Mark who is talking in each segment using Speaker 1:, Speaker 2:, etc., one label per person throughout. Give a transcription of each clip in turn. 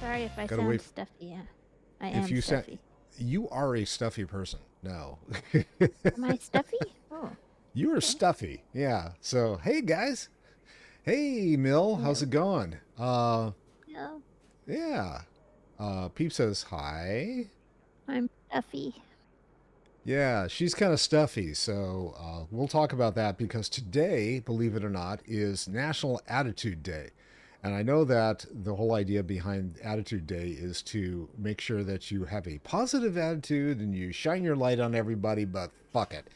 Speaker 1: Sorry if I
Speaker 2: Gotta
Speaker 1: sound
Speaker 2: wait.
Speaker 1: stuffy. Yeah, I
Speaker 2: If
Speaker 1: am
Speaker 2: you said
Speaker 1: stuffy.
Speaker 2: you are a stuffy person, no,
Speaker 1: Am I stuffy? Oh,
Speaker 2: you are
Speaker 1: okay.
Speaker 2: stuffy. Yeah. So hey guys, hey Mill, how's
Speaker 1: Hello.
Speaker 2: it going?
Speaker 1: Hello.
Speaker 2: Yeah. Peep says hi.
Speaker 1: I'm stuffy.
Speaker 2: Yeah, she's kind of stuffy, so we'll talk about that because today, believe it or not, is National Attitude Day. And I know that the whole idea behind Attitude Day is to make sure that you have a positive attitude and you shine your light on everybody, but fuck it.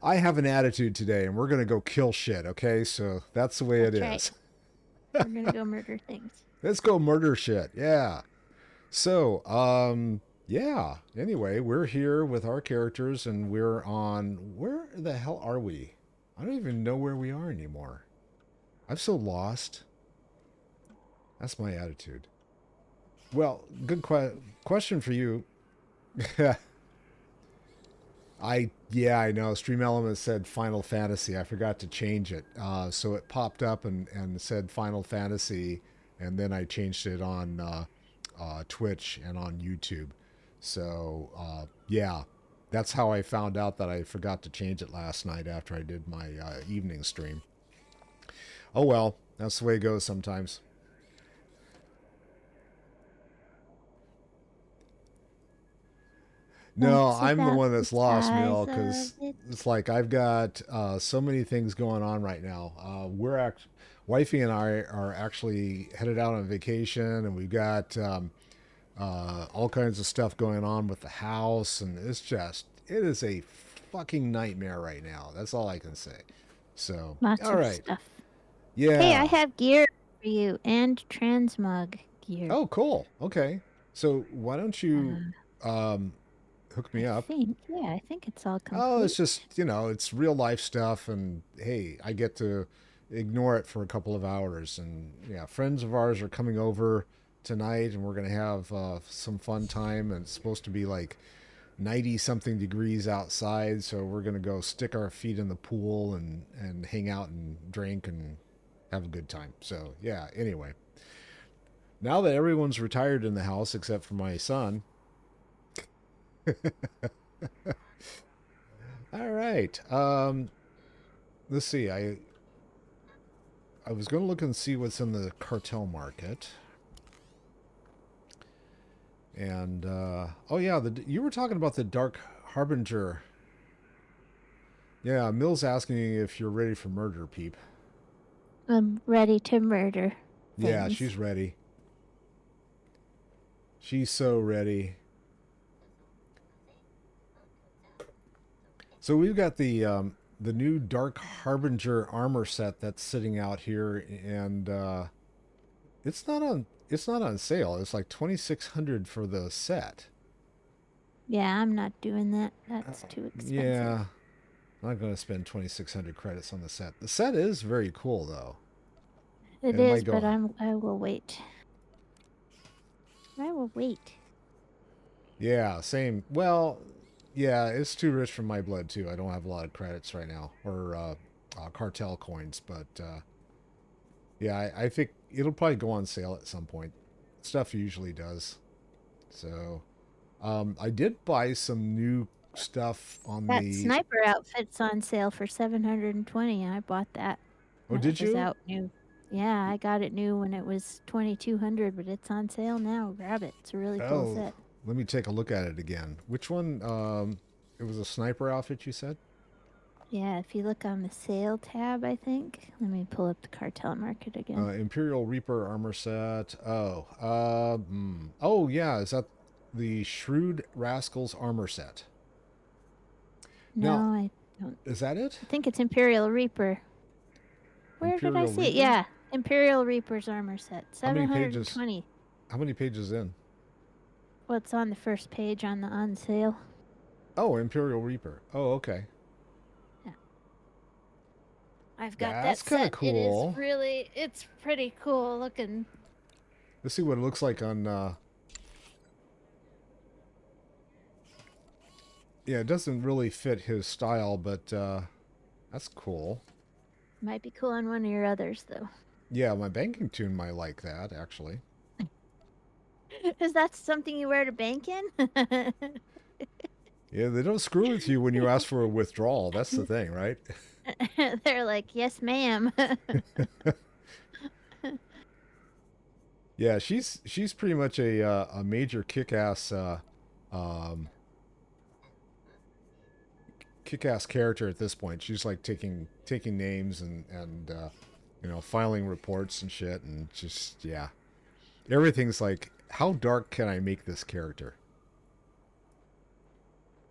Speaker 2: I have an attitude today and we're going to go kill shit, okay? So that's the way it
Speaker 1: That's right.
Speaker 2: is.
Speaker 1: We're gonna go murder things.
Speaker 2: Let's go murder shit. Yeah. So, yeah. Anyway, we're here with our characters and we're on. Where the hell are we? I don't even know where we are anymore. I'm so lost. That's my attitude. Well, good question for you. Yeah, I know. Stream Elements said Final Fantasy. I forgot to change it. So it popped up and said Final Fantasy, and then I changed it on Twitch and on YouTube. So yeah, that's how I found out that I forgot to change it last night after I did my evening stream. Oh well, that's the way it goes sometimes. No,
Speaker 1: That's
Speaker 2: I'm the
Speaker 1: about
Speaker 2: one
Speaker 1: the
Speaker 2: that's lost,
Speaker 1: size
Speaker 2: Mill,
Speaker 1: of
Speaker 2: because
Speaker 1: it.
Speaker 2: it's like I've got so many things going on right now. Wifey and I are actually headed out on vacation, and we've got all kinds of stuff going on with the house, and it is a fucking nightmare right now. That's all I can say. So,
Speaker 1: Lots
Speaker 2: all
Speaker 1: of
Speaker 2: right,
Speaker 1: stuff. Hey, I
Speaker 2: yeah.
Speaker 1: have gear for you and transmog gear.
Speaker 2: Oh, cool. Okay, so why don't you
Speaker 1: Uh,
Speaker 2: um, hook me up?
Speaker 1: I think it's all
Speaker 2: Oh, it's
Speaker 1: complete.
Speaker 2: just, it's real life stuff. And hey, I get to ignore it for a couple of hours. And yeah, friends of ours are coming over tonight and we're going to have some fun time. And it's supposed to be like 90 something degrees outside. So we're going to go stick our feet in the pool and hang out and drink and have a good time. So yeah, anyway, now that everyone's retired in the house except for my son. All right. Let's see. I was going to look and see what's in the cartel market. And, oh, yeah, you were talking about the Dark Harbinger. Yeah, Mill's asking if you're ready for murder, Peep.
Speaker 1: I'm ready to murder
Speaker 2: Yeah,
Speaker 1: things.
Speaker 2: she's ready. She's so ready. So we've got the new Dark Harbinger armor set that's sitting out here, and it's not on sale. It's like 2,600 for the set.
Speaker 1: Yeah, I'm not doing that. That's too expensive.
Speaker 2: Yeah, I'm not going to spend 2,600 credits on the set. The set is very cool, though.
Speaker 1: It
Speaker 2: And it
Speaker 1: is,
Speaker 2: might
Speaker 1: but
Speaker 2: go.
Speaker 1: I will wait. I will wait.
Speaker 2: Yeah, same. Well, yeah, it's too rich for my blood, too. I don't have a lot of credits right now, or cartel coins. But yeah, I think it'll probably go on sale at some point. Stuff usually does. So I did buy some new stuff on
Speaker 1: That
Speaker 2: the.
Speaker 1: sniper outfit's on sale for 720. I bought that
Speaker 2: Oh,
Speaker 1: when it
Speaker 2: did
Speaker 1: was
Speaker 2: you?
Speaker 1: out new. Yeah, I got it new when it was 2200, but it's on sale now. Grab it. It's a really cool
Speaker 2: Oh,
Speaker 1: set.
Speaker 2: let me take a look at it again. Which one? It was a sniper outfit, you said?
Speaker 1: Yeah, if you look on the sale tab, I think. Let me pull up the cartel market again.
Speaker 2: Imperial Reaper armor set. Oh, yeah. Is that the Shrewd Rascals armor set? Now,
Speaker 1: No, I don't.
Speaker 2: is that it?
Speaker 1: I think it's Imperial Reaper. Where did I
Speaker 2: Imperial
Speaker 1: see it?
Speaker 2: Reaper?
Speaker 1: Yeah, Imperial Reaper's armor set.
Speaker 2: How many pages?
Speaker 1: 720.
Speaker 2: How many pages in?
Speaker 1: What's on the first page on the on sale?
Speaker 2: Oh, Imperial Reaper. Oh, okay.
Speaker 1: Yeah. I've got
Speaker 2: That's
Speaker 1: that
Speaker 2: kind of
Speaker 1: set.
Speaker 2: cool.
Speaker 1: It's pretty cool looking.
Speaker 2: Let's see what it looks like on. Yeah, it doesn't really fit his style, but that's cool.
Speaker 1: Might be cool on one of your others, though.
Speaker 2: Yeah, my banking tune might like that actually.
Speaker 1: Is that something you wear to bank in?
Speaker 2: Yeah, they don't screw with you when you ask for a withdrawal. That's the thing, right?
Speaker 1: They're like, yes, ma'am.
Speaker 2: Yeah, she's pretty much a major kick-ass um, kick-ass character at this point. She's like taking names and filing reports and shit, and just yeah, everything's like, how dark can I make this character?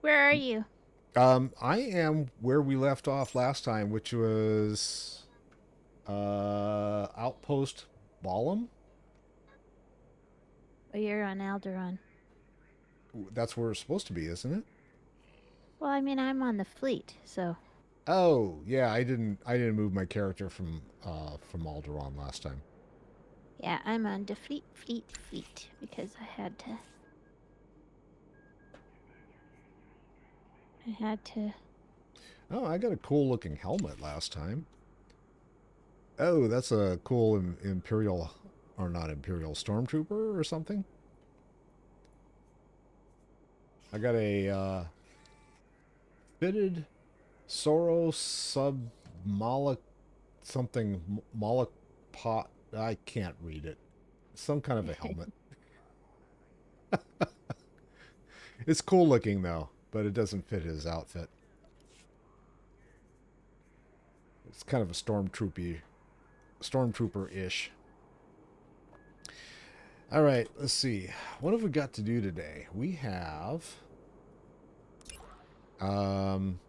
Speaker 1: Where are you?
Speaker 2: I am where we left off last time, which was Outpost Ballum.
Speaker 1: Oh, you're on Alderaan.
Speaker 2: That's where it's supposed to be, isn't it?
Speaker 1: Well, I mean, I'm on the fleet, so
Speaker 2: Oh yeah, I didn't move my character from Alderaan last time.
Speaker 1: yeah, I'm on defeat, fleet because I had to.
Speaker 2: Oh, I got a cool looking helmet last time. Oh, that's a cool Imperial, or not Imperial, Stormtrooper or something. I got a fitted Soro sub Moloch something Moloch pot. I can't read it. Some kind of a helmet. It's cool looking though, but it doesn't fit his outfit. It's kind of a stormtrooper ish. All right, let's see. What have we got to do today? We have um,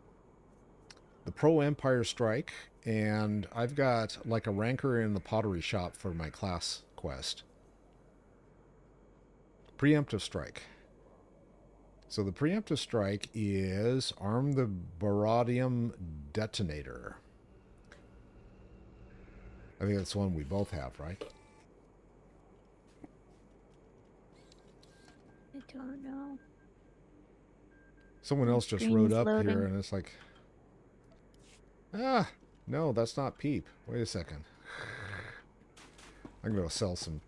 Speaker 2: the Pro Empire Strike, and I've got like a ranker in the pottery shop for my class quest. Preemptive Strike. So the Preemptive Strike is arm the Baradium Detonator. I think that's one we both have, right?
Speaker 1: I don't know.
Speaker 2: Someone
Speaker 1: My
Speaker 2: else just
Speaker 1: screen
Speaker 2: rode
Speaker 1: is
Speaker 2: up here,
Speaker 1: loading.
Speaker 2: and it's like, ah, no, that's not Peep. Wait a second. I'm going to sell some,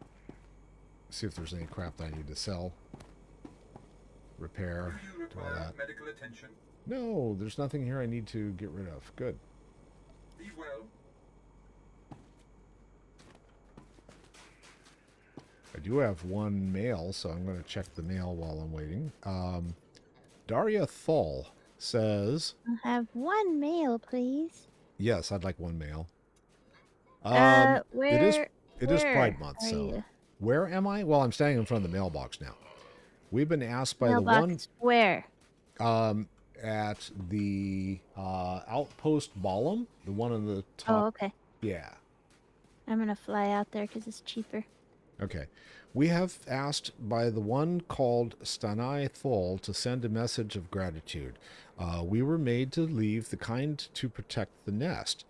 Speaker 2: see if there's any crap that I need to sell. Repair,
Speaker 3: Do you
Speaker 2: do all
Speaker 3: require
Speaker 2: that.
Speaker 3: medical attention?
Speaker 2: No, there's nothing here I need to get rid of. Good.
Speaker 3: Be well.
Speaker 2: I do have one mail, so I'm going to check the mail while I'm waiting. Daria Thal says,
Speaker 1: I'll have one mail, please.
Speaker 2: yes, I'd like one mail.
Speaker 1: Uh,
Speaker 2: It is
Speaker 1: where,
Speaker 2: it is
Speaker 1: where
Speaker 2: Pride Month,
Speaker 1: are
Speaker 2: so
Speaker 1: you?
Speaker 2: where am I? Well, I'm standing in front of the mailbox now. We've been asked by the one
Speaker 1: Mailbox where?
Speaker 2: at the Outpost Ballum, the one on the
Speaker 1: Oh,
Speaker 2: top.
Speaker 1: okay.
Speaker 2: Yeah.
Speaker 1: I'm gonna fly out there because it's cheaper.
Speaker 2: Okay. We have asked by the one called Stanai Thol to send a message of gratitude. We were made to leave the kind to protect the nest.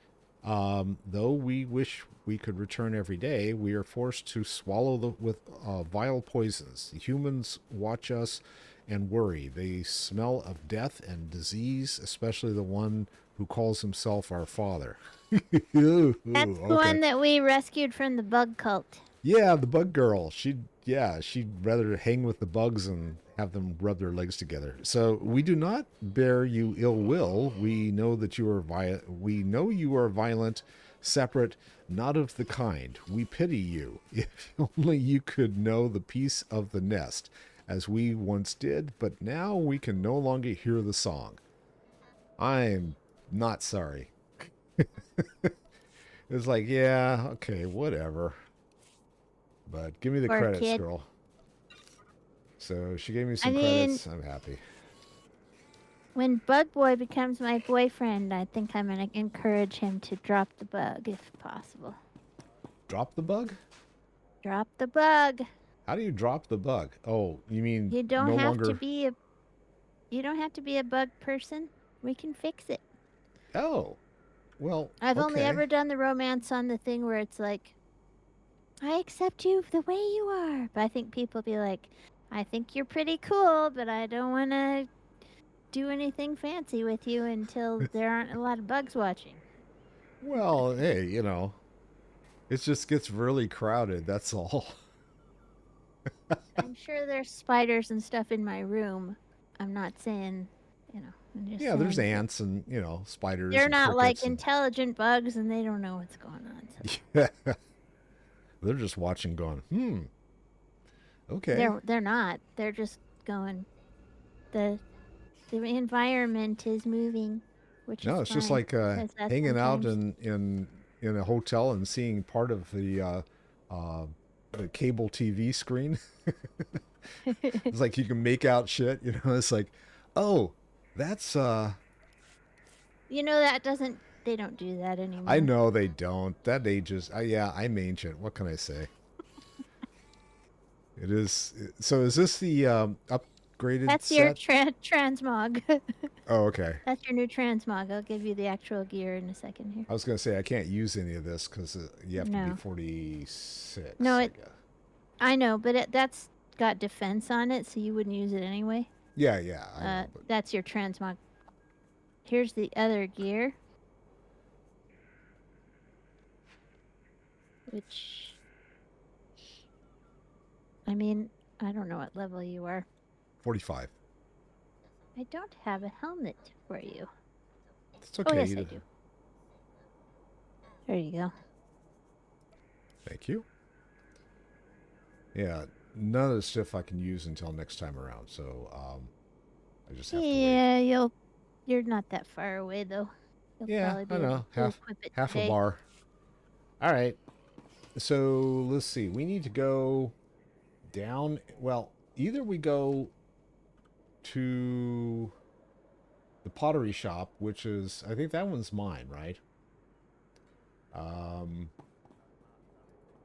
Speaker 2: Though we wish we could return every day, we are forced to swallow with vile poisons. The humans watch us and worry. They smell of death and disease, especially the one who calls himself our father.
Speaker 1: That's the
Speaker 2: Okay.
Speaker 1: one that we rescued from the bug cult.
Speaker 2: Yeah, the bug girl. She'd rather hang with the bugs and have them rub their legs together. So we do not bear you ill will. We know that you are we know you are violent, separate, not of the kind. We pity you. If only you could know the peace of the nest, as we once did, but now we can no longer hear the song. I'm not sorry. It's like, yeah, okay, whatever. But give me the
Speaker 1: Poor
Speaker 2: credits,
Speaker 1: kid.
Speaker 2: girl. So she gave me
Speaker 1: I
Speaker 2: some
Speaker 1: mean,
Speaker 2: credits. I'm happy.
Speaker 1: when Bug Boy becomes my boyfriend, I think I'm gonna encourage him to drop the bug if possible.
Speaker 2: Drop the bug?
Speaker 1: Drop the bug.
Speaker 2: How do you drop the bug? Oh, you mean
Speaker 1: You don't
Speaker 2: no
Speaker 1: have to
Speaker 2: longer.
Speaker 1: be a you don't have to be a bug person. We can fix it.
Speaker 2: Oh, well,
Speaker 1: I've only
Speaker 2: okay.
Speaker 1: ever done the romance on the thing where it's like, I accept you the way you are. But I think people be like, I think you're pretty cool, but I don't want to do anything fancy with you until there aren't a lot of bugs watching.
Speaker 2: Well, hey, it just gets really crowded. That's all.
Speaker 1: I'm sure there's spiders and stuff in my room. I'm not saying, I'm just
Speaker 2: Yeah, there's
Speaker 1: saying
Speaker 2: ants and spiders
Speaker 1: they're
Speaker 2: and
Speaker 1: not like
Speaker 2: crickets and
Speaker 1: intelligent bugs and they don't know what's going on. So
Speaker 2: yeah, they're just watching, going, okay.
Speaker 1: they're not. They're just going. The environment is moving, which
Speaker 2: No,
Speaker 1: is
Speaker 2: it's just
Speaker 1: fine
Speaker 2: like
Speaker 1: because that
Speaker 2: hanging out
Speaker 1: sometimes.
Speaker 2: in a hotel and seeing part of uh, the cable TV screen. It's like you can make out shit. It's like, oh, that's
Speaker 1: That doesn't. They don't do that
Speaker 2: I
Speaker 1: anymore.
Speaker 2: know they don't. That ages. Yeah, I'm ancient. What can I say? It is. So is this the upgraded
Speaker 1: That's your
Speaker 2: set?
Speaker 1: transmog.
Speaker 2: Oh, okay.
Speaker 1: That's your new transmog. I'll give you the actual gear in a second here.
Speaker 2: I was gonna say I can't use any of this because you have to be
Speaker 1: No,
Speaker 2: 46.
Speaker 1: no,
Speaker 2: I guess.
Speaker 1: I know, but that's got defense on it, so you wouldn't use it anyway.
Speaker 2: Yeah, yeah, I know, but
Speaker 1: That's your transmog. Here's the other gear, which, I mean, I don't know what level you are.
Speaker 2: 45.
Speaker 1: I don't have a helmet for you.
Speaker 2: It's
Speaker 1: Oh,
Speaker 2: okay.
Speaker 1: yes, I do. There you go.
Speaker 2: Thank you. Yeah, none of the stuff I can use until next time around, so I just have to wait.
Speaker 1: Yeah, you're not that far away though. You'll
Speaker 2: Yeah,
Speaker 1: probably
Speaker 2: I
Speaker 1: be able
Speaker 2: know.
Speaker 1: to
Speaker 2: Half
Speaker 1: equip it
Speaker 2: half a
Speaker 1: today.
Speaker 2: bar. All right. So let's see. We need to go down. Well, either we go to the pottery shop, which is, I think that one's mine, right? Um,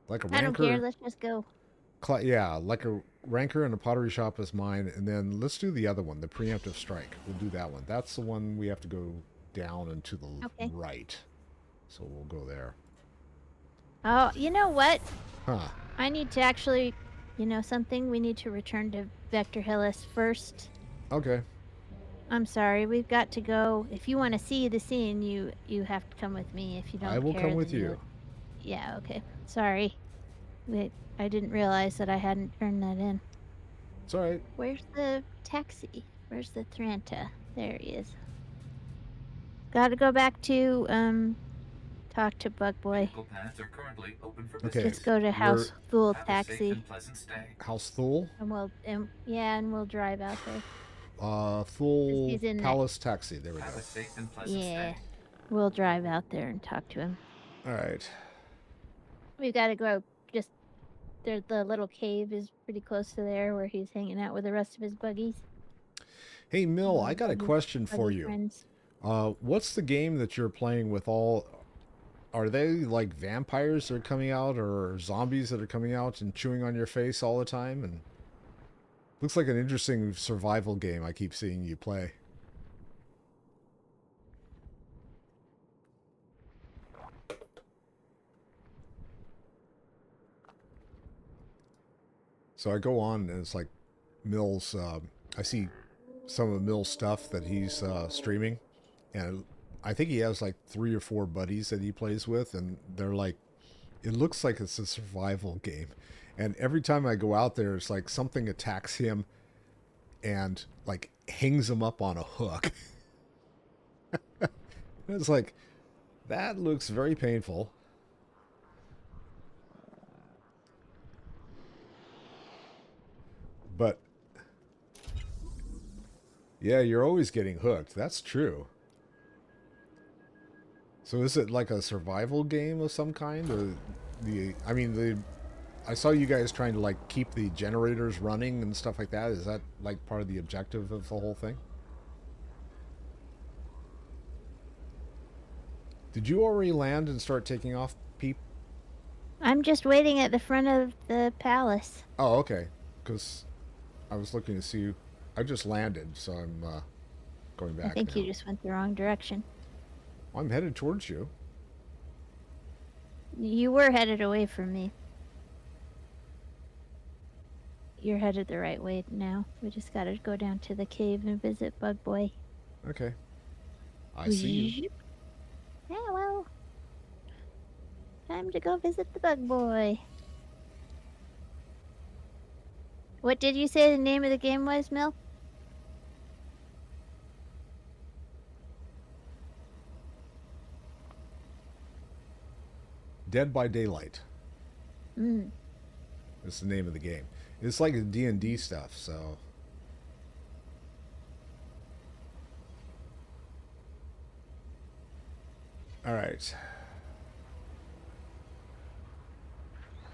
Speaker 2: like a
Speaker 1: I don't care.
Speaker 2: ranker.
Speaker 1: Let's just go.
Speaker 2: Yeah, like a ranker and a pottery shop is mine, and then let's do the other one, the preemptive strike. We'll do that one. That's the one we have to go down and to the
Speaker 1: Okay.
Speaker 2: right. So we'll go there.
Speaker 1: Oh, you know what?
Speaker 2: Huh.
Speaker 1: I need to actually, something. We need to return to Vector Hillis first.
Speaker 2: Okay.
Speaker 1: I'm sorry. We've got to go. If you want to see the scene, you have to come with me. If you
Speaker 2: I
Speaker 1: don't
Speaker 2: will come
Speaker 1: care,
Speaker 2: with
Speaker 1: then
Speaker 2: you.
Speaker 1: Yeah. Okay. Sorry. I didn't realize that I hadn't turned that in.
Speaker 2: It's all right.
Speaker 1: Where's the taxi? Where's the Thranta? There he is. Got to go back to talk to Bug Boy.
Speaker 3: Vehicle paths are currently open for
Speaker 2: Okay.
Speaker 3: business.
Speaker 1: Just go to
Speaker 2: We're
Speaker 1: House Fool
Speaker 3: Have a safe
Speaker 1: Taxi,
Speaker 3: and pleasant stay.
Speaker 2: House Thule.
Speaker 1: and we'll drive out there. 'Cause
Speaker 2: Thule
Speaker 1: he's in that.
Speaker 2: Palace Taxi. There we go.
Speaker 3: Have a safe and pleasant
Speaker 1: Yeah,
Speaker 3: stay.
Speaker 1: we'll drive out there and talk to him.
Speaker 2: All right.
Speaker 1: We've got to go. Just the little cave is pretty close to there, where he's hanging out with the rest of his buggies.
Speaker 2: Hey, Mill, I got a question for
Speaker 1: Buggy
Speaker 2: you.
Speaker 1: friends.
Speaker 2: What's the game that you're playing with all? Are they like vampires that are coming out or zombies that are coming out and chewing on your face all the time? And looks like an interesting survival game I keep seeing you play. So I go on and it's like Mill's, I see some of Mill's stuff that he's streaming. And I think he has like 3 or 4 buddies that he plays with. And they're like, it looks like it's a survival game. And every time I go out there, it's like something attacks him and like hangs him up on a hook. It's like, that looks very painful. But yeah, you're always getting hooked. That's true. So is it like a survival game of some kind, or I saw you guys trying to like keep the generators running and stuff like that. Is that like part of the objective of the whole thing? Did you already land and start taking off, Peep?
Speaker 1: I'm just waiting at the front of the palace.
Speaker 2: Oh, okay. Because I was looking to see you. I just landed, so I'm going
Speaker 1: I
Speaker 2: back
Speaker 1: think
Speaker 2: now.
Speaker 1: you just went the wrong direction.
Speaker 2: I'm headed towards you.
Speaker 1: You were headed away from me. You're headed the right way now. We just gotta go down to the cave and visit Bug Boy.
Speaker 2: Okay. I see you.
Speaker 1: Yeah, well. Time to go visit the Bug Boy. What did you say the name of the game was, Mill?
Speaker 2: Dead by Daylight.
Speaker 1: Mm.
Speaker 2: That's the name of the game. It's like the D&D stuff, so... Alright.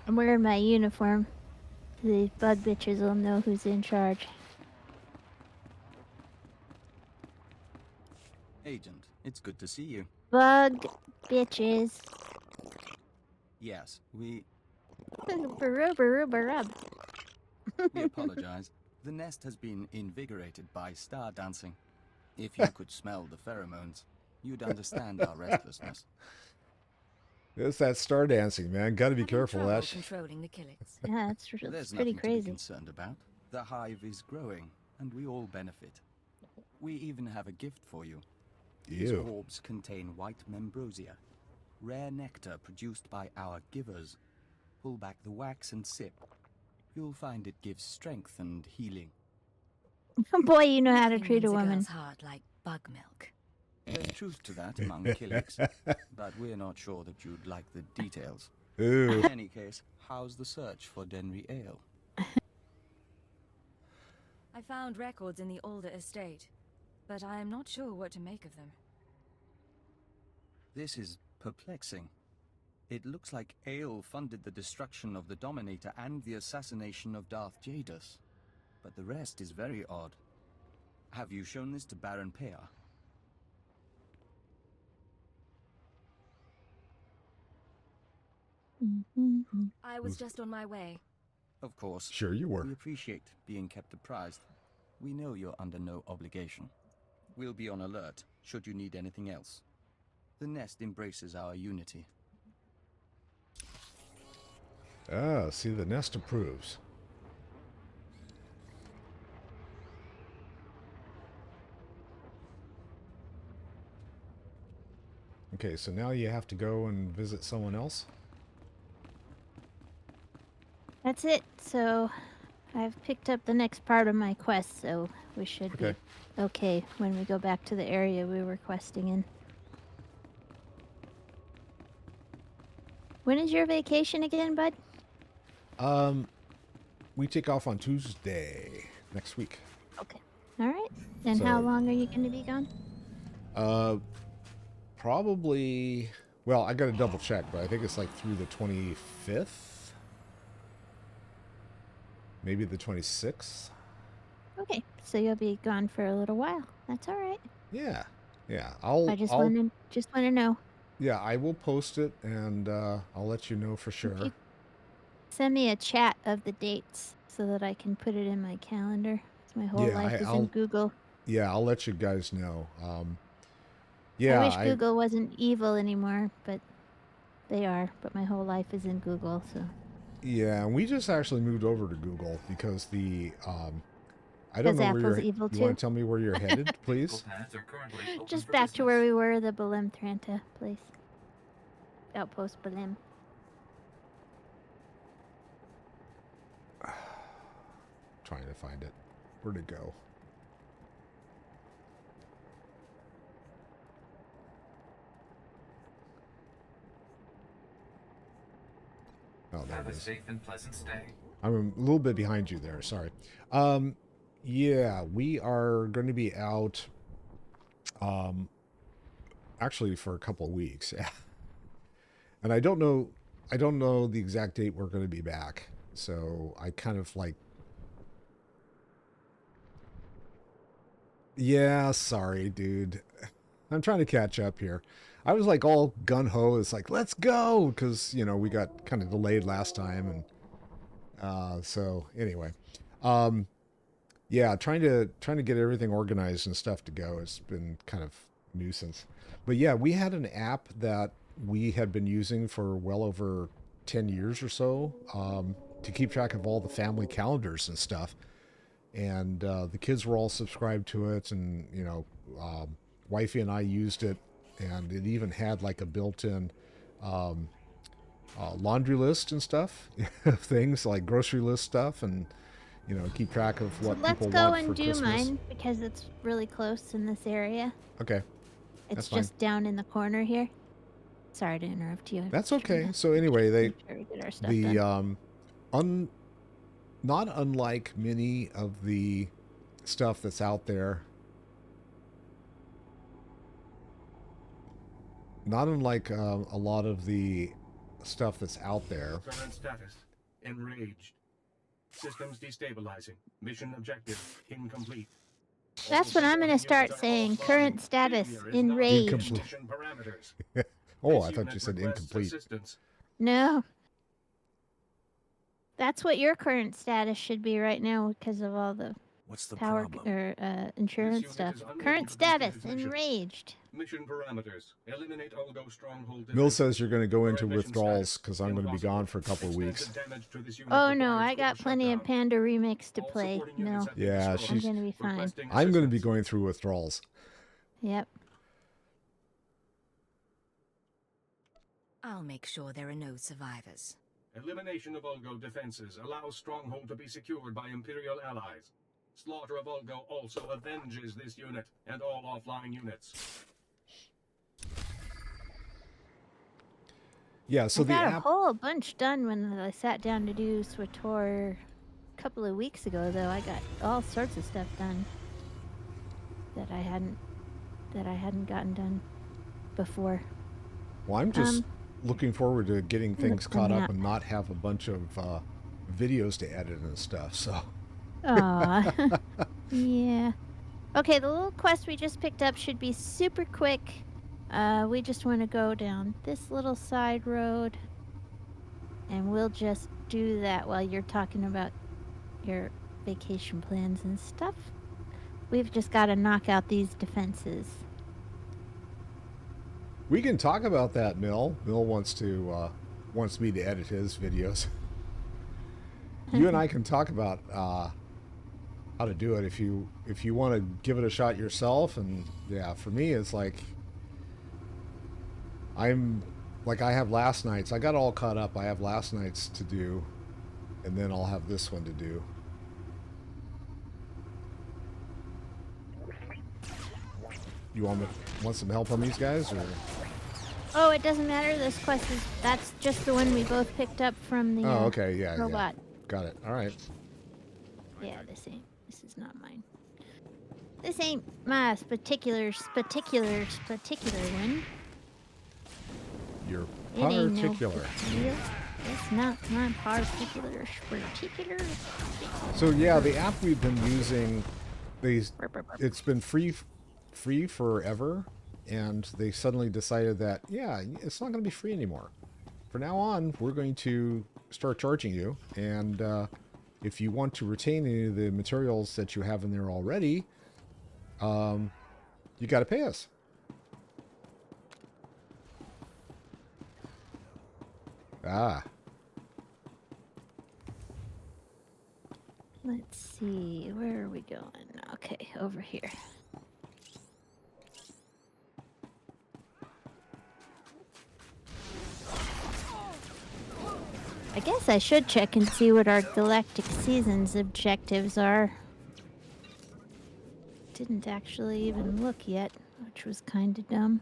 Speaker 1: I'm wearing my uniform. These bug bitches will know who's in charge.
Speaker 4: Agent, it's good to see you.
Speaker 1: Bug bitches.
Speaker 4: Yes, we
Speaker 1: Baroo, baroo, barub.
Speaker 4: apologize. The nest has been invigorated by star dancing. If you could smell the pheromones, you'd understand our restlessness.
Speaker 2: It's that star dancing, man. Gotta be careful.
Speaker 5: Trouble
Speaker 2: That's...
Speaker 5: controlling the killets.
Speaker 1: Yeah, it's
Speaker 4: There's
Speaker 1: pretty
Speaker 4: nothing to be
Speaker 1: crazy.
Speaker 4: concerned about. The hive is growing, and we all benefit. We even have a gift for you. These
Speaker 2: Ew.
Speaker 4: orbs contain white membrosia, rare nectar produced by our givers. Pull back the wax and sip. You'll find it gives strength and healing.
Speaker 1: Boy, you know how to
Speaker 5: Nothing
Speaker 1: treat a
Speaker 5: wins
Speaker 1: woman.
Speaker 5: girl's heart like bug milk.
Speaker 4: There's truth to that among killings, but we're not sure that you'd like the details.
Speaker 2: Ooh.
Speaker 4: In any case, how's the search for Denry Ale?
Speaker 5: I found records in the older estate, but I am not sure what to make of them.
Speaker 4: This is perplexing. It looks like Ale funded the destruction of the Dominator and the assassination of Darth Jadus. But the rest is very odd. Have you shown this to Baron Pear?
Speaker 5: I was just on my way.
Speaker 4: Of course.
Speaker 2: Sure you were.
Speaker 4: We appreciate being kept apprised. We know you're under no obligation. We'll be on alert should you need anything else. The nest embraces our unity.
Speaker 2: Ah, see, the nest approves. Okay, so now you have to go and visit someone else?
Speaker 1: That's it. So I've picked up the next part of my quest, so we should
Speaker 2: Okay.
Speaker 1: be okay when we go back to the area we were questing in. When is your vacation again, bud?
Speaker 2: We take off on Tuesday next week.
Speaker 1: Okay. All right. And how
Speaker 2: So-
Speaker 1: long are you going to be gone?
Speaker 2: Probably... Well, I gotta double check, but I think it's like through the 25th? Maybe the 26th?
Speaker 1: Okay. So you'll be gone for a little while. That's all right.
Speaker 2: Yeah. Yeah.
Speaker 1: I just want to know.
Speaker 2: Yeah, I will post it, and I'll let you know for sure.
Speaker 1: you- Send me a chat of the dates so that I can put it in my calendar. 'Cause my whole
Speaker 2: Yeah,
Speaker 1: life is
Speaker 2: I'll-
Speaker 1: in Google.
Speaker 2: Yeah, I'll let you guys know.
Speaker 1: I
Speaker 2: Yeah,
Speaker 1: wish Google wasn't evil anymore, but they are. But my whole life is in Google, so.
Speaker 2: yeah, we just actually moved over to Google because the I don't
Speaker 1: Because
Speaker 2: know where
Speaker 1: Apple's
Speaker 2: you're.
Speaker 1: evil
Speaker 2: You want
Speaker 1: too.
Speaker 2: to tell me where you're headed,
Speaker 3: Google
Speaker 2: please?
Speaker 3: paths are currently open
Speaker 1: Just
Speaker 3: for
Speaker 1: back to where
Speaker 3: business.
Speaker 1: we were, the Belem Tranta place. Outpost Belem.
Speaker 2: Trying to find it. Where'd it go? Oh, there
Speaker 3: Have
Speaker 2: it
Speaker 3: a
Speaker 2: is.
Speaker 3: safe and pleasant stay.
Speaker 2: I'm a little bit behind you there. Sorry. Yeah, we are going to be out. Actually, for a couple of weeks. Yeah. And I don't know the exact date we're going to be back. So I kind of like. Yeah, sorry, dude. I'm trying to catch up here. I was like all gun ho. It's like, let's go, because we got kind of delayed last time, and so anyway, yeah, trying to get everything organized and stuff to go has been kind of nuisance. But yeah, we had an app that we had been using for well over 10 years or so, to keep track of all the family calendars and stuff. And the kids were all subscribed to it, and wifey and I used it, and it even had like a built-in laundry list and stuff of things like grocery list stuff, and you know, keep track of
Speaker 1: So
Speaker 2: what
Speaker 1: let's
Speaker 2: people
Speaker 1: go
Speaker 2: want
Speaker 1: and
Speaker 2: for
Speaker 1: do
Speaker 2: Christmas.
Speaker 1: mine because it's really close in this area.
Speaker 2: Okay,
Speaker 1: It's
Speaker 2: that's fine.
Speaker 1: just down in the corner here. Sorry to interrupt you. I'm
Speaker 2: That's
Speaker 1: just trying
Speaker 2: okay.
Speaker 1: to
Speaker 2: So anyway,
Speaker 1: make sure we get our stuff done.
Speaker 2: not unlike many of the stuff that's out there, not unlike a lot of the stuff that's out there.
Speaker 3: Current status. Enraged. Systems destabilizing. Mission objective incomplete.
Speaker 1: That's what I'm going to start saying. Current status, enraged.
Speaker 2: Incomplete.
Speaker 3: Mission parameters.
Speaker 2: Oh,
Speaker 3: This
Speaker 2: I thought
Speaker 3: unit
Speaker 2: you said
Speaker 3: requests
Speaker 2: incomplete.
Speaker 3: assistance.
Speaker 1: No. That's what your current status should be right now because of all the
Speaker 4: What's the
Speaker 1: power
Speaker 4: problem?
Speaker 1: or insurance
Speaker 3: This
Speaker 1: stuff.
Speaker 3: unit is unable
Speaker 1: Current
Speaker 3: to complete
Speaker 1: status,
Speaker 3: its mission.
Speaker 1: enraged.
Speaker 3: Mission parameters. Eliminate Olgo stronghold.
Speaker 2: Mill
Speaker 3: defenses.
Speaker 2: says you're going to go into
Speaker 3: Current mission
Speaker 2: withdrawals
Speaker 3: status.
Speaker 2: because I'm going to be
Speaker 3: Impossible.
Speaker 2: gone for a couple of weeks.
Speaker 3: Extensive damage to this unit
Speaker 1: Oh no,
Speaker 3: requires
Speaker 1: I got
Speaker 3: core
Speaker 1: plenty of
Speaker 3: shutdown.
Speaker 1: Panda remix to
Speaker 3: All
Speaker 1: play.
Speaker 3: supporting units
Speaker 1: No,
Speaker 3: have been
Speaker 2: Yeah,
Speaker 3: destroyed.
Speaker 1: I'm going to be fine.
Speaker 3: Requesting
Speaker 2: I'm going to be
Speaker 3: assistance.
Speaker 2: going through withdrawals.
Speaker 1: Yep.
Speaker 5: I'll make sure there are no survivors.
Speaker 3: Elimination of Olgo defenses allows stronghold to be secured by Imperial allies. Slaughter of Olgo also avenges this unit and all offline units.
Speaker 2: Yeah, so
Speaker 1: I
Speaker 2: the
Speaker 1: got a
Speaker 2: app.
Speaker 1: whole bunch done when I sat down to do SWTOR a couple of weeks ago. Though I got all sorts of stuff done that I hadn't gotten done before.
Speaker 2: Well, I'm just looking forward to getting things
Speaker 1: the
Speaker 2: caught up
Speaker 1: map.
Speaker 2: and not have a bunch of videos to edit and stuff. So
Speaker 1: Aw. Yeah. Okay, the little quest we just picked up should be super quick. We just want to go down this little side road. And we'll just do that while you're talking about your vacation plans and stuff. We've just got to knock out these defenses.
Speaker 2: we can talk about that, Mill. Mill wants me to edit his videos. You and I can talk about how to do it if you want to give it a shot yourself. And yeah, for me, it's like I have last night's. I got all caught up. I have last night's to do, and then I'll have this one to do. You want some help on these guys, or?
Speaker 1: Oh, it doesn't matter. This quest that's just the one we both picked up from the
Speaker 2: Oh, okay, yeah,
Speaker 1: robot.
Speaker 2: yeah. Got it. All right.
Speaker 1: Yeah, this is not mine. This ain't my particular one.
Speaker 2: You're
Speaker 1: It ain't no
Speaker 2: particular.
Speaker 1: big deal. It's not my particular.
Speaker 2: So yeah, the app we've been using, it's been free forever, and they suddenly decided that it's not going to be free anymore. From now on, we're going to start charging you, and if you want to retain any of the materials that you have in there already, you got to pay us. Ah.
Speaker 1: Let's see, where are we going? Okay, over here. I guess I should check and see what our Galactic Seasons objectives are. Didn't actually even look yet, which was kind of dumb.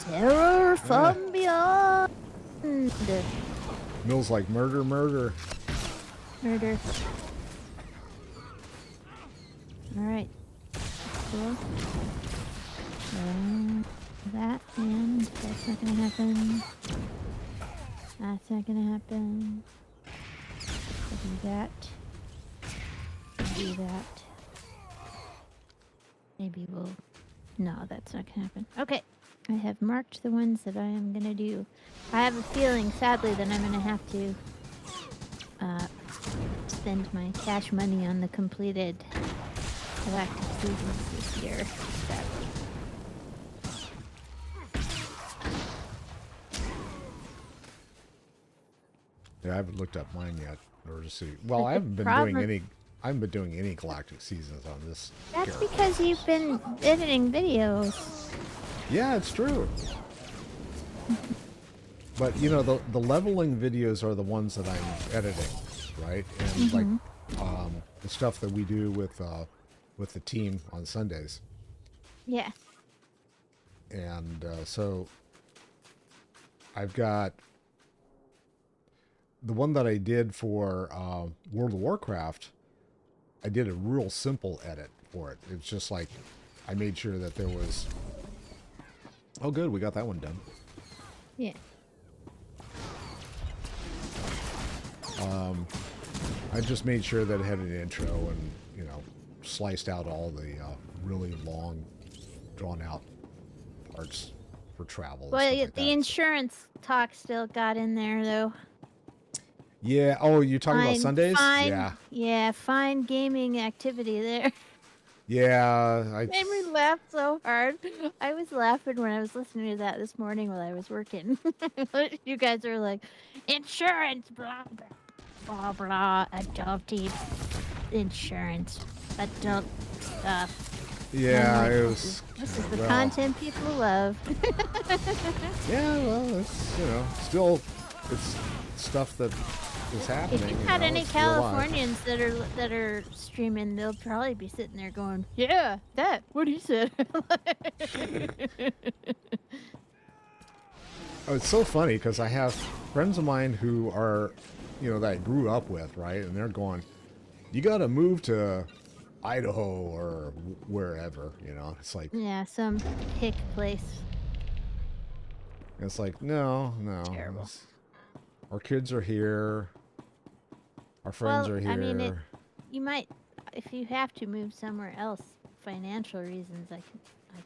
Speaker 1: Terror from beyond.
Speaker 2: Mill's like murder.
Speaker 1: Murder. Alright. Cool. That, and that's not gonna happen. That's not gonna happen. Do that. Do that. Maybe we'll... No, that's not gonna happen. Okay. I have marked the ones that I am gonna do. I have a feeling, sadly, that I'm gonna have to spend my cash money on the completed Galactic Seasons this year, sadly.
Speaker 2: Yeah, I haven't looked up mine yet in order to see. Well,
Speaker 1: But
Speaker 2: I
Speaker 1: the
Speaker 2: haven't been doing any Galactic Seasons on this.
Speaker 1: That's
Speaker 2: character.
Speaker 1: because you've been editing videos.
Speaker 2: Yeah, it's true. But you know, the leveling videos are the ones that I'm editing, right? And like the stuff that we do with the team on Sundays.
Speaker 1: Yeah.
Speaker 2: And so I've got the one that I did for World of Warcraft. I did a real simple edit for it. It's just like I made sure that there was. Oh, good, we got that one done.
Speaker 1: Yeah.
Speaker 2: I just made sure that it had an intro and, you know, sliced out all the really long, drawn-out parts for travel. And
Speaker 1: Well,
Speaker 2: stuff like
Speaker 1: the
Speaker 2: that.
Speaker 1: insurance talk still got in there, though.
Speaker 2: Yeah. Oh, you're talking about Sundays? Yeah.
Speaker 1: Yeah, fine gaming activity there.
Speaker 2: Yeah.
Speaker 1: Made me laugh so hard. I was laughing when I was listening to that this morning while I was working. You guys are like, insurance, blah, blah, blah, blah, adulty insurance, adult stuff.
Speaker 2: Yeah,
Speaker 1: I'm like,
Speaker 2: it
Speaker 1: this
Speaker 2: was.
Speaker 1: is the
Speaker 2: well,
Speaker 1: content people love.
Speaker 2: Yeah, well, it's, you know, still, it's stuff that is happening.
Speaker 1: If you've
Speaker 2: you
Speaker 1: got
Speaker 2: know,
Speaker 1: any
Speaker 2: it's real life.
Speaker 1: Californians that are streaming, they'll probably be sitting there going, "Yeah, that what he said."
Speaker 2: Oh, it's so funny because I have friends of mine who are, you know, that I grew up with, right? And they're going, you got to move to Idaho or wherever, you know? It's like,
Speaker 1: Yeah, some hick place.
Speaker 2: no.
Speaker 1: Terrible.
Speaker 2: Our kids are here. Our friends
Speaker 1: Well,
Speaker 2: are here.
Speaker 1: I mean, you might, if you have to move somewhere else, financial reasons. I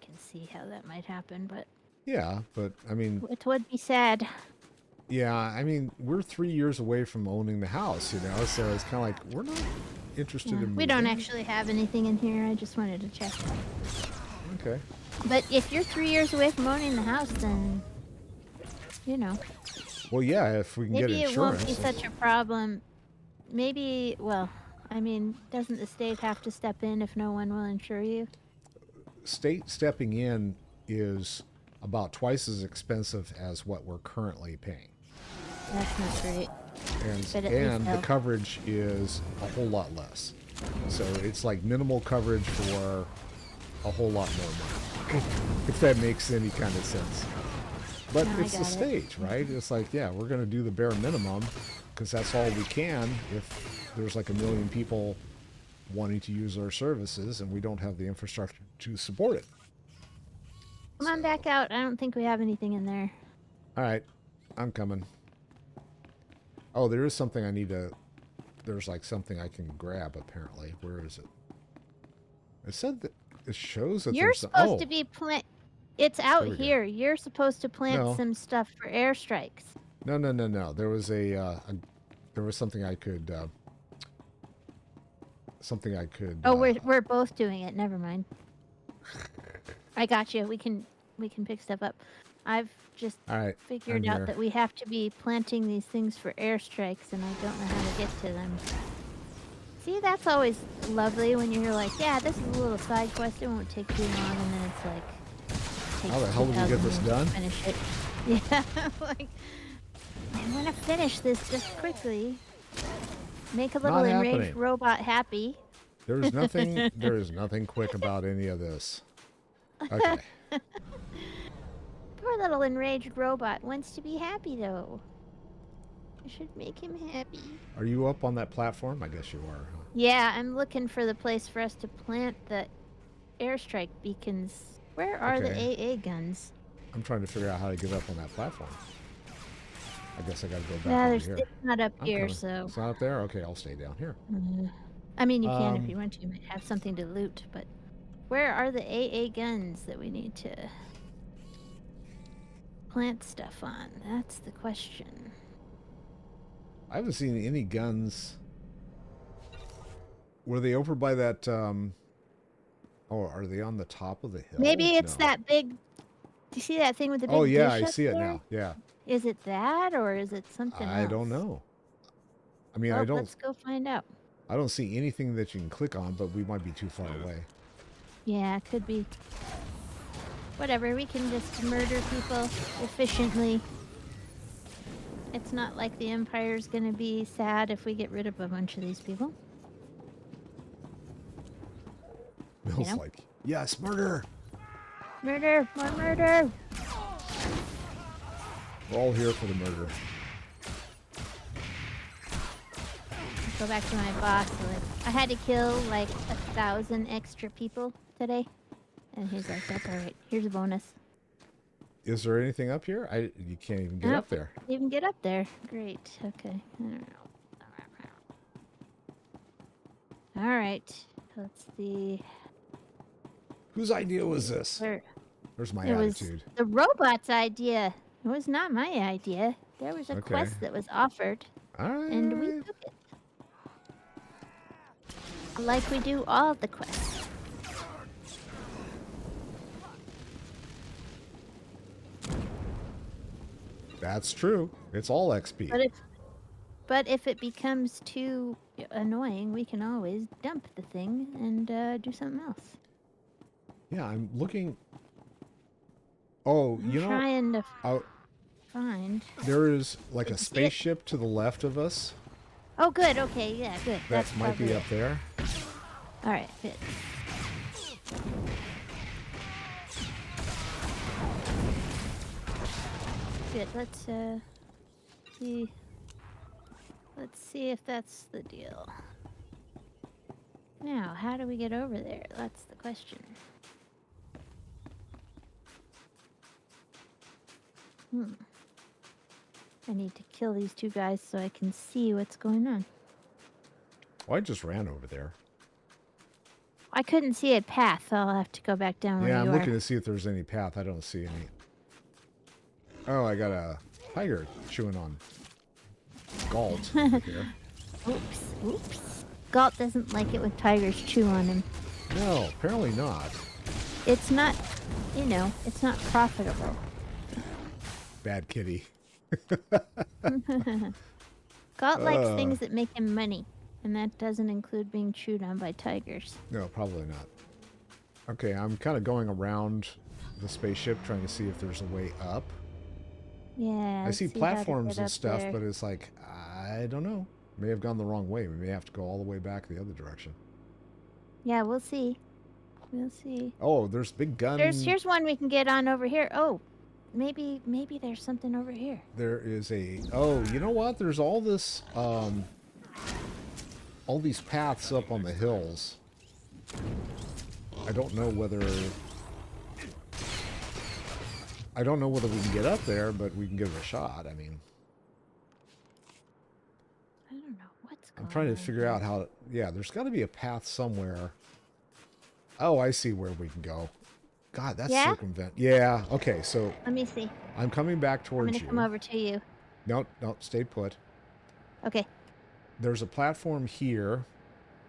Speaker 1: can see how that might happen, but
Speaker 2: Yeah, but I mean,
Speaker 1: it would be sad.
Speaker 2: yeah, I mean, we're 3 years away from owning the house, you know? So it's kind of like, we're not interested
Speaker 1: Yeah,
Speaker 2: in moving.
Speaker 1: we don't actually have anything in here. I just wanted to check.
Speaker 2: Okay.
Speaker 1: But if you're 3 years away from owning the house, then, you know,
Speaker 2: Well, yeah, if we can
Speaker 1: maybe
Speaker 2: get
Speaker 1: it
Speaker 2: insurance.
Speaker 1: won't be such a problem. Maybe, well, I mean, doesn't the state have to step in if no one will insure you?
Speaker 2: State stepping in is about twice as expensive as what we're currently paying.
Speaker 1: That's not great. But at least
Speaker 2: And the
Speaker 1: they'll-
Speaker 2: coverage is a whole lot less. So it's like minimal coverage for a whole lot more money. If that makes any kind of sense. But
Speaker 1: No, I
Speaker 2: it's the
Speaker 1: got it.
Speaker 2: stage, right? It's like, yeah, we're going to do the bare minimum because that's all we can if there's like 1 million people wanting to use our services and we don't have the infrastructure to support it.
Speaker 1: Come on back out. I don't think we have anything in there.
Speaker 2: All right, I'm coming. Oh, there is something I need to... There's like something I can grab, apparently. Where is it? It said that... It shows that
Speaker 1: You're
Speaker 2: there's...
Speaker 1: supposed to be plant. It's out
Speaker 2: There we go.
Speaker 1: here. You're supposed to plant
Speaker 2: No.
Speaker 1: some stuff for airstrikes.
Speaker 2: No. There was there was something I could... something I could...
Speaker 1: Oh, we're both doing it. Never mind. I got you. We can pick stuff up. I've just
Speaker 2: All right,
Speaker 1: figured
Speaker 2: I'm
Speaker 1: out
Speaker 2: here.
Speaker 1: that we have to be planting these things for airstrikes, and I don't know how to get to them. See, that's always lovely when you're like, yeah, this is a little side quest. It won't take too long, and then it's like, takes
Speaker 2: How the hell did we get
Speaker 1: 2,000
Speaker 2: this
Speaker 1: years to
Speaker 2: done?
Speaker 1: Finish it. Yeah, like I want to finish this just quickly. Make a little
Speaker 2: Not
Speaker 1: enraged
Speaker 2: happening.
Speaker 1: robot happy.
Speaker 2: There is nothing... there is nothing quick about any of this. Okay.
Speaker 1: Poor little enraged robot wants to be happy though. I should make him happy.
Speaker 2: Are you up on that platform? I guess you are. Huh?
Speaker 1: Yeah, I'm looking for the place for us to plant the airstrike beacons. Where are the
Speaker 2: Okay.
Speaker 1: AA guns?
Speaker 2: I'm trying to figure out how to get up on that platform. I guess I got to go back
Speaker 1: Yeah,
Speaker 2: over
Speaker 1: there's
Speaker 2: here.
Speaker 1: it's not up
Speaker 2: I'm
Speaker 1: here,
Speaker 2: coming.
Speaker 1: so.
Speaker 2: It's not up there? Okay, I'll stay down here.
Speaker 1: I mean, you can if
Speaker 2: Um,
Speaker 1: you want to. You might have something to loot, but where are the AA guns that we need to plant stuff on? That's the question.
Speaker 2: I haven't seen any guns. Were they over by that, Oh, are they on the top of the hill?
Speaker 1: Maybe it's
Speaker 2: No.
Speaker 1: that big. Do you see that thing with the big?
Speaker 2: Oh, yeah,
Speaker 1: dish
Speaker 2: I
Speaker 1: up
Speaker 2: see it
Speaker 1: there?
Speaker 2: now. Yeah.
Speaker 1: Is it that, or is it something else?
Speaker 2: I don't know. I mean,
Speaker 1: Well, let's go find out.
Speaker 2: I don't see anything that you can click on, but we might be too far away.
Speaker 1: Yeah, it could be. Whatever, we can just murder people efficiently. It's not like the Empire's gonna be sad if we get rid of a bunch of these people.
Speaker 2: Bill's
Speaker 1: know?
Speaker 2: like, yes, murder.
Speaker 1: Murder! More murder!
Speaker 2: We're all here for the murder.
Speaker 1: Go back to my boss. Like, I had to kill like 1,000 extra people today. And he's like, that's alright. Here's a bonus.
Speaker 2: Is there anything up here? You can't even get up there.
Speaker 1: Can't even get up there. Great. Okay. I don't know. Alright. Let's see.
Speaker 2: Whose idea was this?
Speaker 1: Where?
Speaker 2: There's my
Speaker 1: It was
Speaker 2: attitude.
Speaker 1: the robot's idea. It was not my idea. There was a
Speaker 2: Okay.
Speaker 1: quest that was offered,
Speaker 2: All right.
Speaker 1: and we took it. Like we do all the quests.
Speaker 2: That's true. It's all XP.
Speaker 1: But if it becomes too annoying, we can always dump the thing and do something else.
Speaker 2: Yeah, I'm looking. Oh,
Speaker 1: I'm
Speaker 2: you know,
Speaker 1: trying to find.
Speaker 2: there is like
Speaker 1: Did
Speaker 2: a
Speaker 1: you see it?
Speaker 2: spaceship to the left of us.
Speaker 1: Oh, good. Okay, yeah, good.
Speaker 2: That
Speaker 1: That's
Speaker 2: might be
Speaker 1: probably
Speaker 2: up there.
Speaker 1: All right, good. Good. Let's see. Let's see if that's the deal. Now, how do we get over there? That's the question. I need to kill these two guys so I can see what's going on.
Speaker 2: Oh, I just ran over there.
Speaker 1: I couldn't see a path. I'll have to go back down where
Speaker 2: Yeah,
Speaker 1: you
Speaker 2: I'm
Speaker 1: are.
Speaker 2: looking to see if there's any path. I don't see any. Oh, I got a tiger chewing on Galt over here.
Speaker 1: Oops, oops. Galt doesn't like it when tigers chew on him.
Speaker 2: No, apparently not.
Speaker 1: It's not, it's not profitable.
Speaker 2: Bad kitty.
Speaker 1: Galt likes things that make him money, and that doesn't include being chewed on by tigers.
Speaker 2: No, probably not. Okay, I'm kind of going around the spaceship trying to see if there's a way up.
Speaker 1: Yeah.
Speaker 2: I
Speaker 1: let's
Speaker 2: see
Speaker 1: how to
Speaker 2: platforms
Speaker 1: get
Speaker 2: and
Speaker 1: up
Speaker 2: stuff,
Speaker 1: there.
Speaker 2: but it's like, I don't know. May have gone the wrong way. We may have to go all the way back the other direction.
Speaker 1: Yeah, we'll see. We'll see.
Speaker 2: Oh, there's big gun.
Speaker 1: Here's one we can get on over here. Oh, maybe there's something over here.
Speaker 2: There is a. Oh, you know what? There's all this. All these paths up on the hills. I don't know whether. I don't know whether we can get up there, but we can give it a shot. I mean,
Speaker 1: I don't know what's going on.
Speaker 2: I'm trying to figure out how to. Yeah, there's got to be a path somewhere. Oh, I see where we can go. God, that's
Speaker 1: Yeah?
Speaker 2: circumvent. Yeah. Okay, so
Speaker 1: Let me see.
Speaker 2: I'm coming back
Speaker 1: I'm
Speaker 2: towards
Speaker 1: gonna
Speaker 2: you.
Speaker 1: come over to you.
Speaker 2: No, stay put.
Speaker 1: Okay.
Speaker 2: There's a platform here.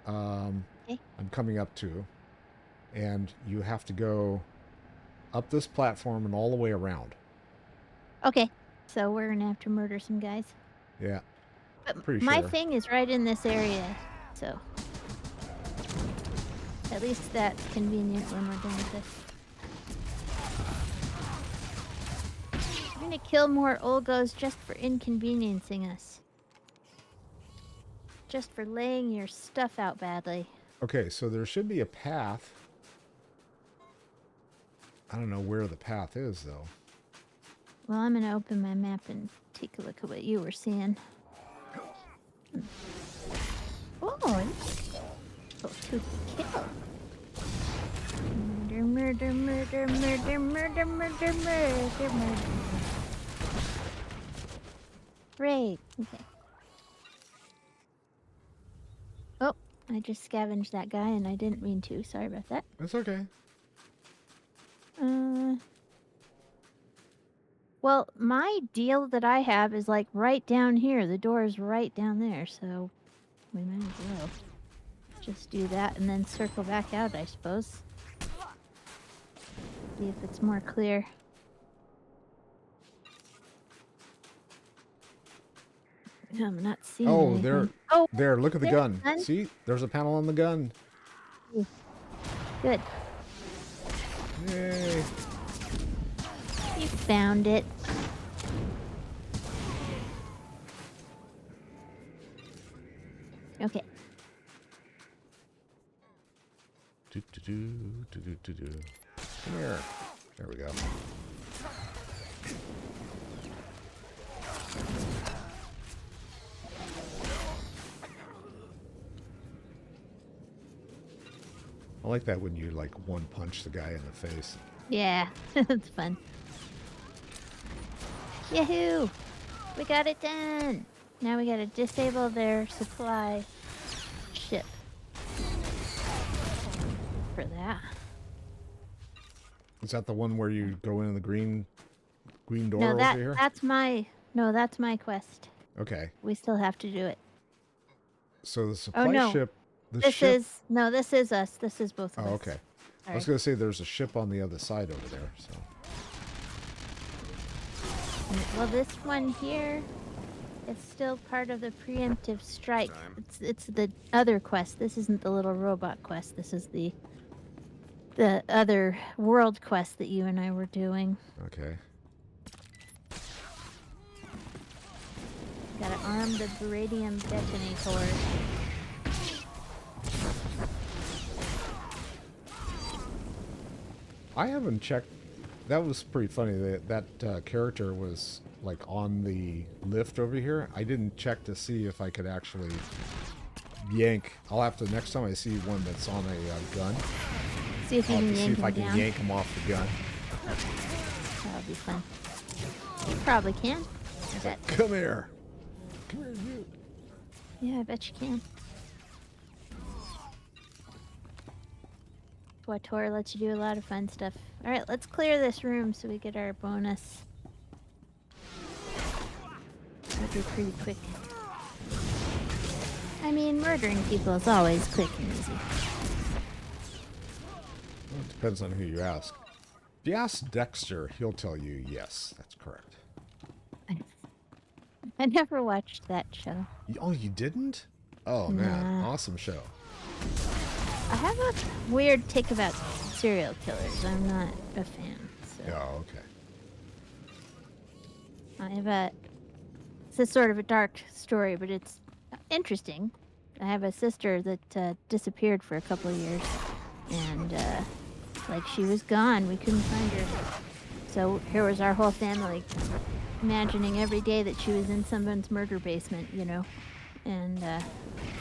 Speaker 1: Okay.
Speaker 2: I'm coming up to, and you have to go up this platform and all the way around.
Speaker 1: Okay. So we're gonna have to murder some guys.
Speaker 2: Yeah.
Speaker 1: But
Speaker 2: Pretty
Speaker 1: my
Speaker 2: sure. thing
Speaker 1: thing is right in this area, so at least that's convenient when we're done with this. We're gonna kill more Olgos just for inconveniencing us. Just for laying your stuff out badly.
Speaker 2: Okay, so there should be a path. I don't know where the path is, though.
Speaker 1: Well, I'm gonna open my map and take a look at what you were seeing. Oh, to kill. Murder, murder, murder, murder, murder, murder, murder. Great. Okay. Oh, I just scavenged that guy and I didn't mean to. Sorry about that.
Speaker 2: That's okay.
Speaker 1: Well, my deal that I have is like right down here. The door is right down there, so we might as well just do that and then circle back out, I suppose. See if it's more clear. I'm not seeing
Speaker 2: Oh,
Speaker 1: anything.
Speaker 2: there.
Speaker 1: Oh,
Speaker 2: There, look at the
Speaker 1: there's
Speaker 2: gun.
Speaker 1: a gun.
Speaker 2: See? There's a panel on the gun.
Speaker 1: Good.
Speaker 2: Yay.
Speaker 1: You found it. Okay.
Speaker 2: Come here. There we go. I like that when you like one punch the guy in the face.
Speaker 1: Yeah, it's fun. Yahoo! We got it done! Now we gotta disable their supply ship. For that.
Speaker 2: Is that the one where you go in the green door
Speaker 1: No,
Speaker 2: over here?
Speaker 1: that's my quest.
Speaker 2: Okay.
Speaker 1: We still have to do it.
Speaker 2: So the
Speaker 1: Oh
Speaker 2: supply
Speaker 1: no.
Speaker 2: ship,
Speaker 1: This is us. This is both of
Speaker 2: Oh,
Speaker 1: us.
Speaker 2: okay. I
Speaker 1: Sorry.
Speaker 2: was going to say there's a ship on the other side over there, so.
Speaker 1: Well, this one here is still part of the preemptive strike. It's the other quest. This isn't the little robot quest. This is the other world quest that you and I were doing.
Speaker 2: Okay.
Speaker 1: Gotta arm the beradium detonator.
Speaker 2: I haven't checked. That was pretty funny. That character was like on the lift over here. I didn't check to see if I could actually yank. I'll have to, next time I see one that's on a gun,
Speaker 1: See if you
Speaker 2: I'll have
Speaker 1: can
Speaker 2: to see
Speaker 1: yank
Speaker 2: if I
Speaker 1: him
Speaker 2: can
Speaker 1: down.
Speaker 2: yank him off the gun.
Speaker 1: That'll be fun. You probably can. I bet.
Speaker 2: Come here. Come here, you.
Speaker 1: Yeah, I bet you can. Wator lets you do a lot of fun stuff. Alright, let's clear this room so we get our bonus. That'll be pretty quick. I mean, murdering people is always quick and easy.
Speaker 2: Well, it depends on who you ask. If you ask Dexter, he'll tell you yes, that's correct.
Speaker 1: I never watched that show.
Speaker 2: Oh, you didn't? Oh, man.
Speaker 1: Nah.
Speaker 2: Awesome show.
Speaker 1: I have a weird tick about serial killers. I'm not a fan. So.
Speaker 2: Oh, okay.
Speaker 1: I have a. It's sort of a dark story, but it's interesting. I have a sister that disappeared for a couple of years, and like she was gone. We couldn't find her. So here was our whole family, imagining every day that she was in someone's murder basement, you know, and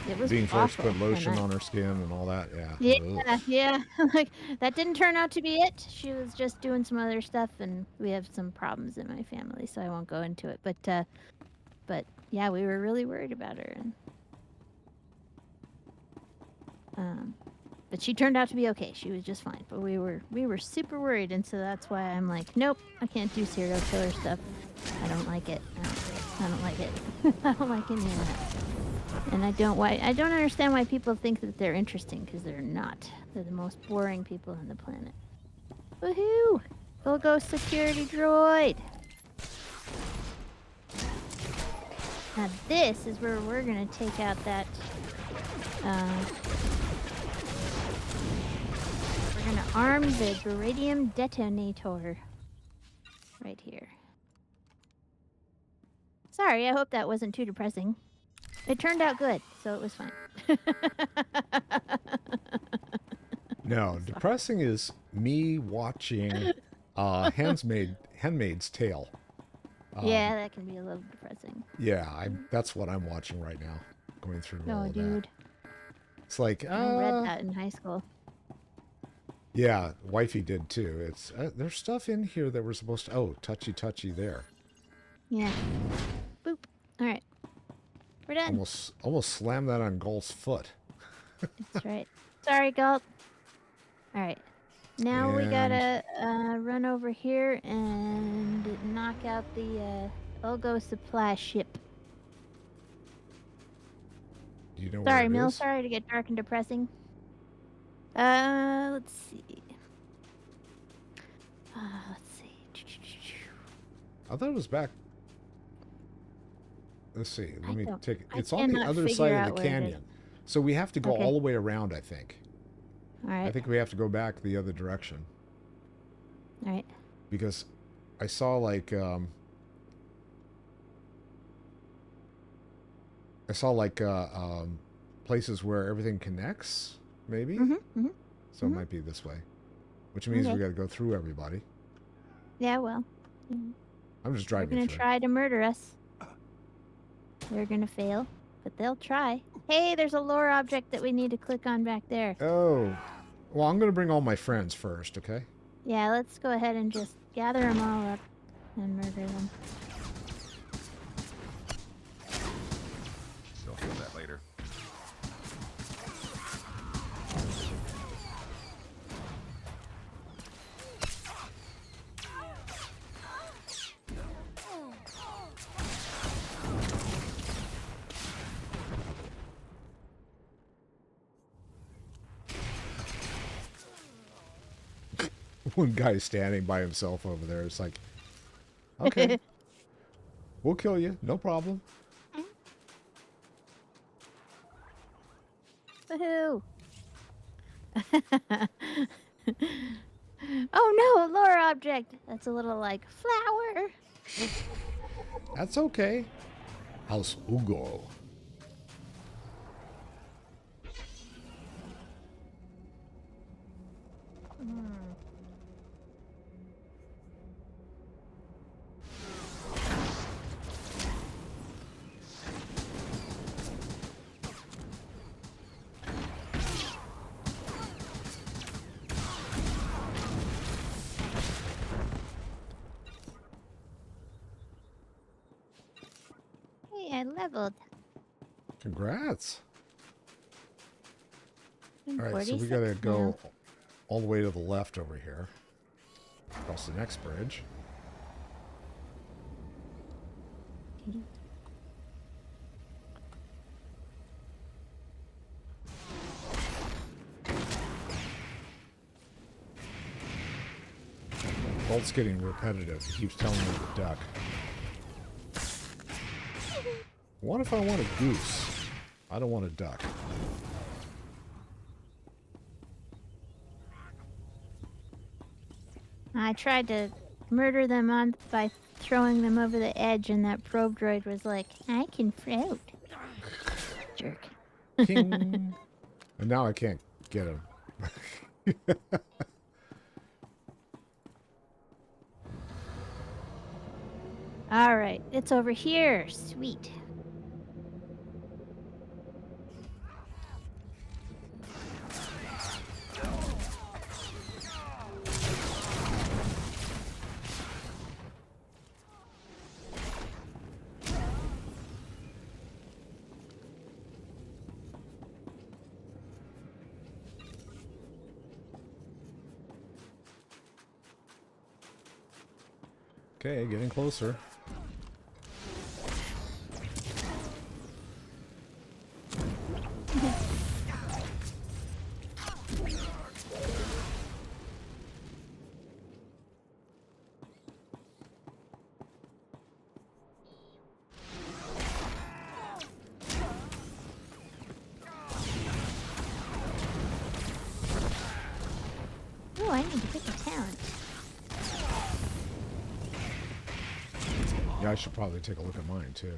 Speaker 1: it was
Speaker 2: Being forced to
Speaker 1: awful.
Speaker 2: put lotion
Speaker 1: And
Speaker 2: on her skin and all that, yeah.
Speaker 1: yeah,
Speaker 2: Ugh.
Speaker 1: yeah. Like that didn't turn out to be it. She was just doing some other stuff, and we have some problems in my family, so I won't go into it. But yeah, we were really worried about her, and but she turned out to be okay. She was just fine. But we were super worried, and so that's why I'm like, nope, I can't do serial killer stuff. I don't like it. I don't like it. I don't like any of that. And I don't understand why people think that they're interesting, because they're not. They're the most boring people on the planet. Woohoo! Go security droid. Now this is where we're gonna take out that. We're gonna arm the beradium detonator. Right here. Sorry, I hope that wasn't too depressing. It turned out good, so it was fine.
Speaker 2: No, depressing is me watching Handmaid's Tale.
Speaker 1: Yeah, that can be a little depressing.
Speaker 2: Yeah, that's what I'm watching right now. Going through all
Speaker 1: No,
Speaker 2: of
Speaker 1: dude.
Speaker 2: that. It's like,
Speaker 1: I read that in high school.
Speaker 2: yeah, wifey did too. It's there's stuff in here that we're supposed to. Oh, touchy there.
Speaker 1: Yeah. Boop. All right. We're done.
Speaker 2: Almost slammed that on Gul's foot.
Speaker 1: That's right. Sorry, Galt. All right. Now we gotta run over here and knock out the Ulgo supply ship.
Speaker 2: Do you know
Speaker 1: Sorry,
Speaker 2: where it
Speaker 1: Mill.
Speaker 2: is?
Speaker 1: Sorry to get dark and depressing. Let's see. Let's see.
Speaker 2: I thought it was back. Let's see. Let me take it.
Speaker 1: I
Speaker 2: It's on the
Speaker 1: cannot
Speaker 2: other
Speaker 1: figure
Speaker 2: side
Speaker 1: out
Speaker 2: of the
Speaker 1: where it is.
Speaker 2: canyon. So we have to go
Speaker 1: Okay.
Speaker 2: all the way around, I think.
Speaker 1: All right.
Speaker 2: I think we have to go back the other direction.
Speaker 1: All right.
Speaker 2: Because I saw like places where everything connects, maybe?
Speaker 1: Mm-hmm.
Speaker 2: So it might be this way. Which means we got to go through everybody.
Speaker 1: Yeah, well.
Speaker 2: I'm just
Speaker 1: They're
Speaker 2: driving
Speaker 1: gonna
Speaker 2: through.
Speaker 1: try to murder us. They're gonna fail, but they'll try. Hey, there's a lore object that we need to click on back there.
Speaker 2: Oh. Well, I'm going to bring all my friends first, okay?
Speaker 1: Yeah, let's go ahead and just gather them all up and murder them.
Speaker 6: You'll feel that later.
Speaker 2: One guy standing by himself over there. It's like, okay, we'll kill you. No problem.
Speaker 1: Woohoo! Oh no, a lore object! That's a little like flower.
Speaker 2: That's okay. House Ugo.
Speaker 1: Hey, I leveled.
Speaker 2: Congrats.
Speaker 1: I'm
Speaker 2: All right, so we
Speaker 1: 46
Speaker 2: got to go
Speaker 1: now.
Speaker 2: all the way to the left over here. Across the next bridge. Bolt's getting repetitive. He keeps telling me to duck. What if I want a goose? I don't want a duck.
Speaker 1: I tried to murder them on by throwing them over the edge, and that probe droid was like, "I can float." Jerk.
Speaker 2: King. And now I can't get him.
Speaker 1: All right, it's over here. Sweet.
Speaker 2: Okay, getting closer.
Speaker 1: Oh, I need to pick a talent.
Speaker 2: Yeah, I should probably take a look at mine, too.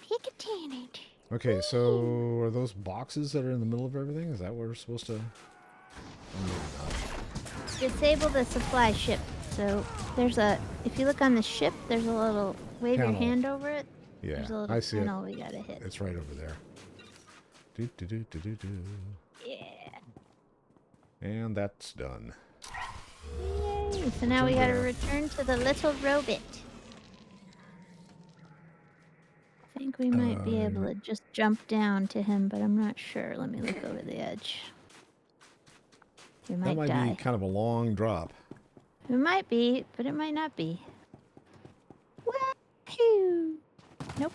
Speaker 1: Pick a talent.
Speaker 2: Okay, so are those boxes that are in the middle of everything? Is that what we're supposed to... Oh, maybe not.
Speaker 1: Disable the supply ship. So there's a. If you look on the ship, there's a little. Wave your
Speaker 2: Panel.
Speaker 1: hand over it.
Speaker 2: Yeah,
Speaker 1: There's a little
Speaker 2: I see it.
Speaker 1: panel we gotta hit.
Speaker 2: It's right over there. Do, do, do, do, do, do.
Speaker 1: Yeah.
Speaker 2: And that's done.
Speaker 1: Yay! So now we gotta return to the little robot. I think we might be able to just jump down to him, but I'm not sure. Let me look over the edge. We
Speaker 2: That
Speaker 1: might
Speaker 2: might
Speaker 1: die.
Speaker 2: be kind of a long drop.
Speaker 1: It might be, but it might not be. Wahoo! Nope.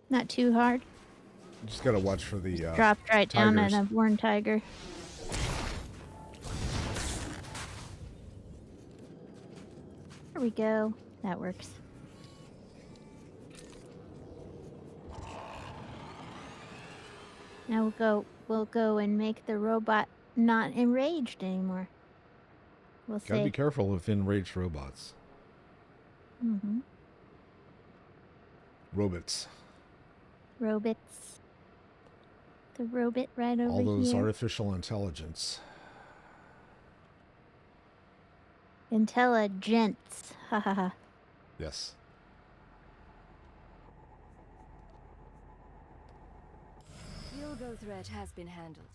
Speaker 1: Not too hard.
Speaker 2: Just gotta watch for the
Speaker 1: Dropped right down at
Speaker 2: tigers.
Speaker 1: a born tiger. There we go. That works. Now we'll go and make the robot not enraged anymore. We'll
Speaker 2: Gotta
Speaker 1: say
Speaker 2: be careful with enraged robots.
Speaker 1: mm-hmm.
Speaker 2: Robots.
Speaker 1: Robots. The robot right over
Speaker 2: All those
Speaker 1: here.
Speaker 2: artificial intelligence.
Speaker 1: Intelligence. Ha ha ha.
Speaker 2: Yes.
Speaker 5: The Ulgo threat has been handled.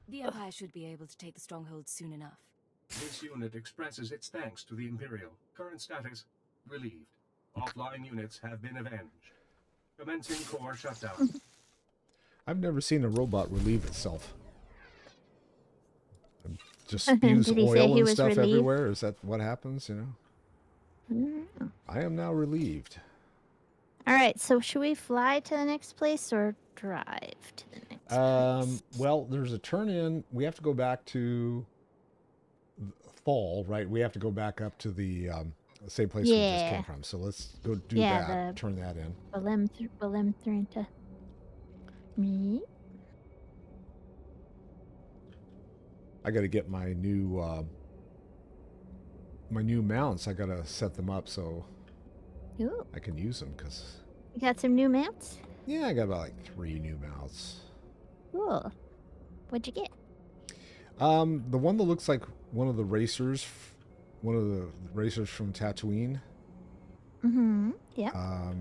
Speaker 5: The Empire should be able to take the stronghold soon enough.
Speaker 3: This unit expresses its thanks to the Imperial. Current status, relieved. Offline units have been avenged. Commencing core shutdown.
Speaker 2: I've never seen a robot relieve itself. Just spews
Speaker 1: Did he say
Speaker 2: oil
Speaker 1: he
Speaker 2: and
Speaker 1: was
Speaker 2: stuff
Speaker 1: relieved?
Speaker 2: everywhere. Is that what happens? You know. I am now relieved.
Speaker 1: All right, so should we fly to the next place or drive to the next place?
Speaker 2: Well, there's a turn in. We have to go back to fall, right? We have to go back up to the same place we just came from. So let's go do that. Turn that in.
Speaker 1: Belimthrinta. Me?
Speaker 2: I got to get my new mounts. I got to set them up so
Speaker 1: Ooh.
Speaker 2: I can use them because.
Speaker 1: You got some new mounts?
Speaker 2: Yeah, I got about like 3 new mounts.
Speaker 1: Cool. What'd you get?
Speaker 2: The one that looks like one of the racers from Tatooine.
Speaker 1: Mm-hmm. Yeah.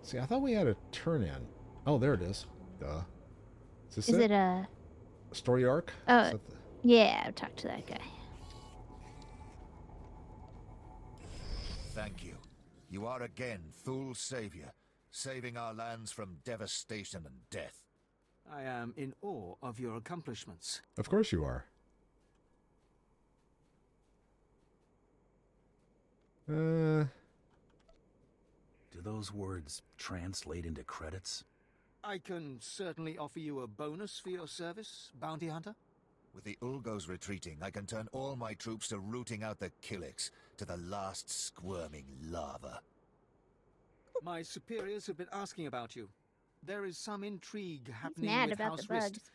Speaker 2: See, I thought we had a turn in. Oh, there it is. Duh.
Speaker 1: Is it a
Speaker 2: story arc?
Speaker 1: Oh, yeah. I've talked to that guy.
Speaker 6: Thank you. You are again Thul's savior, saving our lands from devastation and death.
Speaker 7: I am in awe of your accomplishments.
Speaker 2: Of course you are.
Speaker 8: Do those words translate into credits?
Speaker 7: I can certainly offer you a bonus for your service, bounty hunter.
Speaker 6: With the Ulgos retreating, I can turn all my troops to rooting out the Killiks, to the last squirming lava.
Speaker 7: My superiors have been asking about you. There is some intrigue happening
Speaker 1: mad
Speaker 7: with
Speaker 1: about
Speaker 7: House
Speaker 1: the
Speaker 7: Rist.
Speaker 1: bugs.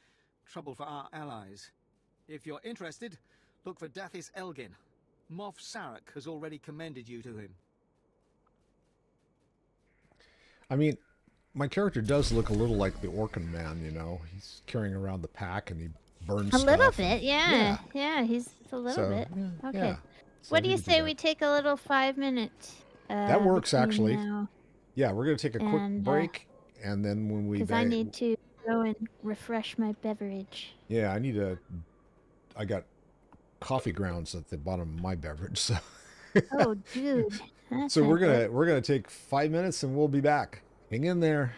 Speaker 7: Trouble for our allies. If you're interested, look for Dathis Elgin. Moff Sarek has already commended you to him.
Speaker 2: I mean, my character does look a little like the Orkin man, you know. He's carrying around the pack and he burns
Speaker 1: A little
Speaker 2: stuff
Speaker 1: bit, yeah. Yeah, he's a little bit.
Speaker 2: Yeah,
Speaker 1: Okay.
Speaker 2: yeah. So
Speaker 1: What do
Speaker 2: he
Speaker 1: you
Speaker 2: could
Speaker 1: say
Speaker 2: that.
Speaker 1: we take a little 5-minute?
Speaker 2: That works,
Speaker 1: between
Speaker 2: actually.
Speaker 1: now
Speaker 2: Yeah, we're going to take a quick
Speaker 1: and,
Speaker 2: break, and then when we...
Speaker 1: Because I need to go and refresh my beverage.
Speaker 2: Yeah, I got coffee grounds at the bottom of my beverage, so...
Speaker 1: Oh, dude. That's
Speaker 2: So
Speaker 1: not good.
Speaker 2: we're gonna take 5 minutes, and we'll be back. Hang in there.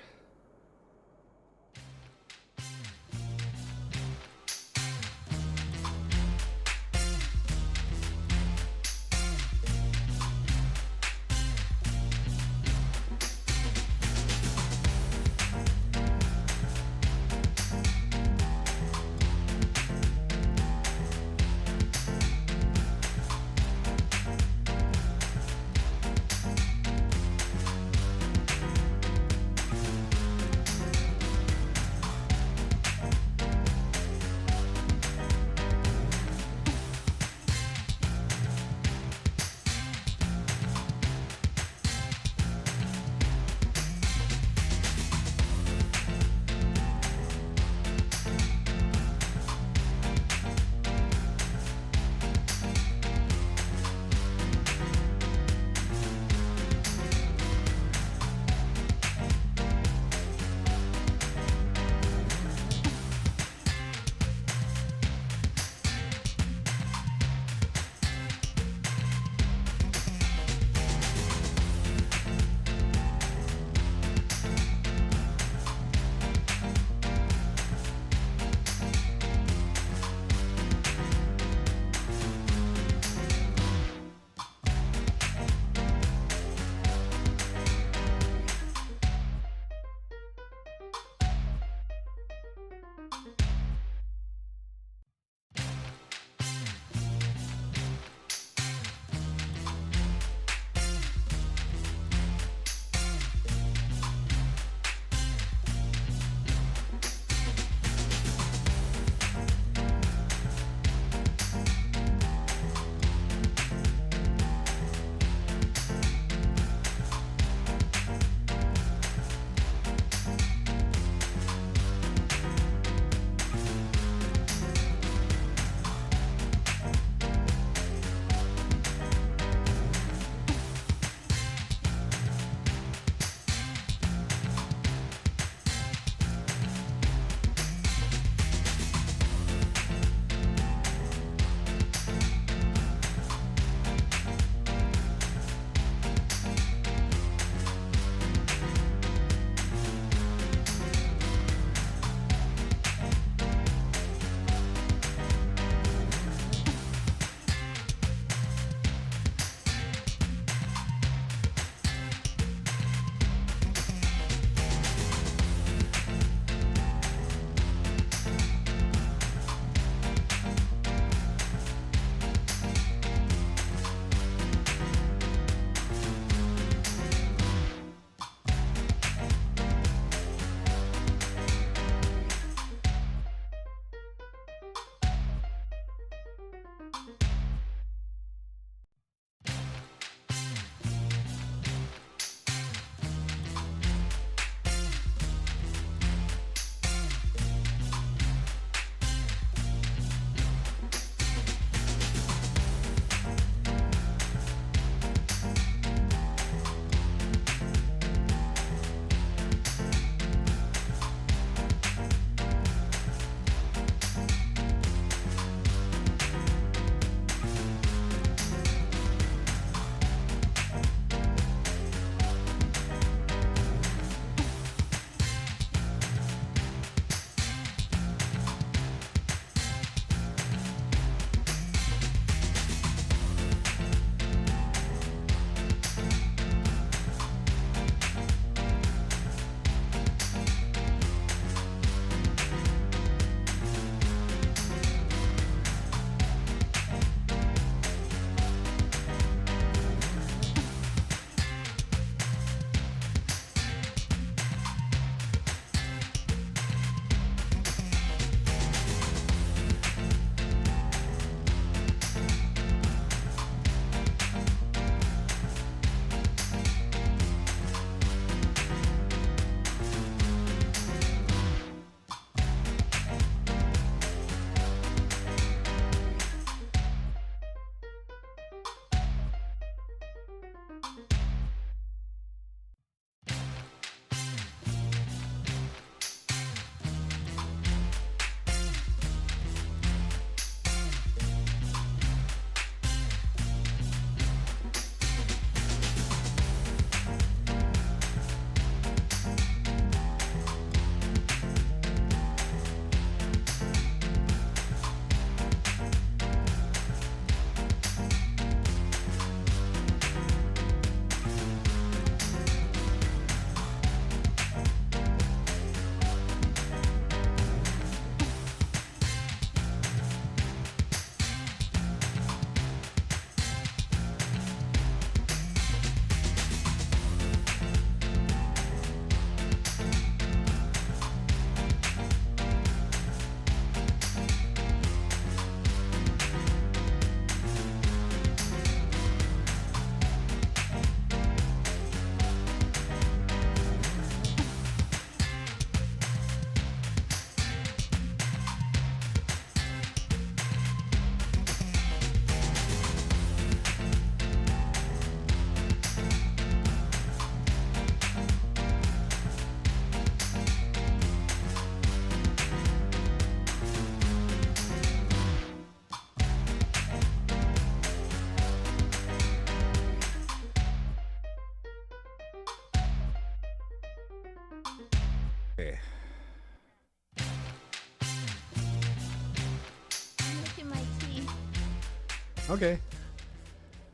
Speaker 2: Okay.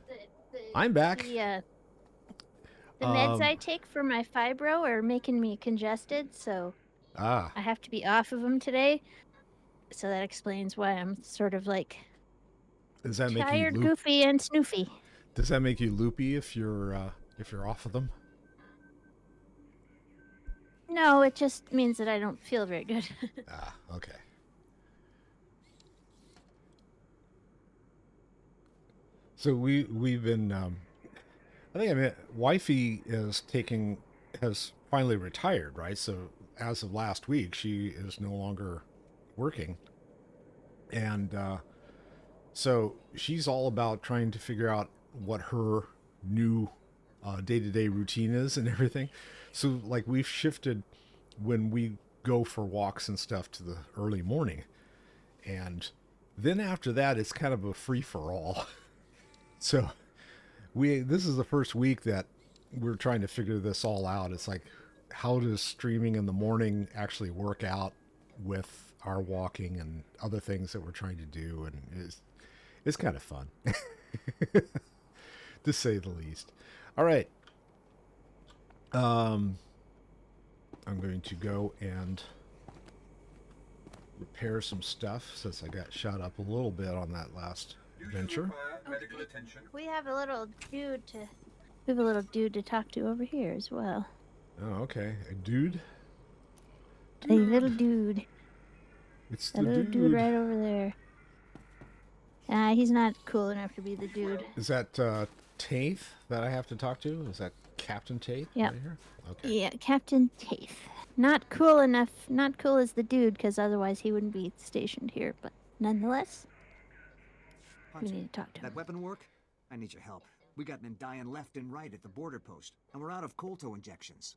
Speaker 1: The, the,
Speaker 2: I'm back.
Speaker 1: the meds I take for my fibro are making me congested, so
Speaker 2: Ah,
Speaker 1: I have to be off of them today. So that explains why I'm sort of like
Speaker 2: does that make you
Speaker 1: tired, goofy, and snoofy.
Speaker 2: Does that make you loopy if you're off of them?
Speaker 1: No, it just means that I don't feel very good.
Speaker 2: Ah, okay. So we've been. Wifey has finally retired, right? So as of last week, she is no longer working, and so she's all about trying to figure out what her new day-to-day routine is and everything. So like we've shifted when we go for walks and stuff to the early morning, and then after that it's kind of a free for all. So this is the first week that we're trying to figure this all out. It's like, how does streaming in the morning actually work out with our walking and other things that we're trying to do, and it's kind of fun, to say the least. All right. I'm going to go and repair some stuff since I got shot up a little bit on that last venture.
Speaker 1: We have a little dude to talk to over here as well.
Speaker 2: Oh, okay. A dude?
Speaker 1: A little dude.
Speaker 2: It's
Speaker 1: A
Speaker 2: the
Speaker 1: little
Speaker 2: dude.
Speaker 1: dude right over there. He's not cool enough to be the dude.
Speaker 2: Is that Taith that I have to talk to? Is that Captain Taith?
Speaker 1: Yep.
Speaker 2: Right here? Okay.
Speaker 1: Yeah, Captain Taith. Not cool enough. Not cool as the dude, because otherwise he wouldn't be stationed here. But nonetheless, we need to talk to him.
Speaker 9: That weapon work? I need your help. We got men dying left and right at the border post, and we're out of colto injections.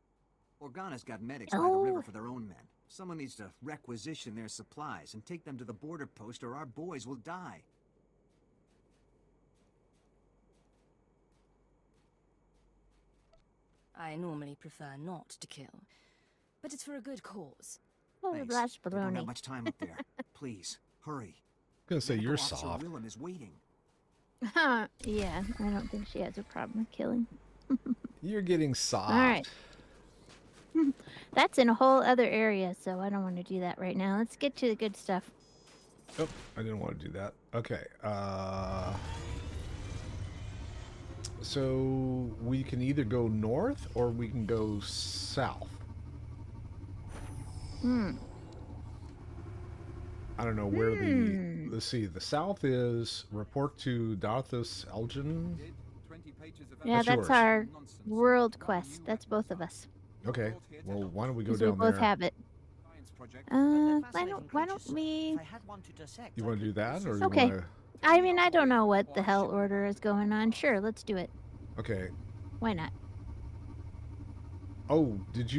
Speaker 9: Organa's got medics by the river for their own men. Someone needs to requisition their supplies and take them to the border post, or our boys will die.
Speaker 5: I normally prefer not to kill, but it's for a good cause.
Speaker 1: Oh,
Speaker 9: Thanks.
Speaker 1: that's
Speaker 9: We don't have
Speaker 1: baloney.
Speaker 9: much time up there. Please, hurry.
Speaker 2: I'm going to say
Speaker 9: Medical
Speaker 2: you're
Speaker 9: Officer
Speaker 2: soft.
Speaker 9: Willem is waiting.
Speaker 1: Yeah, I don't think she has a problem with killing.
Speaker 2: You're getting soft.
Speaker 1: All right. That's in a whole other area, so I don't want to do that right now. Let's get to the good stuff.
Speaker 2: Oh, I didn't want to do that. Okay. So we can either go north or we can go south. I don't know where the... Let's see. The south is report to Darthus Elgin.
Speaker 1: Yeah, that's
Speaker 2: yours.
Speaker 1: our world quest. That's both of us.
Speaker 2: Okay. Well, why don't we go
Speaker 1: 'Cause
Speaker 2: down
Speaker 1: we both
Speaker 2: there?
Speaker 1: have it. Why don't we...
Speaker 2: You want to do that, or you
Speaker 1: Okay.
Speaker 2: want to?
Speaker 1: I mean, I don't know what the hell order is going on. Sure, let's do it.
Speaker 2: Okay.
Speaker 1: Why not?
Speaker 2: Oh, did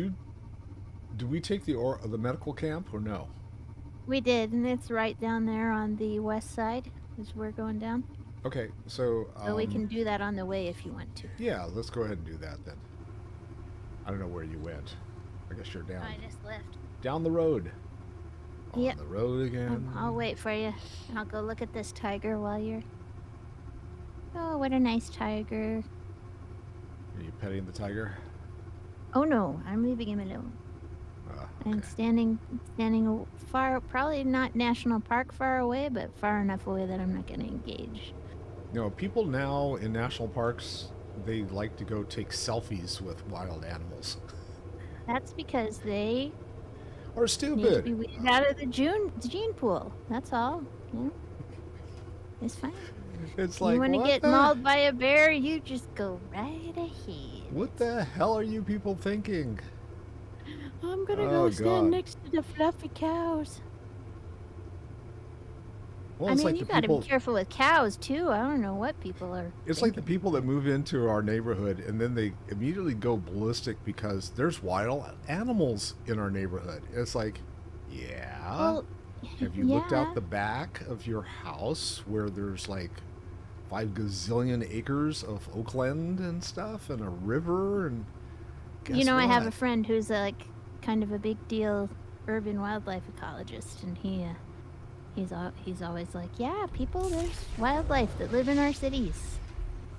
Speaker 2: we take the medical camp or no?
Speaker 1: We did, and it's right down there on the west side as we're going down.
Speaker 2: Okay, so
Speaker 1: So we can do that on the way if you want to.
Speaker 2: yeah, let's go ahead and do that then. I don't know where you went. I guess you're down
Speaker 1: I just left.
Speaker 2: down the road.
Speaker 1: Yep.
Speaker 2: On the road again.
Speaker 1: I'll wait for you. I'll go look at this tiger while you're... Oh, what a nice tiger.
Speaker 2: Are you petting the tiger?
Speaker 1: Oh no, I'm leaving him alone. I'm standing far, probably not national park far away, but far enough away that I'm not going to engage.
Speaker 2: No, people now in national parks, they like to go take selfies with wild animals.
Speaker 1: That's because they
Speaker 2: Or
Speaker 1: need to
Speaker 2: stupid.
Speaker 1: be weeded out of the gene pool. That's all. Yeah. It's fine.
Speaker 2: It's like,
Speaker 1: you want to
Speaker 2: what
Speaker 1: get
Speaker 2: the-
Speaker 1: mauled by a bear, you just go right ahead.
Speaker 2: What the hell are you people thinking?
Speaker 1: I'm gonna
Speaker 2: Oh,
Speaker 1: go stand
Speaker 2: God.
Speaker 1: next to the fluffy cows.
Speaker 2: Well,
Speaker 1: I
Speaker 2: it's
Speaker 1: mean,
Speaker 2: like
Speaker 1: you
Speaker 2: the
Speaker 1: gotta
Speaker 2: people.
Speaker 1: be careful with cows too. I don't know what people are.
Speaker 2: It's like the people that move into our neighborhood and then they immediately go ballistic because there's wild animals in our neighborhood. It's like, yeah.
Speaker 1: Well,
Speaker 2: Have you looked
Speaker 1: yeah.
Speaker 2: out the back of your house where there's like 5 gazillion acres of Oakland and stuff and a river and guess
Speaker 1: You know, I have a
Speaker 2: what?
Speaker 1: friend who's like kind of a big deal urban wildlife ecologist, and he's always like, yeah, people, there's wildlife that live in our cities.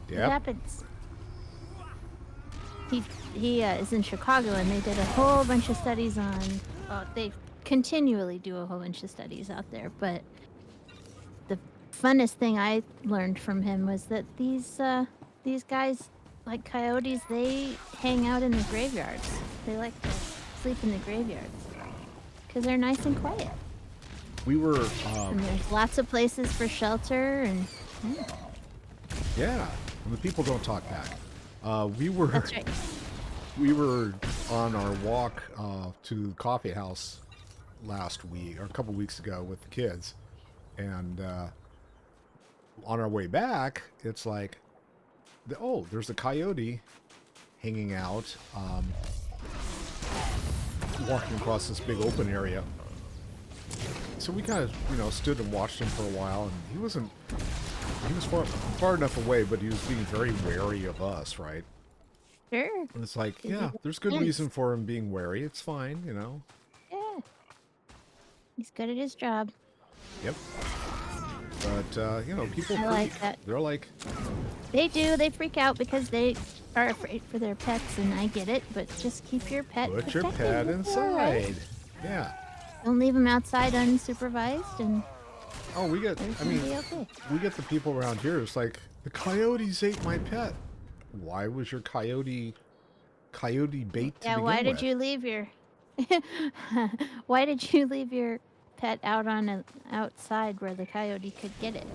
Speaker 1: It
Speaker 2: Yep.
Speaker 1: happens. He is in Chicago, and they did a whole bunch of studies on. They continually do a whole bunch of studies out there, but the funnest thing I learned from him was that these guys, like coyotes, they hang out in the graveyards. They like to sleep in the graveyards because they're nice and quiet.
Speaker 2: We were.
Speaker 1: And there's lots of places for shelter, and
Speaker 2: Yeah, and the people don't talk back. We were.
Speaker 1: that's right.
Speaker 2: We were on our walk to the coffee house last week, or a couple weeks ago, with the kids, and on our way back, it's like, there's a coyote hanging out, walking across this big open area. So we kind of, stood and watched him for a while, and he was far enough away, but he was being very wary of us, right?
Speaker 1: Sure.
Speaker 2: And it's like,
Speaker 1: Is
Speaker 2: yeah,
Speaker 1: it
Speaker 2: there's good
Speaker 1: intense?
Speaker 2: reason for him being wary. It's fine,
Speaker 1: Yeah. He's good at his job.
Speaker 2: Yep. But, people,
Speaker 1: I like that.
Speaker 2: they're like,
Speaker 1: They do. They freak out because they are afraid for their pets, and I get it. But just keep your pet
Speaker 2: put your
Speaker 1: protected.
Speaker 2: pet
Speaker 1: It's all right.
Speaker 2: inside. Yeah.
Speaker 1: Don't leave them outside unsupervised, and
Speaker 2: Oh, we get,
Speaker 1: everything will be okay.
Speaker 2: we get the people around here. It's like, the coyotes ate my pet. Why was your coyote bait to
Speaker 1: Yeah.
Speaker 2: begin
Speaker 1: Why did
Speaker 2: with?
Speaker 1: you leave your? Why did you leave your pet out on outside where the coyote could get it?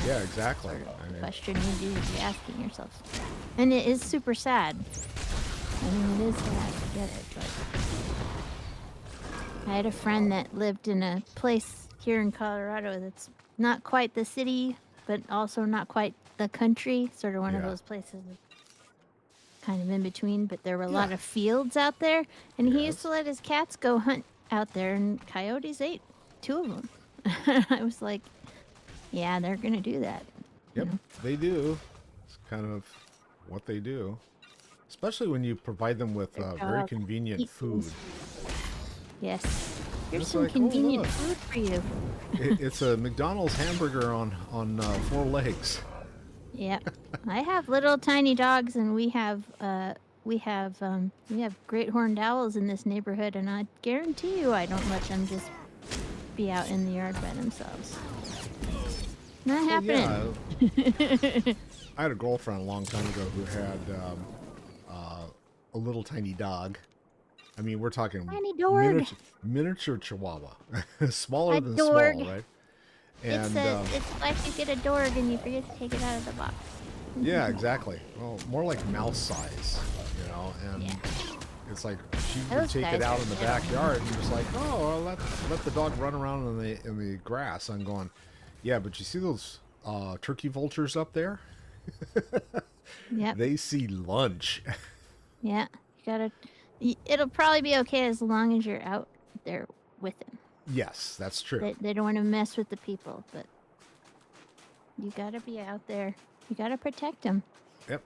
Speaker 2: Yeah, exactly. I mean,
Speaker 1: Question you need to be asking yourself. And it is super sad. I mean, it is sad. I get it, but I had a friend that lived in a place here in Colorado that's not quite the city, but also not quite the country. Sort of one of
Speaker 2: Yeah.
Speaker 1: those places kind of in between, but there were a lot of fields out there, and he used
Speaker 2: Yes.
Speaker 1: to let his cats go hunt out there, and coyotes ate 2 of them. I was like, yeah, they're gonna do that.
Speaker 2: Yep, they do. It's kind of what they do. Especially when you provide them with
Speaker 1: Their
Speaker 2: very
Speaker 1: dog
Speaker 2: convenient
Speaker 1: eats
Speaker 2: food.
Speaker 1: things. Yes. Here's
Speaker 2: It's
Speaker 1: some
Speaker 2: like, oh,
Speaker 1: convenient
Speaker 2: look.
Speaker 1: food for you.
Speaker 2: It's a McDonald's hamburger on 4 legs.
Speaker 1: Yep. I have little tiny dogs, and we have great horned owls in this neighborhood, and I guarantee you I don't let them just be out in the yard by themselves. Not
Speaker 2: Well,
Speaker 1: happening.
Speaker 2: yeah, I had a girlfriend a long time ago who had a little tiny dog. I mean, we're talking
Speaker 1: Tiny dog.
Speaker 2: miniature Chihuahua, smaller
Speaker 1: A
Speaker 2: than
Speaker 1: dorg.
Speaker 2: small, right? And
Speaker 1: It's like you get a dorg and you forget to take it out of the box.
Speaker 2: yeah, exactly. Well, more like mouse size, and
Speaker 1: Yeah.
Speaker 2: it's like she would
Speaker 1: Those
Speaker 2: take
Speaker 1: guys
Speaker 2: it out
Speaker 1: are
Speaker 2: in the
Speaker 1: little.
Speaker 2: backyard and just like, oh, I'll let the dog run around in the grass. I'm going, yeah, but you see those turkey vultures up there?
Speaker 1: Yep.
Speaker 2: They see lunch.
Speaker 1: Yeah. It'll probably be okay as long as you're out there with him.
Speaker 2: Yes, that's true.
Speaker 1: They don't want to mess with the people, but you gotta be out there. You gotta protect them.
Speaker 2: Yep.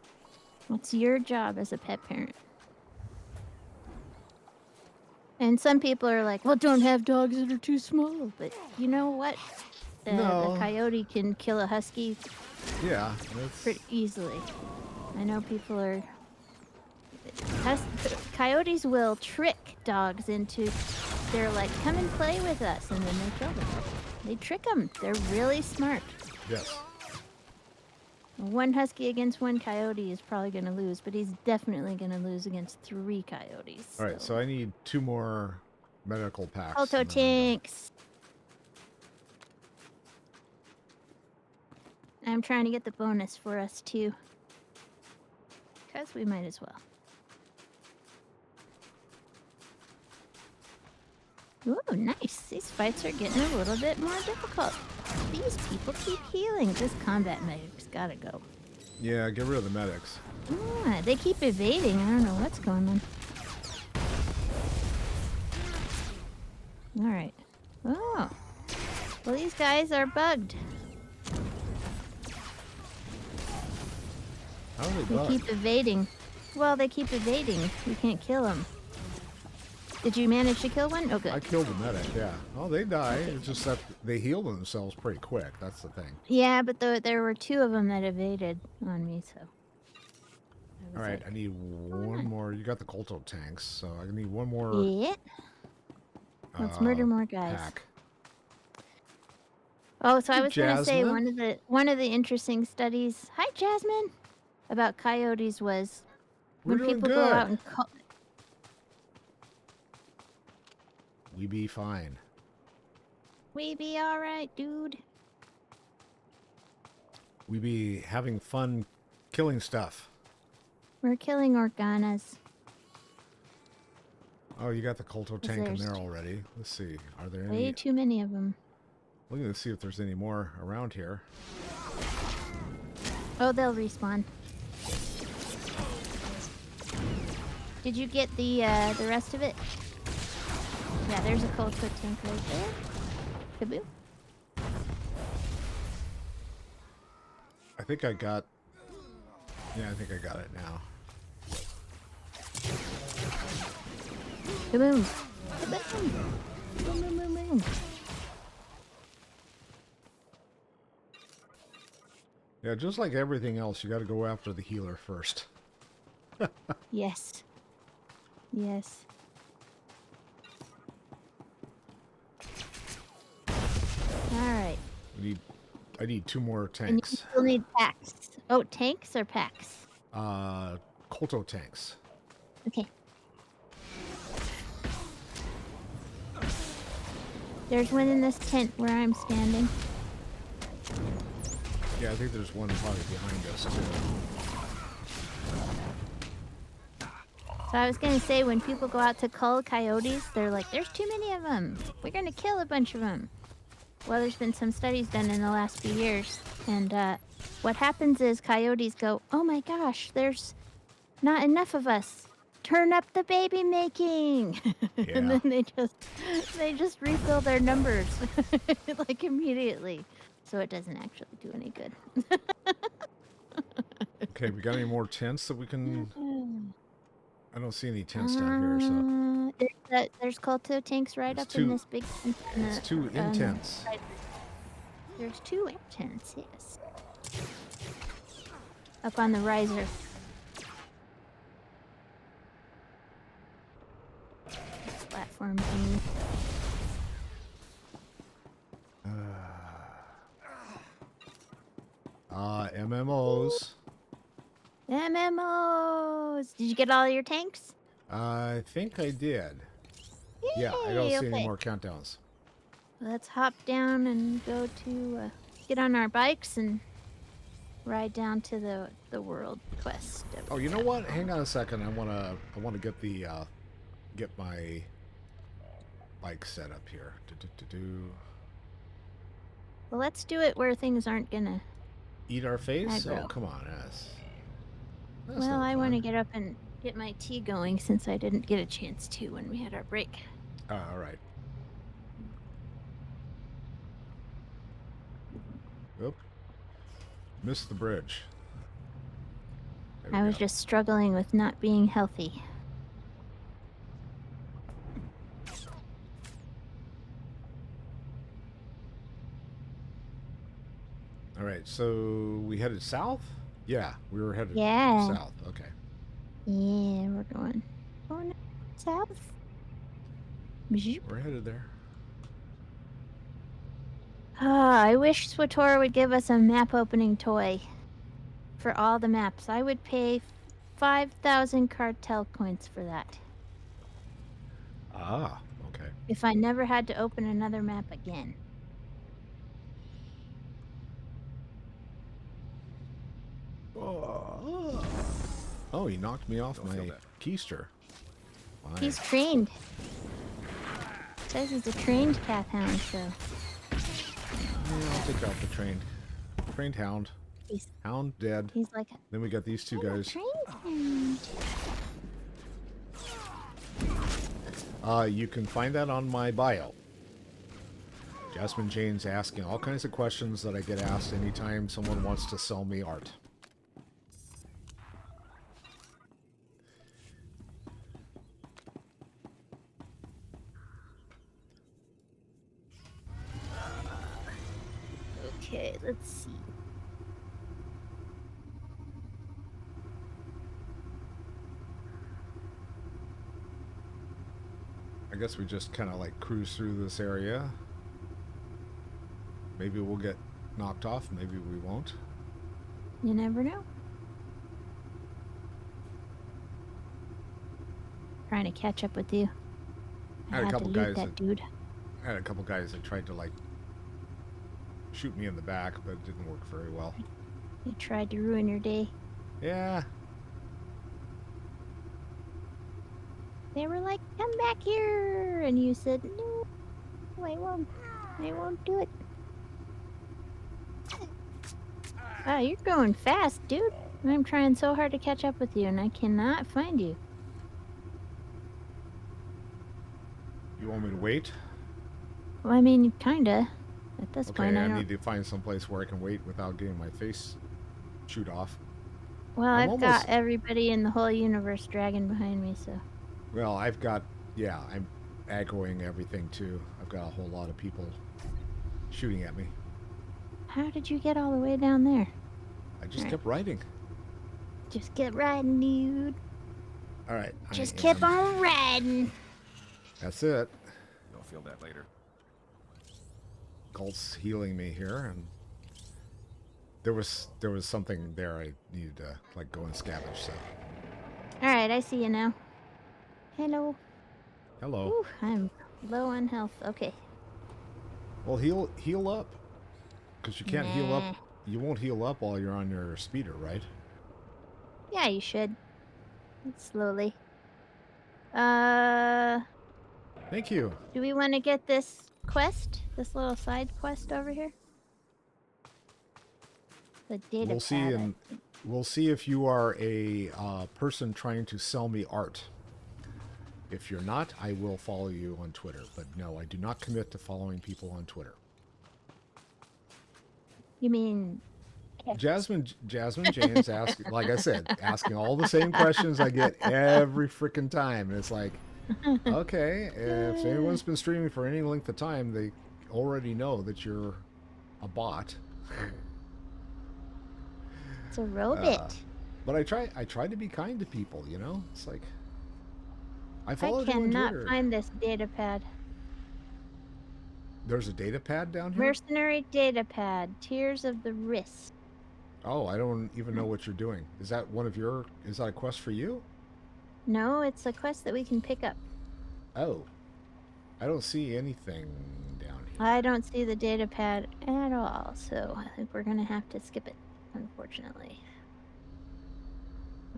Speaker 1: That's your job as a pet parent. And some people are like, well, don't have dogs that are too small. But you know what?
Speaker 2: No.
Speaker 1: The coyote can kill a husky
Speaker 2: Yeah, that's
Speaker 1: pretty easily. I know people are... Coyotes will trick dogs into... They're like, come and play with us, and then they kill them. They trick them. They're really smart.
Speaker 2: yes.
Speaker 1: One husky against one coyote is probably going to lose, but he's definitely going to lose against 3 coyotes.
Speaker 2: All right, so I need 2 more medical packs.
Speaker 1: Auto
Speaker 2: and then I'm done.
Speaker 1: tanks. I'm trying to get the bonus for us too. Because we might as well. Ooh, nice. These fights are getting a little bit more difficult. These people keep healing. This combat medic's gotta go.
Speaker 2: Yeah, get rid of the medics.
Speaker 1: Ah, they keep evading. I don't know what's going on. Alright. Oh. Well, these guys are bugged.
Speaker 2: How do they
Speaker 1: They
Speaker 2: bug?
Speaker 1: keep evading. Well, they keep evading. We can't kill them. Did you manage to kill one? Oh, good.
Speaker 2: I killed the medic, yeah. Oh, they die. It's just that they heal themselves pretty quick. That's the thing.
Speaker 1: Yeah, but there were 2 of them that evaded on me, so.
Speaker 2: All right, I need one more. You got the Colto tanks, so I need one more.
Speaker 1: Yeah. Let's murder more guys.
Speaker 2: Pack.
Speaker 1: Oh, so I
Speaker 2: Hey,
Speaker 1: was going to say
Speaker 2: Jasmine.
Speaker 1: one of the interesting studies. Hi, Jasmine. About coyotes was
Speaker 2: We're
Speaker 1: when
Speaker 2: doing
Speaker 1: people
Speaker 2: good.
Speaker 1: go out and
Speaker 2: We be fine.
Speaker 1: we be all right, dude.
Speaker 2: We be having fun killing stuff.
Speaker 1: We're killing organas.
Speaker 2: Oh, you got the Colto tank in
Speaker 1: there's
Speaker 2: there already. Let's see. Are there
Speaker 1: Way
Speaker 2: any?
Speaker 1: too many of them.
Speaker 2: Looking to see if there's any more around here.
Speaker 1: Oh, they'll respawn. Did you get the rest of it? Yeah, there's a cold foot tank right there. Kaboom.
Speaker 2: I think I got... Yeah, I think I got it now.
Speaker 1: Kaboom. Kaboom. Boom, boom, boom, boom.
Speaker 2: Yeah, just like everything else, you got to go after the healer first.
Speaker 1: Yes. Yes. Alright.
Speaker 2: I need 2 more
Speaker 1: And you
Speaker 2: tanks.
Speaker 1: still need packs. Oh, tanks or packs?
Speaker 2: Colto tanks.
Speaker 1: Okay. There's one in this tent where I'm standing.
Speaker 2: Yeah, I think there's one probably behind us, too.
Speaker 1: So I was gonna say, when people go out to cull coyotes, they're like, there's too many of them. We're gonna kill a bunch of them. Well, there's been some studies done in the last few years. And what happens is coyotes go, oh my gosh, there's not enough of us. Turn up the baby making.
Speaker 2: Yeah.
Speaker 1: And then they just refill their numbers like immediately. So it doesn't actually do any good.
Speaker 2: Okay, we got any more tents that we can... I don't see any tents down here, so...
Speaker 1: There's Colto tanks right
Speaker 2: It's
Speaker 1: up in this big...
Speaker 2: It's 2 intents.
Speaker 1: There's 2 tents, yes. Up on the riser. Platform thingy.
Speaker 2: MMOs.
Speaker 1: MMOs! Did you get all your tanks?
Speaker 2: I think I did.
Speaker 1: Yay,
Speaker 2: Yeah, I don't see
Speaker 1: okay.
Speaker 2: any more countdowns.
Speaker 1: Let's hop down and go to... get on our bikes and ride down to the world quest.
Speaker 2: Oh, you know what? Hang on a second. I wanna get the get my bike set up here.
Speaker 1: Well, let's do it where things aren't gonna...
Speaker 2: Eat our face?
Speaker 1: aggro.
Speaker 2: Oh, come on, that's
Speaker 1: Well,
Speaker 2: no
Speaker 1: I want to
Speaker 2: fun.
Speaker 1: get up and get my tea going since I didn't get a chance to when we had our break.
Speaker 2: All right. Oop. Missed the bridge. There we
Speaker 1: I was
Speaker 2: go.
Speaker 1: just struggling with not being healthy.
Speaker 2: All right, so we headed south? Yeah, we were headed south. Okay.
Speaker 1: Yeah, we're going south. Bzzoop.
Speaker 2: We're headed there.
Speaker 1: Ah, I wish SWTOR would give us a map opening toy for all the maps. I would pay 5,000 cartel coins for that.
Speaker 2: Ah, okay.
Speaker 1: If I never had to open another map again.
Speaker 2: Oh, he knocked me off my keister. Fine.
Speaker 1: He's trained. Says he's a trained cat hound, so.
Speaker 2: Yeah, I'll take out the trained hound. Hound dead.
Speaker 1: He's like.
Speaker 2: Then we got these 2 guys.
Speaker 1: Trained hound.
Speaker 2: You can find that on my bio. Jasmine Jane's asking all kinds of questions that I get asked anytime someone wants to sell me art.
Speaker 1: Okay, let's see.
Speaker 2: I guess we just kind of like cruise through this area. Maybe we'll get knocked off, maybe we won't.
Speaker 1: You never know. Trying to catch up with you. I
Speaker 2: had a
Speaker 1: had to
Speaker 2: couple
Speaker 1: loot
Speaker 2: guys
Speaker 1: that dude.
Speaker 2: I had a couple guys that tried to like shoot me in the back, but it didn't work very well.
Speaker 1: He tried to ruin your day.
Speaker 2: Yeah.
Speaker 1: They were like, "Come back here," and you said, "No, I won't. I won't do it." Wow, you're going fast, dude. I'm trying so hard to catch up with you, and I cannot find you.
Speaker 2: You want me to wait?
Speaker 1: Well, I mean, kinda. At this
Speaker 2: Okay,
Speaker 1: point, I
Speaker 2: I
Speaker 1: don't.
Speaker 2: need to find some place where I can wait without getting my face shoot off.
Speaker 1: Well,
Speaker 2: I'm
Speaker 1: I've got
Speaker 2: almost...
Speaker 1: everybody in the whole universe dragging behind me, so.
Speaker 2: Well, I've got... Yeah, I'm aggroing everything too. I've got a whole lot of people shooting at me.
Speaker 1: How did you get all the way down there?
Speaker 2: I just kept riding.
Speaker 1: Just get riding, dude.
Speaker 2: All right.
Speaker 1: Just keep on riding.
Speaker 2: That's it.
Speaker 10: You'll feel that later.
Speaker 2: Galt's healing me here, and there was something there I needed to like go and scavenge. So.
Speaker 1: All right, I see you now. Hello.
Speaker 2: Hello.
Speaker 1: Ooh, I'm low on health. Okay.
Speaker 2: Well, heal up, because you can't heal up. You won't heal up while you're on your speeder, right?
Speaker 1: Yeah, you should. Slowly.
Speaker 2: Thank you.
Speaker 1: Do we want to get this quest? This little side quest over here? The data
Speaker 2: We'll see,
Speaker 1: pad,
Speaker 2: and we'll see if you are a person trying to sell me art. If you're not, I will follow you on Twitter. But no, I do not commit to following people on Twitter.
Speaker 1: You mean
Speaker 2: Jasmine James asking, like I said, asking all the same questions I get every freaking time. And it's like, okay, if anyone's been streaming for any length of time, they already know that you're a bot.
Speaker 1: It's a robot.
Speaker 2: But I try to be kind to people, you know? It's like, I followed you on
Speaker 1: cannot
Speaker 2: Twitter.
Speaker 1: find this data pad.
Speaker 2: There's a data pad down here?
Speaker 1: Mercenary data pad. Tears of the Wrist.
Speaker 2: Oh, I don't even know what you're doing. Is that is that a quest for you?
Speaker 1: No, it's a quest that we can pick up.
Speaker 2: Oh. I don't see anything down here.
Speaker 1: I don't see the data pad at all, so I think we're gonna have to skip it, unfortunately.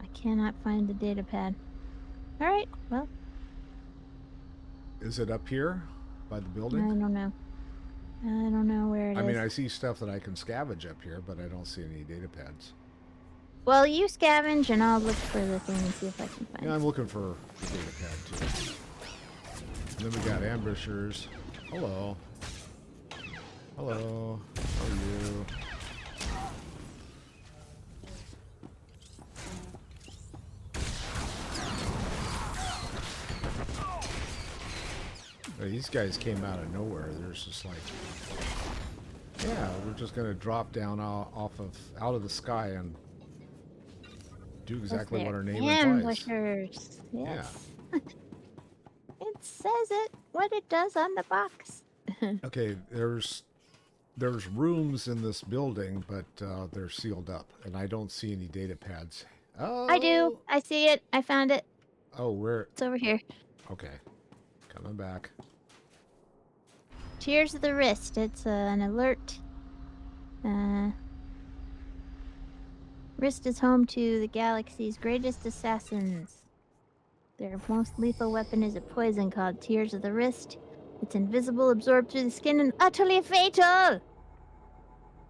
Speaker 1: I cannot find the data pad. Alright, well.
Speaker 2: Is it up here by the building?
Speaker 1: I don't know. I don't know where it is.
Speaker 2: I mean, I see stuff that I can scavenge up here, but I don't see any data pads.
Speaker 1: Well, you scavenge and I'll look for the thing and see if I can find it.
Speaker 2: Yeah, I'm looking for the data pad too. And then we got ambushers. Hello. Hello. How are you? These guys came out of nowhere. There's just like, yeah, we're just gonna drop down out of the sky and do exactly what our name implies.
Speaker 1: Ambushers. Yes. Yeah. It says it. What it does on the box.
Speaker 2: Okay, there's rooms in this building, but they're sealed up, and I don't see any data pads. Oh,
Speaker 1: I do. I see it. I found it.
Speaker 2: Oh, where?
Speaker 1: It's over here.
Speaker 2: Okay, coming back.
Speaker 1: Tears of the Wrist. It's an alert. Wrist is home to the galaxy's greatest assassins. Their most lethal weapon is a poison called Tears of the Wrist. It's invisible, absorbed through the skin, and utterly fatal!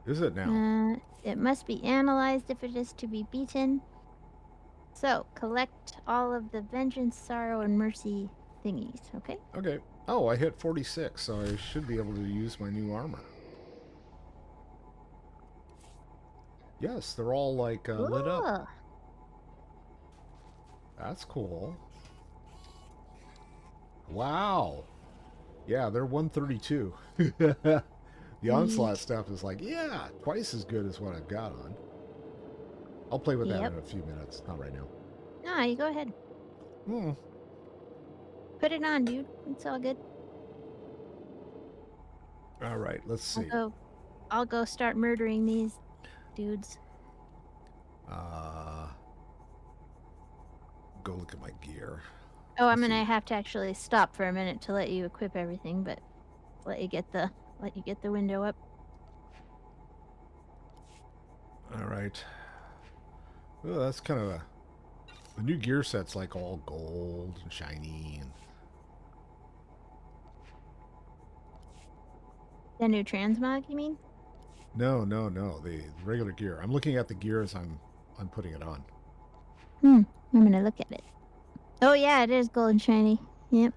Speaker 2: Is it now?
Speaker 1: It must be analyzed if it is to be beaten. So, collect all of the vengeance, sorrow, and mercy thingies, okay?
Speaker 2: Okay. Oh, I hit 46, so I should be able to use my new armor. Yes, they're all like lit up. That's cool. Wow. Yeah, they're 132. The Onslaught stuff is like, yeah, twice as good as what I've got on. I'll play with that
Speaker 1: Yep.
Speaker 2: in a few minutes. Not right now.
Speaker 1: No, you go ahead.
Speaker 2: Hmm.
Speaker 1: Put it on, dude. It's all good.
Speaker 2: All right, let's see.
Speaker 1: I'll go start murdering these dudes.
Speaker 2: Go look at my gear.
Speaker 1: Oh, I'm
Speaker 2: Let's
Speaker 1: gonna
Speaker 2: see.
Speaker 1: have to actually stop for a minute to let you equip everything, but let you get the window up.
Speaker 2: All right. Oh, that's kind of the new gear set's like all gold and shiny and
Speaker 1: The new transmog, you mean?
Speaker 2: no, the regular gear. I'm looking at the gear as I'm putting it on.
Speaker 1: I'm gonna look at it. Oh yeah, it is gold and shiny. Yep.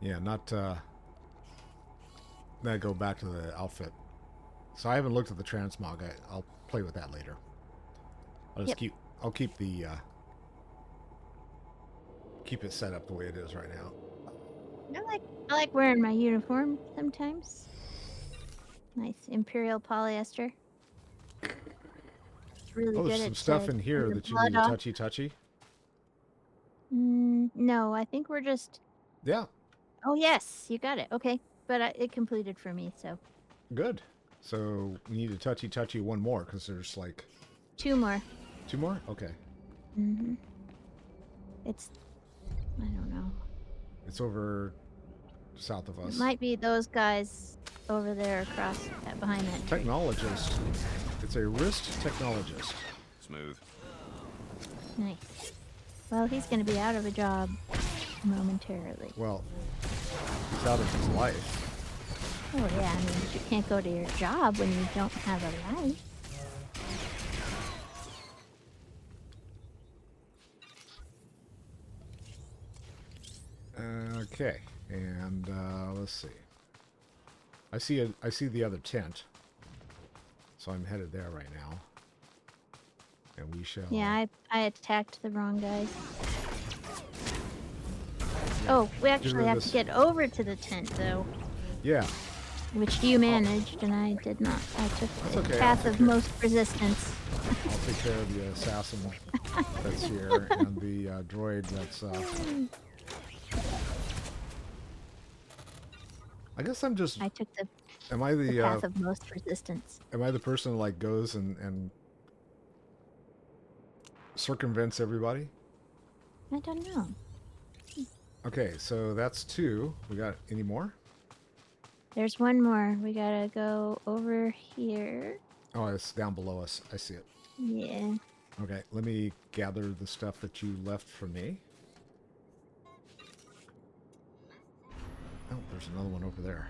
Speaker 2: Yeah, not then I go back to the outfit. So I haven't looked at the transmog. I'll play with that later. I'll just keep the keep it set up the way it is right now.
Speaker 1: I like wearing my uniform sometimes. Nice Imperial polyester. It's really
Speaker 2: Oh,
Speaker 1: good
Speaker 2: there's some
Speaker 1: at
Speaker 2: stuff in here
Speaker 1: the
Speaker 2: that you
Speaker 1: blood
Speaker 2: need a
Speaker 1: off.
Speaker 2: touchy.
Speaker 1: No, I think we're just.
Speaker 2: Yeah,
Speaker 1: Oh yes, you got it. Okay, but it completed for me, so
Speaker 2: good. So we need a touchy one more because there's like
Speaker 1: 2 more.
Speaker 2: 2 more. Okay.
Speaker 1: It's. I don't know.
Speaker 2: It's over south of us.
Speaker 1: It might be those guys over there across behind that tree.
Speaker 2: Technologist. It's a wrist technologist.
Speaker 6: Smooth.
Speaker 1: Nice. Well, he's going to be out of a job momentarily.
Speaker 2: Well, he's out of his life.
Speaker 1: Oh yeah, I mean, you can't go to your job when you don't have a life.
Speaker 2: Okay, and let's see. I see the other tent, so I'm headed there right now, and we shall.
Speaker 1: Yeah, I attacked the wrong guys. Oh, we actually have to get over to the tent though.
Speaker 2: Yeah.
Speaker 1: Which you managed, and I did not. I took the path of most resistance.
Speaker 2: I'll take care of the assassin that's here and the droid that's. I guess I'm just.
Speaker 1: I took the
Speaker 2: path
Speaker 1: path of most resistance.
Speaker 2: Am I the person who like goes and circumvents everybody?
Speaker 1: I don't know.
Speaker 2: Okay, so that's 2. We got any more?
Speaker 1: There's one more. We gotta go over here.
Speaker 2: Oh, it's down below us. I see it.
Speaker 1: Yeah.
Speaker 2: Okay, let me gather the stuff that you left for me. Oh, there's another one over there.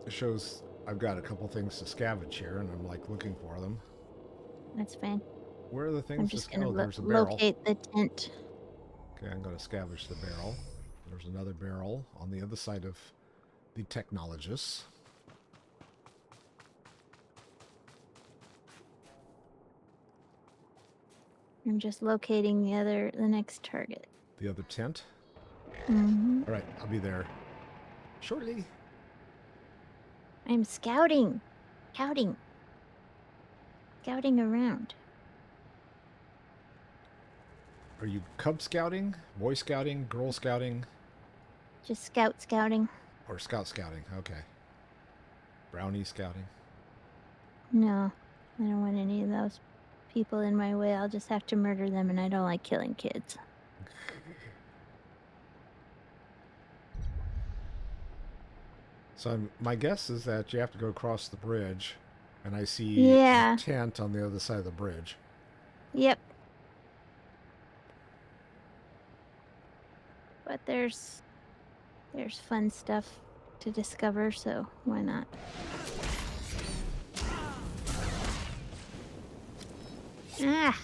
Speaker 2: It shows I've got a couple things to scavenge here, and I'm like looking for them.
Speaker 1: That's fine.
Speaker 2: Where are the things?
Speaker 1: I'm just gonna
Speaker 2: there's a barrel.
Speaker 1: locate the tent.
Speaker 2: Okay, I'm going to scavenge the barrel. There's another barrel on the other side of the technologists.
Speaker 1: I'm just locating the next target.
Speaker 2: The other tent.
Speaker 1: Mm-hmm.
Speaker 2: All right, I'll be there shortly.
Speaker 1: I'm scouting around.
Speaker 2: Are you Cub Scouting, Boy Scouting, Girl Scouting?
Speaker 1: Just scouting.
Speaker 2: Or Scout Scouting, okay. Brownie Scouting.
Speaker 1: No, I don't want any of those people in my way. I'll just have to murder them, and I don't like killing kids.
Speaker 2: So my guess is that you have to go across the bridge, and I see a tent on the other side of the bridge.
Speaker 1: Yep. But there's fun stuff to discover, so why not? Ah!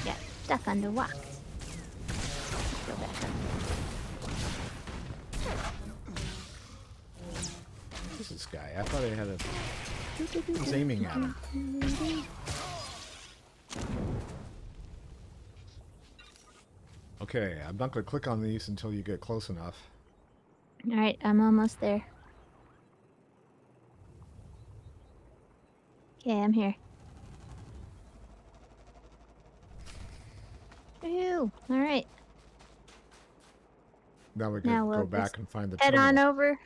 Speaker 1: Got stuck under rocks. Let's go back up.
Speaker 2: is this guy? I thought I had a... He's aiming at him. Okay, I'm not going to click on these until you get close enough.
Speaker 1: Alright, I'm almost there. Okay, I'm here. Ooh, alright.
Speaker 2: Now we
Speaker 1: Now
Speaker 2: can
Speaker 1: we'll
Speaker 2: go back
Speaker 1: just
Speaker 2: and find the
Speaker 1: head
Speaker 2: terminal.
Speaker 1: on over.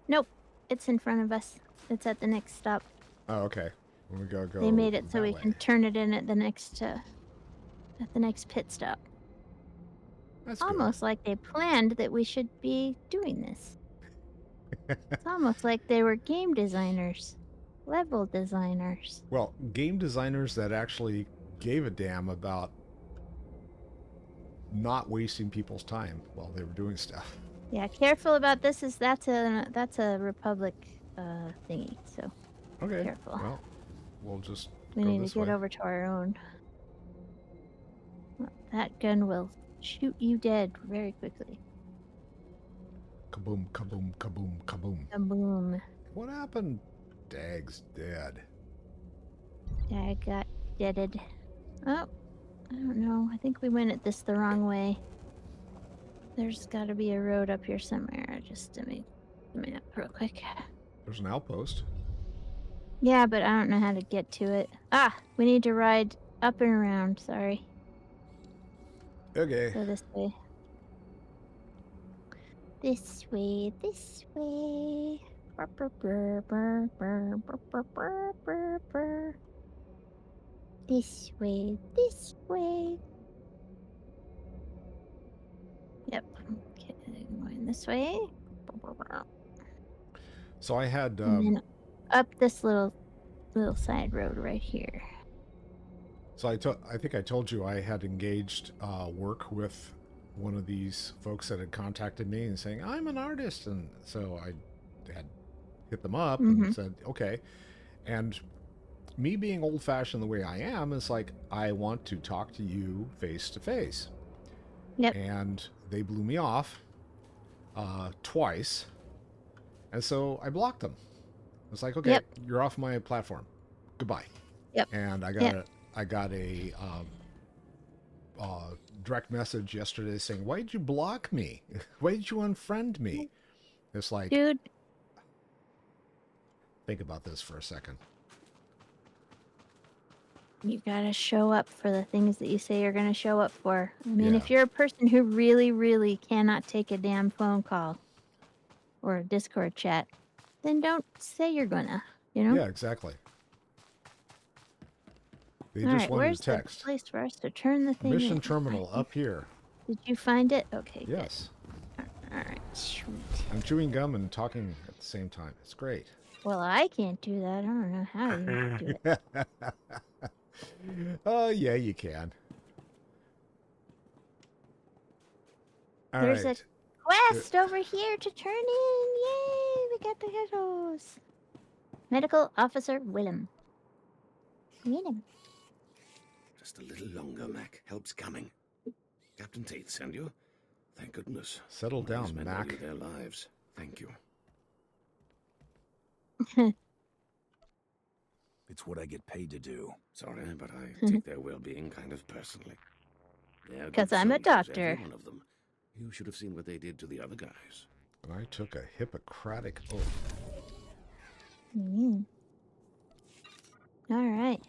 Speaker 1: Nope, it's in front of us. It's at the next stop.
Speaker 2: Oh, okay. We gotta go
Speaker 1: They made it so
Speaker 2: that
Speaker 1: we
Speaker 2: way.
Speaker 1: can turn it in at the next pit stop.
Speaker 2: That's
Speaker 1: Almost like they planned that we should be doing this. It's almost like they were game designers, level designers.
Speaker 2: Well, game designers that actually gave a damn about not wasting people's time while they were doing stuff.
Speaker 1: Yeah, careful about this. That's a Republic thingy. So
Speaker 2: Okay.
Speaker 1: careful.
Speaker 2: Well, we'll just
Speaker 1: We
Speaker 2: go
Speaker 1: need
Speaker 2: this
Speaker 1: to get
Speaker 2: way.
Speaker 1: over to our own. Well, that gun will shoot you dead very quickly.
Speaker 2: Kaboom, kaboom, kaboom, kaboom.
Speaker 1: Kaboom.
Speaker 2: What happened? Dag's dead.
Speaker 1: I got deaded. Oh, I don't know. I think we went at this the wrong way. There's got to be a road up here somewhere. Just let me map real quick.
Speaker 2: There's an outpost.
Speaker 1: Yeah, but I don't know how to get to it. Ah, we need to ride up and around. Sorry.
Speaker 2: Okay.
Speaker 1: Go this way. This way, this way. Brr, brr, brr, brr, brr, brr, brr, brr, brr, brr. This way, this way. Yep. Okay, going this way. Brr, brr, brr.
Speaker 2: So I had
Speaker 1: And then up this little side road right here.
Speaker 2: so I think I told you I had engaged work with one of these folks that had contacted me and saying I'm an artist, and so I had hit them up and said okay. And me being old-fashioned the way I am is like I want to talk to you face to face.
Speaker 1: Yep.
Speaker 2: And they blew me off twice, and so I blocked them. It's like, okay, you're off my platform. Goodbye.
Speaker 1: Yep.
Speaker 2: And I got a direct message yesterday saying, "Why did you block me? Why did you unfriend me?" It's like,
Speaker 1: dude,
Speaker 2: think about this for a second.
Speaker 1: you gotta show up for the things that you say you're gonna show up for. I mean,
Speaker 2: Yeah.
Speaker 1: if you're a person who really, really cannot take a damn phone call or a Discord chat, then don't say you're gonna, you know?
Speaker 2: Yeah, exactly. They
Speaker 1: All
Speaker 2: just
Speaker 1: right,
Speaker 2: wanted
Speaker 1: where's
Speaker 2: to text.
Speaker 1: the place for us to turn the thing in?
Speaker 2: Mission terminal up here.
Speaker 1: Did you find it? Okay,
Speaker 2: Yes.
Speaker 1: good. All right, shoot.
Speaker 2: I'm chewing gum and talking at the same time. It's great.
Speaker 1: Well, I can't do that. I don't know how you do it.
Speaker 2: Oh, yeah, you can. All
Speaker 1: There's
Speaker 2: right.
Speaker 1: a quest over here to turn in. Yay, we got the heroes. Medical Officer Willem.
Speaker 10: Just a little longer, Mac. Help's coming. Captain Tate send you? Thank goodness.
Speaker 2: Settle
Speaker 10: These
Speaker 2: down,
Speaker 10: men
Speaker 2: Mac.
Speaker 10: value their lives. Thank you.
Speaker 8: It's what I get paid to do.
Speaker 10: Sorry, but I take their well-being kind of personally. They're good
Speaker 1: 'Cause I'm a
Speaker 10: soldiers,
Speaker 1: doctor.
Speaker 10: every one of them. You should have seen what they did to the other guys.
Speaker 2: And I took a Hippocratic oath.
Speaker 1: All right.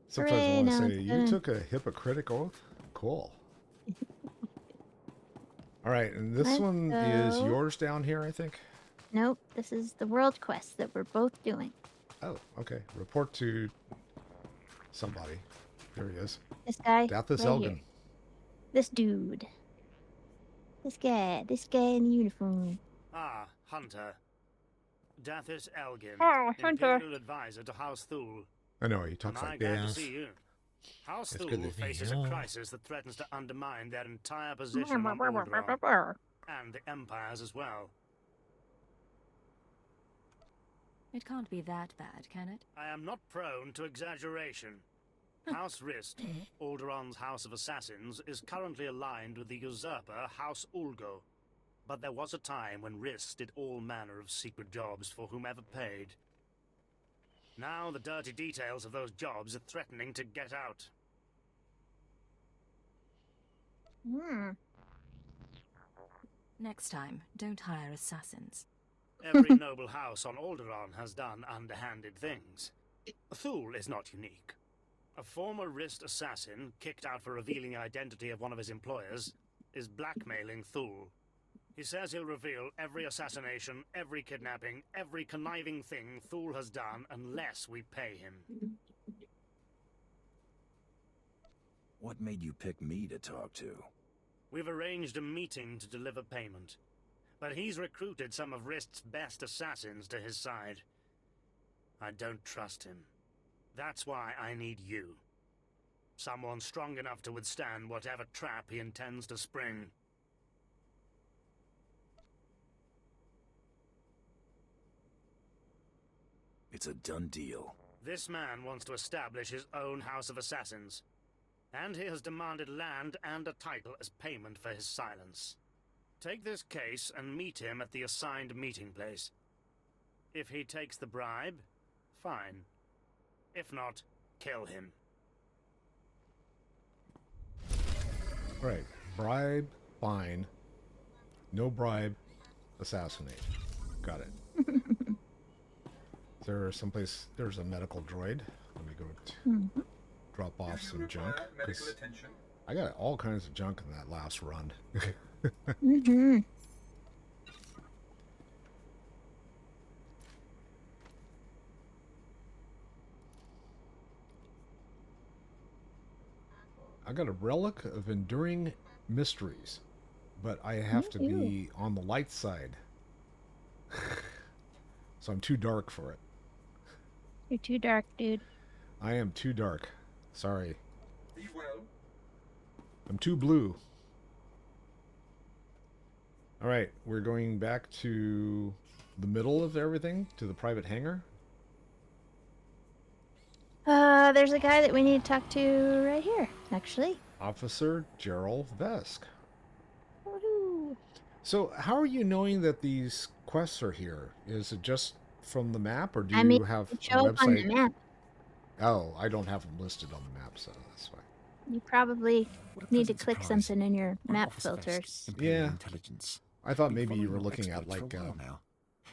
Speaker 2: Sometimes I
Speaker 1: Hooray,
Speaker 2: want to
Speaker 1: now
Speaker 2: say,
Speaker 1: it's
Speaker 2: you
Speaker 1: done.
Speaker 2: took a Hippocratic oath? Cool. All right, and this
Speaker 1: Let's
Speaker 2: one is
Speaker 1: go.
Speaker 2: yours down here, I think?
Speaker 1: Nope, this is the world quest that we're both doing.
Speaker 2: Oh, okay. Report to somebody. There he is.
Speaker 1: This guy.
Speaker 2: Death is
Speaker 1: right
Speaker 2: Elgin.
Speaker 1: here. This dude. This guy in the uniform.
Speaker 11: Ah, Hunter. Dathis Elgin,
Speaker 1: Oh, Hunter.
Speaker 11: Imperial Advisor to House Thule.
Speaker 2: I know, he talks
Speaker 11: Am I
Speaker 2: like
Speaker 11: glad to
Speaker 2: this.
Speaker 11: see you? House
Speaker 2: It's
Speaker 11: Thule
Speaker 2: good to see
Speaker 11: faces
Speaker 2: you.
Speaker 11: a crisis that threatens to undermine their entire position on Alderaan, and the Empire's as well.
Speaker 5: It can't be that bad, can it?
Speaker 11: I am not prone to exaggeration. House Rist, Alderaan's House of Assassins, is currently aligned with the usurper House Ulgo. but there was a time when Risk did all manner of secret jobs for whomever paid. Now the dirty details of those jobs are threatening to get out.
Speaker 5: Next time, don't hire assassins.
Speaker 11: Every noble house on Alderaan has done underhanded things. Thule is not unique. A former Rist assassin, kicked out for revealing the identity of one of his employers, is blackmailing Thule. He says he'll reveal every assassination, every kidnapping, every conniving thing Thule has done unless we pay him.
Speaker 8: What made you pick me to talk to?
Speaker 11: We've arranged a meeting to deliver payment, but he's recruited some of Rist's best assassins to his side. I don't trust him. That's why I need you. Someone strong enough to withstand whatever trap he intends to spring.
Speaker 8: It's a done deal.
Speaker 11: This man wants to establish his own house of assassins, and he has demanded land and a title as payment for his silence. Take this case and meet him at the assigned meeting place. If he takes the bribe, fine. If not, kill him.
Speaker 2: Right. Bribe, fine. No bribe, assassinate. Got it. Is there someplace... There's a medical droid. Let me go drop off some junk.
Speaker 12: Medical attention.
Speaker 2: I got all kinds of junk in that last run. I got a relic of enduring mysteries, but I have to be on the light side. So I'm too dark for it.
Speaker 1: You're too dark, dude.
Speaker 2: I am too dark. Sorry.
Speaker 12: Be well.
Speaker 2: I'm too blue. All right, we're going back to the middle of everything, to the private hangar.
Speaker 1: There's a guy that we need to talk to right here, actually.
Speaker 2: Officer Gerald Vesk.
Speaker 1: Woohoo!
Speaker 2: So, how are you knowing that these quests are here? Is it just from the map, or do you have a
Speaker 1: show up on the
Speaker 2: website?
Speaker 1: map.
Speaker 2: Oh, I don't have them listed on the map, so that's fine.
Speaker 1: You probably need to
Speaker 8: pleasant
Speaker 1: click
Speaker 8: surprise.
Speaker 1: something in your
Speaker 8: I'm
Speaker 1: map
Speaker 8: Officer Vesk,
Speaker 1: filters.
Speaker 8: Imperial
Speaker 2: Yeah.
Speaker 8: Intelligence.
Speaker 2: I thought
Speaker 8: Been
Speaker 2: maybe you
Speaker 8: following
Speaker 2: were
Speaker 8: your
Speaker 2: looking at
Speaker 8: exploits
Speaker 2: like
Speaker 8: for a while now.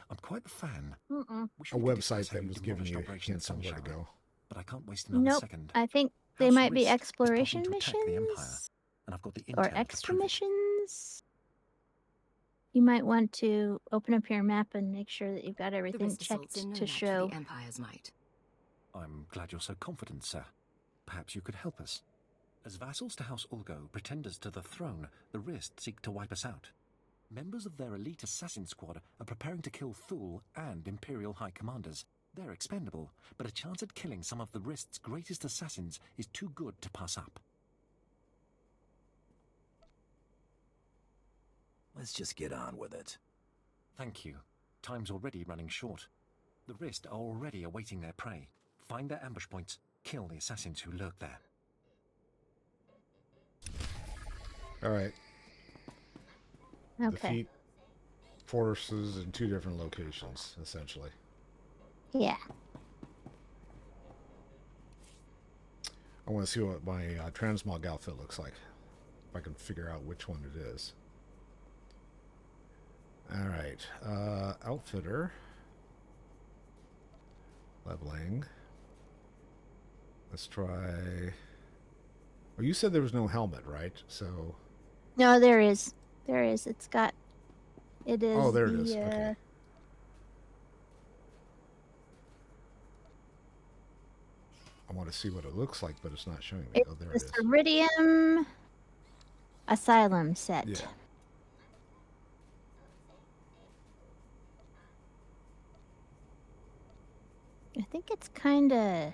Speaker 8: I'm quite a fan. Wish
Speaker 2: a
Speaker 8: we could discuss
Speaker 2: website
Speaker 8: how
Speaker 2: that
Speaker 8: you
Speaker 2: was giving
Speaker 8: demolished
Speaker 2: you
Speaker 8: Operation
Speaker 2: hints on where to
Speaker 8: Sunshine,
Speaker 2: go.
Speaker 8: But I can't waste another
Speaker 1: Nope.
Speaker 8: second.
Speaker 1: I think they
Speaker 8: House
Speaker 1: might be
Speaker 8: Rist is
Speaker 1: exploration
Speaker 8: plotting to attack the Empire,
Speaker 1: missions
Speaker 8: and I've got the
Speaker 1: or
Speaker 8: intel to
Speaker 1: extra
Speaker 8: prove it.
Speaker 1: missions. You might want to open up your map and make sure that you've got
Speaker 5: The
Speaker 1: everything
Speaker 5: Rist assaults
Speaker 1: checked
Speaker 5: are no
Speaker 1: to
Speaker 5: match for
Speaker 1: show.
Speaker 5: the Empire's might.
Speaker 8: I'm glad you're so confident, sir. Perhaps you could help us. As vassals to House Ulgo, pretenders to the throne, the Rist seek to wipe us out. Members of their elite assassin squad are preparing to kill Thule and Imperial High Commanders. They're expendable, but a chance at killing some of the Rist's greatest assassins is too good to pass up. Let's just get on with it. Thank you. Time's already running short. The Rist are already awaiting their prey. Find their ambush points, kill the assassins who lurk there.
Speaker 2: All right.
Speaker 1: Okay.
Speaker 2: Defeat forces in 2 different locations, essentially.
Speaker 1: Yeah.
Speaker 2: I want to see what my transmog outfit looks like. If I can figure out which one it is. All right. Outfitter. Leveling. Let's try... Oh, you said there was no helmet, right? So...
Speaker 1: No, there is. There is. It's got... It is.
Speaker 2: Oh, there it is. Okay. I want to see what it looks like, but it's not showing me. Oh, there it
Speaker 1: It's
Speaker 2: is.
Speaker 1: the Iridium Asylum set.
Speaker 2: Yeah.
Speaker 1: I think it's kind of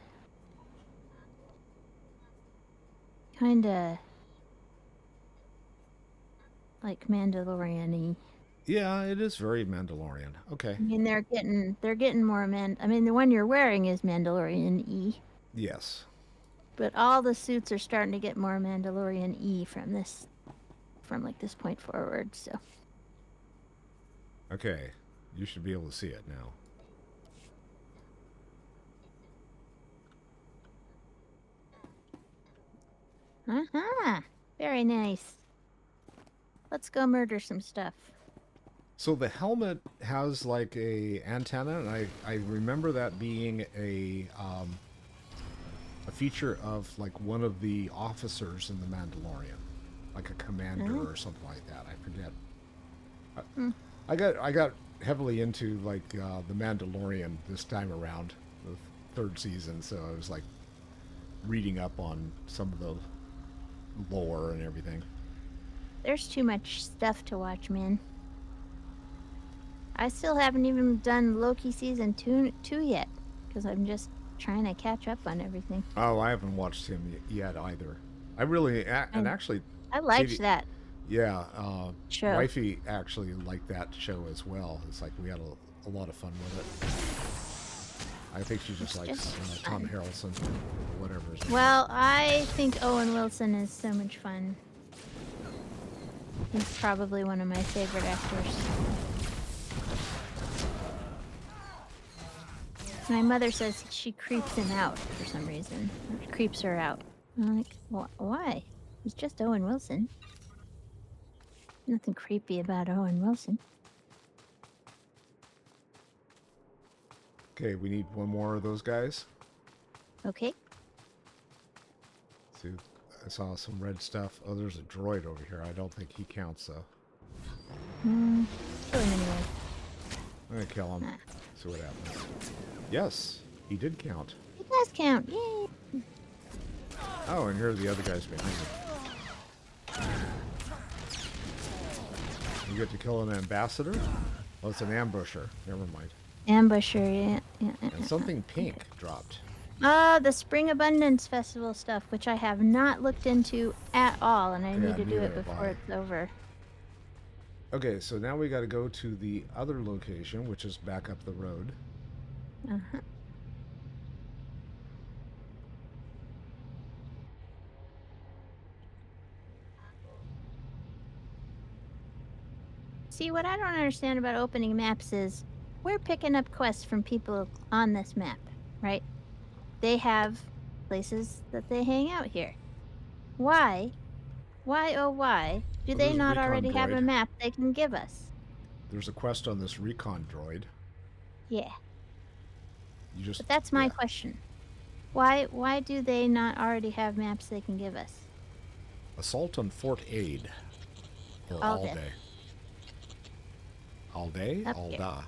Speaker 1: like Mandalorian-y.
Speaker 2: Yeah, it is very Mandalorian. Okay.
Speaker 1: I mean, they're getting more I mean, the one you're wearing is Mandalorian-y,
Speaker 2: Yes.
Speaker 1: but all the suits are starting to get more Mandalorian-y from like this point forward. So
Speaker 2: Okay, you should be able to see it now.
Speaker 1: Uh-huh. Very nice. Let's go murder some stuff.
Speaker 2: So the helmet has like a antenna, and I remember that being a feature of like one of the officers in the Mandalorian, like a commander or something like that. I forget. I got heavily into like the Mandalorian this time around, the third season. So I was like reading up on some of the lore and everything.
Speaker 1: There's too much stuff to watch, man. I still haven't even done Loki season 2 yet, because I'm just trying to catch up on everything.
Speaker 2: Oh, I haven't watched him yet either. I really and actually,
Speaker 1: I liked
Speaker 2: Katie,
Speaker 1: that.
Speaker 2: yeah,
Speaker 1: show.
Speaker 2: wifey actually liked that show as well. It's like we had a lot of fun with it. I think she just likes Tom Harrelson, or whatever his name is.
Speaker 1: Well, I think Owen Wilson is so much fun. He's probably one of my favorite actors. My mother says she creeps him out for some reason. Or creeps her out. I'm like, why? He's just Owen Wilson. Nothing creepy about Owen Wilson.
Speaker 2: Okay, we need one more of those guys.
Speaker 1: Okay.
Speaker 2: See, I saw some red stuff. Oh, there's a droid over here. I don't think he counts, though.
Speaker 1: Kill him anyway.
Speaker 2: I'm gonna kill him. See what happens. Yes, he did count.
Speaker 1: It does count. Yay!
Speaker 2: Oh, and here are the other guys behind him. You get to kill an ambassador? Oh, it's an ambusher. Never mind.
Speaker 1: Ambusher, yeah.
Speaker 2: And something pink dropped.
Speaker 1: The Spring Abundance Festival stuff, which I have not looked into at all, and I need to do it before it's over.
Speaker 2: Okay, so now we got to go to the other location, which is back up the road.
Speaker 1: Uh-huh. See, what I don't understand about opening maps is we're picking up quests from people on this map, right? They have places that they hang out here. Why? Why, oh why, do they not already have a map they can give us?
Speaker 2: There's a quest on this recon droid.
Speaker 1: Yeah.
Speaker 2: But
Speaker 1: that's my question. Why do they not already have maps they can give us?
Speaker 2: Assault on Fort Aid. Or
Speaker 1: All
Speaker 2: day. All day? All da.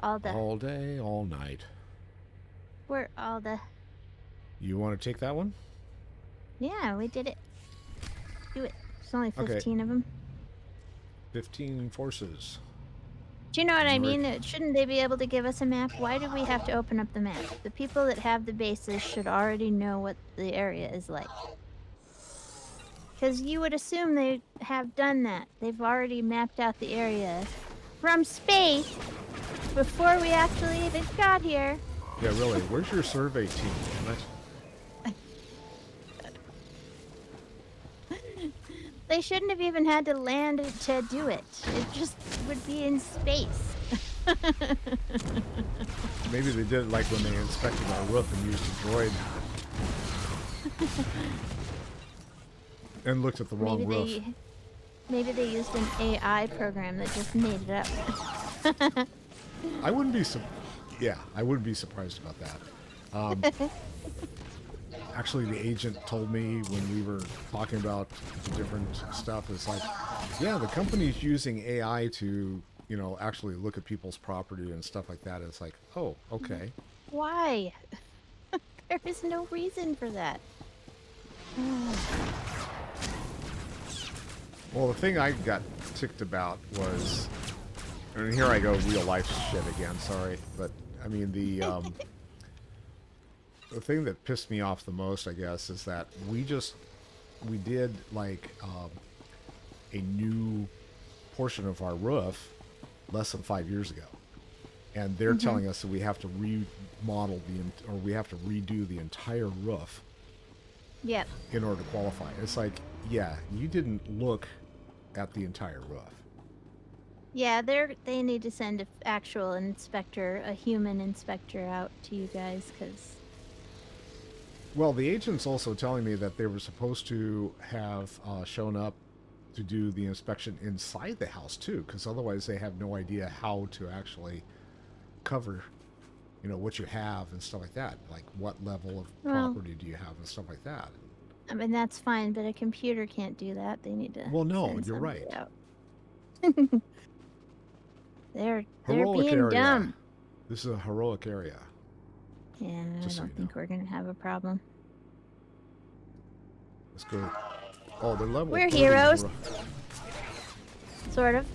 Speaker 1: All day.
Speaker 2: All day, all night.
Speaker 1: We're all the...
Speaker 2: You want to take that one?
Speaker 1: Yeah, we did it. Do it. There's only 15 of them.
Speaker 2: 15 forces.
Speaker 1: Do you know what I mean? Shouldn't they be able to give us a map? Why do we have to open up the map? The people that have the bases should already know what the area is like. Because you would assume they have done that. They've already mapped out the area from space before we actually even got here.
Speaker 2: Yeah, really. Where's your survey team?
Speaker 1: They shouldn't have even had to land to do it. It just would be in space.
Speaker 2: Maybe they did it like when they inspected our roof and used a droid. And looked at the wrong roof.
Speaker 1: Maybe they used an AI program that just made it up.
Speaker 2: I wouldn't be I wouldn't be surprised about that. Actually, the agent told me when we were talking about the different stuff, it's like, yeah, the company's using AI to, actually look at people's property and stuff like that. It's like, oh, okay.
Speaker 1: Why? There is no reason for that.
Speaker 2: Well, the thing I got ticked about was, and here I go real life shit again, sorry, but I mean the thing that pissed me off the most, I guess, is that we did like a new portion of our roof less than 5 years ago, and they're telling us that we have to remodel we have to redo the entire roof.
Speaker 1: Yep.
Speaker 2: In order to qualify. It's like, yeah, you didn't look at the entire roof.
Speaker 1: Yeah, they need to send an actual inspector, a human inspector out to you guys, because...
Speaker 2: Well, the agent's also telling me that they were supposed to have shown up to do the inspection inside the house too, because otherwise they have no idea how to actually cover, what you have and stuff like that. Like what level of property do you have and stuff like that.
Speaker 1: I mean, that's fine, but a computer can't do that. They need to send
Speaker 2: you're
Speaker 1: somebody
Speaker 2: right.
Speaker 1: out. They're
Speaker 2: Heroic
Speaker 1: being
Speaker 2: area.
Speaker 1: dumb.
Speaker 2: This is a heroic area.
Speaker 1: Yeah, I don't think we're gonna have a problem.
Speaker 2: Let's go. Oh, they're level 30.
Speaker 1: We're heroes. Sort of.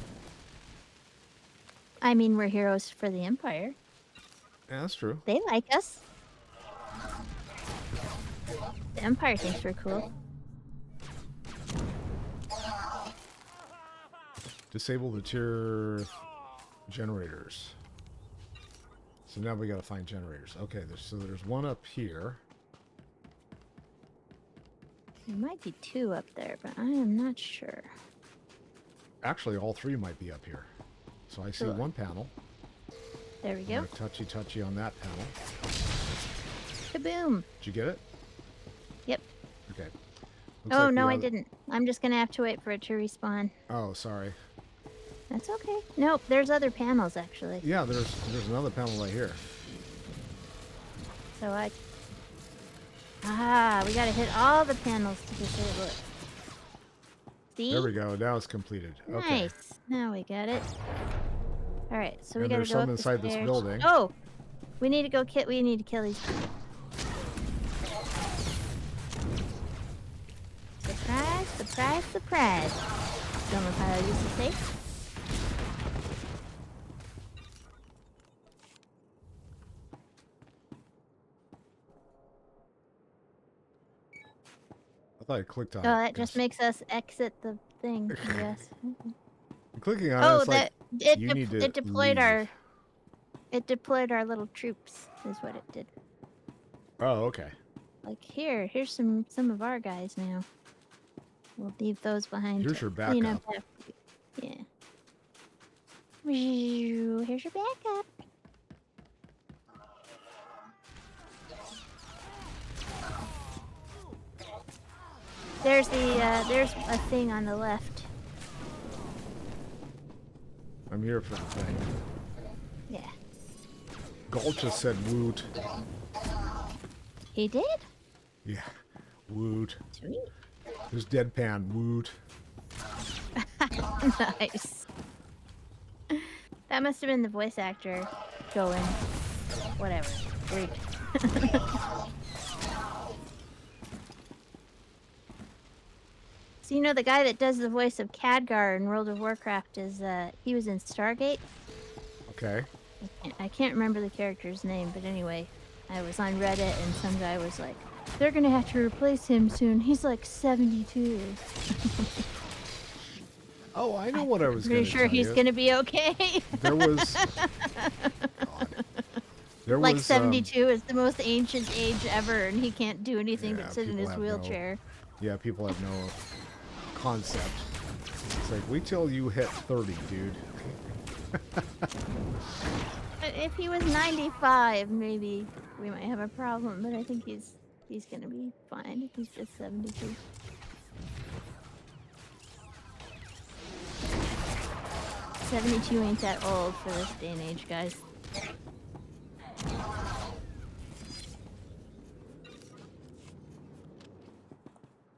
Speaker 1: I mean, we're heroes for the Empire.
Speaker 2: Yeah, that's true.
Speaker 1: They like us. The Empire thinks we're cool.
Speaker 2: Disable the tier generators. So now we gotta find generators. Okay, there's one up here.
Speaker 1: There might be two up there, but I am not sure.
Speaker 2: Actually, all three might be up here. So I see one panel.
Speaker 1: There we go.
Speaker 2: Touchy on that panel.
Speaker 1: Kaboom!
Speaker 2: Did you get it?
Speaker 1: Yep.
Speaker 2: Okay.
Speaker 1: Oh, no, I didn't. I'm just gonna have to wait for it to respawn.
Speaker 2: Oh, sorry.
Speaker 1: That's okay. Nope, there's other panels, actually.
Speaker 2: Yeah, there's another panel right here.
Speaker 1: So we gotta hit all the panels to disable it. See?
Speaker 2: There we go. Now it's completed. Okay.
Speaker 1: Nice. Now we got it. All right, so we
Speaker 2: And
Speaker 1: gotta
Speaker 2: there's
Speaker 1: go
Speaker 2: some
Speaker 1: up
Speaker 2: inside
Speaker 1: the
Speaker 2: this
Speaker 1: stairs.
Speaker 2: building.
Speaker 1: Oh, we need to go kill. We need to kill these people. Surprise! Surprise! Surprise! Don't know how to use the safe.
Speaker 2: I thought I clicked on
Speaker 1: Oh,
Speaker 2: it.
Speaker 1: that just makes us exit the thing. Yes.
Speaker 2: Clicking on it, it's like, you need to
Speaker 1: it deployed
Speaker 2: leave.
Speaker 1: it deployed our little troops. Is what it did.
Speaker 2: Oh, okay.
Speaker 1: Like here's some of our guys now. We'll leave those behind.
Speaker 2: Here's
Speaker 1: to
Speaker 2: your
Speaker 1: clean up
Speaker 2: backup.
Speaker 1: after. Yeah. Here's your backup. There's a thing on the left.
Speaker 2: I'm here for the thing.
Speaker 1: Yeah.
Speaker 2: Gulch just said woot.
Speaker 1: He did?
Speaker 2: Yeah. Woot.
Speaker 1: Sweet.
Speaker 2: There's deadpan woot.
Speaker 1: Nice. That must have been the voice actor going whatever. Great. So you know the guy that does the voice of Khadgar in World of Warcraft is he was in Stargate.
Speaker 2: Okay.
Speaker 1: I can't remember the character's name, but anyway, I was on Reddit and some guy was like, they're gonna have to replace him soon. He's like 72.
Speaker 2: Oh, I know what I was going
Speaker 1: pretty
Speaker 2: to
Speaker 1: sure
Speaker 2: tell
Speaker 1: he's
Speaker 2: you.
Speaker 1: gonna be okay.
Speaker 2: There was... God. There
Speaker 1: like
Speaker 2: was,
Speaker 1: 72 is the most ancient age ever, and he can't do anything
Speaker 2: Yeah,
Speaker 1: but sit in
Speaker 2: people
Speaker 1: his
Speaker 2: have
Speaker 1: wheelchair.
Speaker 2: Yeah, people have no concept. It's like, wait till you hit 30, dude.
Speaker 1: If he was 95, maybe we might have a problem, but I think he's gonna be fine if he's just 72. '72 ain't that old for this day and age, guys.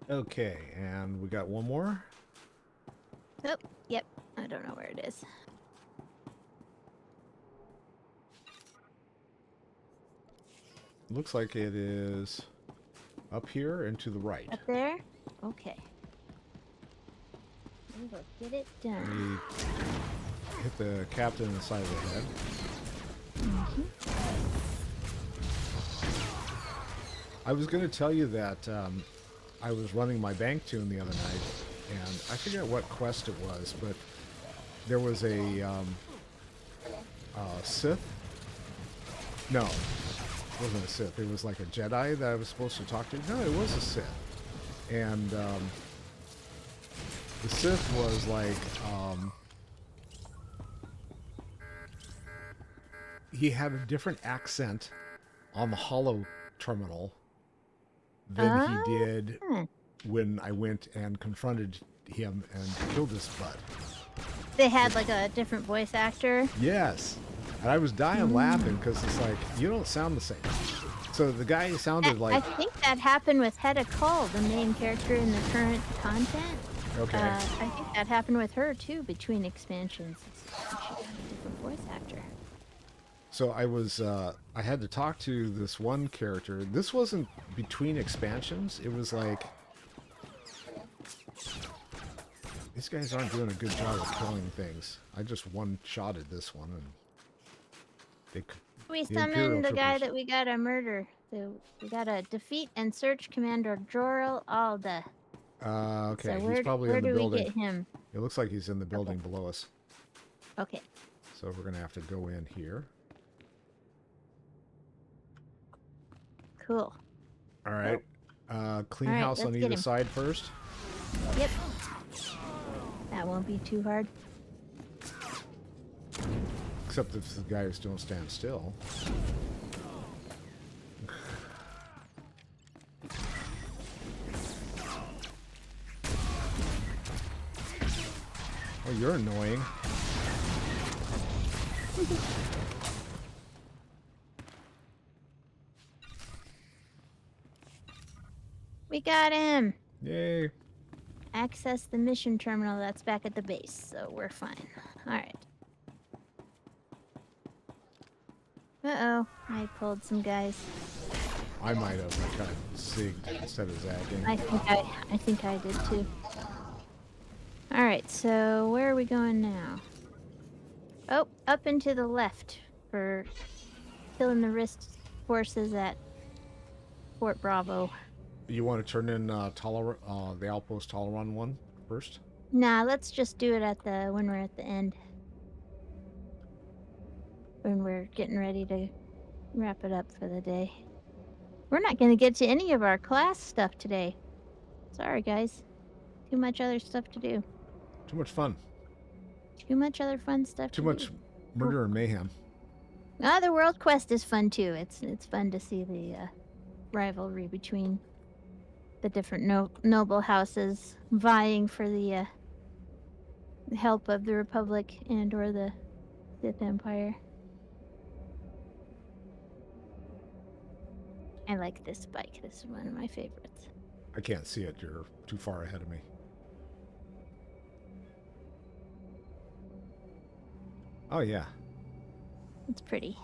Speaker 2: Okay, and we got one more.
Speaker 1: Oh, yep. I don't know where it is.
Speaker 2: Looks like it is up here and to the right.
Speaker 1: Up there? Okay. We will get it done.
Speaker 2: We hit the captain in the side of the head. I was going to tell you that I was running my bank tune the other night, and I forget what quest it was, but there was a Sith. No, it wasn't a Sith. It was like a Jedi that I was supposed to talk to. No, it was a Sith, and the Sith was like he had a different accent on the Hollow terminal than he did when I went and confronted him and killed his butt.
Speaker 1: They had like a different voice actor.
Speaker 2: Yes. And I was dying laughing because it's like, you don't sound the same. So the guy sounded like...
Speaker 1: I think that happened with Hedda Cole, the main character in the current content.
Speaker 2: Okay.
Speaker 1: I think that happened with her too, between expansions. She got a different voice actor.
Speaker 2: So I had to talk to this one character. This wasn't between expansions. It was like, these guys aren't doing a good job of killing things. I just one-shotted this one, and
Speaker 1: we summoned the guy that we gotta murder. So we gotta defeat and search Commander Jorel Alda.
Speaker 2: Okay,
Speaker 1: so
Speaker 2: he's probably in the building.
Speaker 1: Where do we get him?
Speaker 2: It looks like he's in the building below us.
Speaker 1: Okay.
Speaker 2: So we're gonna have to go in here.
Speaker 1: Cool.
Speaker 2: All right. Clean house on either side first.
Speaker 1: Yep. That won't be too hard.
Speaker 2: Except if the guys don't stand still. Oh, you're annoying.
Speaker 1: We got him.
Speaker 2: Yay.
Speaker 1: Access the mission terminal that's back at the base, so we're fine. Alright. Uh-oh. I pulled some guys.
Speaker 2: I might have. I kind of zigged instead of zagging.
Speaker 1: I think I did too. Alright, so where are we going now? Oh, up and to the left for killing the Rist forces at Fort Bravo.
Speaker 2: You want to turn in the Outpost Toleron one first?
Speaker 1: Nah, let's just do it when we're at the end. When we're getting ready to wrap it up for the day. We're not going to get to any of our class stuff today. Sorry, guys. Too much other stuff to do.
Speaker 2: Too much fun.
Speaker 1: Too much other fun stuff
Speaker 2: Too much murder and mayhem.
Speaker 1: The World Quest is fun too. It's fun to see the rivalry between the different noble houses vying for the help of the Republic and or the Sith Empire. I like this bike. This is one of my favorites.
Speaker 2: I can't see it. You're too far ahead of me. Oh, yeah.
Speaker 1: It's pretty.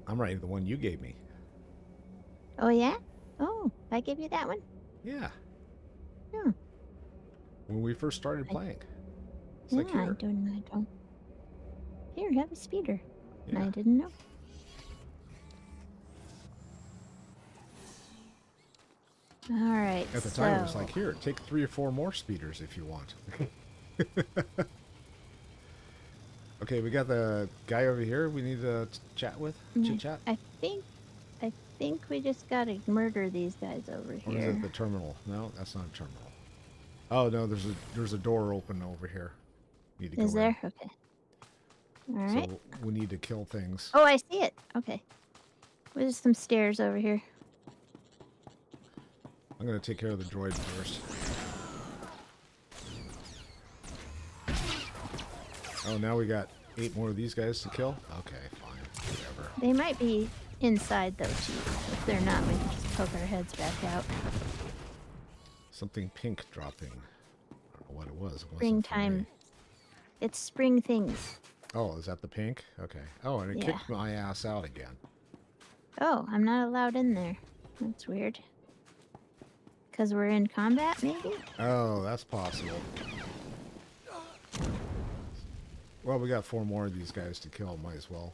Speaker 2: I'm riding the one you gave me.
Speaker 1: Oh, yeah? Oh, I gave you that one?
Speaker 2: Yeah.
Speaker 1: Hmm.
Speaker 2: When we first started playing. It's
Speaker 1: yeah,
Speaker 2: like here.
Speaker 1: I don't. Here, have a speeder.
Speaker 2: Yeah.
Speaker 1: I didn't know. All right.
Speaker 2: At the time, it was like, here, take 3 or 4 more speeders if you want. Okay, we got the guy over here we need to chat with. Chit-chat.
Speaker 1: I think we just gotta murder these guys over here.
Speaker 2: Or is it the terminal? No, that's not a terminal. Oh no, there's a door open over here. Need to go
Speaker 1: Is there? Okay. All right.
Speaker 2: So we need to kill things.
Speaker 1: Oh, I see it. Okay. There's some stairs over here.
Speaker 2: I'm gonna take care of the droid first. Oh, now we got 8 more of these guys to kill? Okay, fine. Whatever.
Speaker 1: They might be inside, though, too. If they're not, we can just poke our heads back out.
Speaker 2: Something pink dropping. I don't know what it was.
Speaker 1: Springtime. It's spring things.
Speaker 2: Oh, is that the pink? Okay. Oh, and it kicked my ass out again.
Speaker 1: Oh, I'm not allowed in there. That's weird. Because we're in combat, maybe?
Speaker 2: Oh, that's possible. Well, we got 4 more of these guys to kill. Might as well.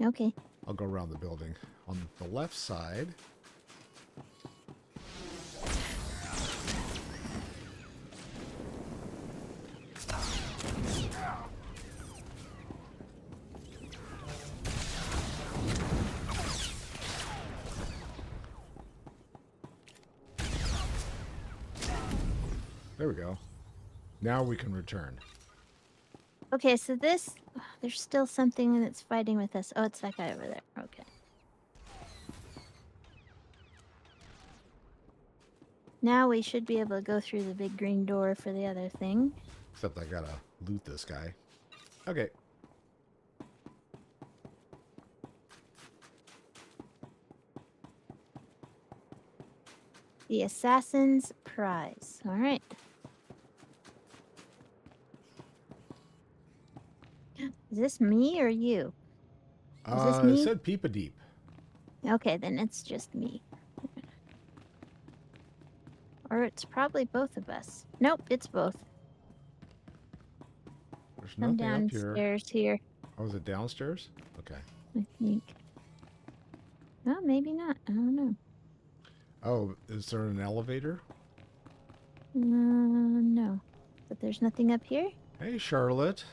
Speaker 1: Okay.
Speaker 2: I'll go around the building. On the left side... There we go. Now we can return.
Speaker 1: Okay, so this... there's still something that's fighting with us. Oh, it's that guy over there. Okay. Now we should be able to go through the big green door for the other thing.
Speaker 2: Except I gotta loot this guy. Okay.
Speaker 1: The Assassin's Prize. All right. Is this me or you? Is this
Speaker 2: It
Speaker 1: me?
Speaker 2: said Peepa Deep.
Speaker 1: Okay, then it's just me. Or it's probably both of us. Nope, it's both.
Speaker 2: There's
Speaker 1: Come
Speaker 2: nothing up here.
Speaker 1: downstairs here.
Speaker 2: Oh, is it downstairs? Okay.
Speaker 1: I think. No, maybe not. I don't know.
Speaker 2: Oh, is there an elevator?
Speaker 1: No. But there's nothing up here?
Speaker 2: Hey, Charlotte.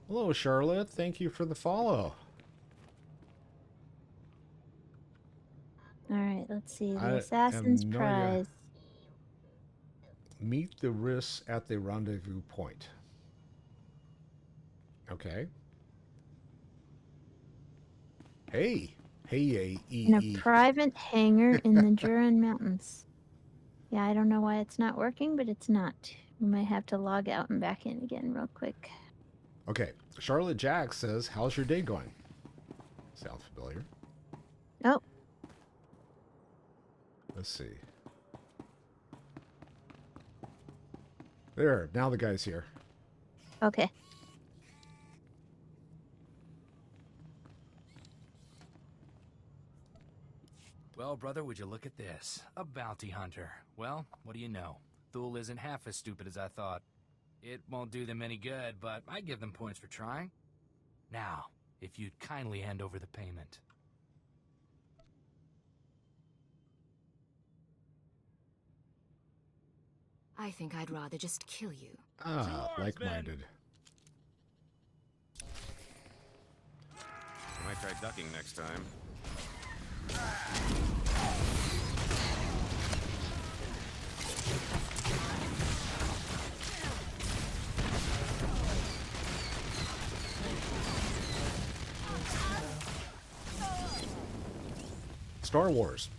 Speaker 2: Hello, Charlotte. Thank you for the follow.
Speaker 1: Alright, let's see.
Speaker 2: I
Speaker 1: The
Speaker 2: have
Speaker 1: Assassin's
Speaker 2: no idea.
Speaker 1: Prize.
Speaker 2: Meet the risks at the rendezvous point. Okay. Hey. Hey,
Speaker 1: In a private hangar in the Juran Mountains. Yeah, I don't know why it's not working, but it's not. We might have to log out and back in again real quick.
Speaker 2: Okay. Charlotte Jack says, how's your day going? Sounds familiar.
Speaker 1: Oh.
Speaker 2: Let's see. There. Now the guy's here.
Speaker 1: Okay.
Speaker 12: Well, brother, would you look at this? A bounty hunter. Well, what do you know? Thule isn't half as stupid as I thought. It won't do them any good, but I give them points for trying. Now, if you'd kindly hand over the payment.
Speaker 5: I think I'd rather just kill you.
Speaker 2: Ah, like-minded.
Speaker 13: I might try ducking next time.
Speaker 2: Star Wars.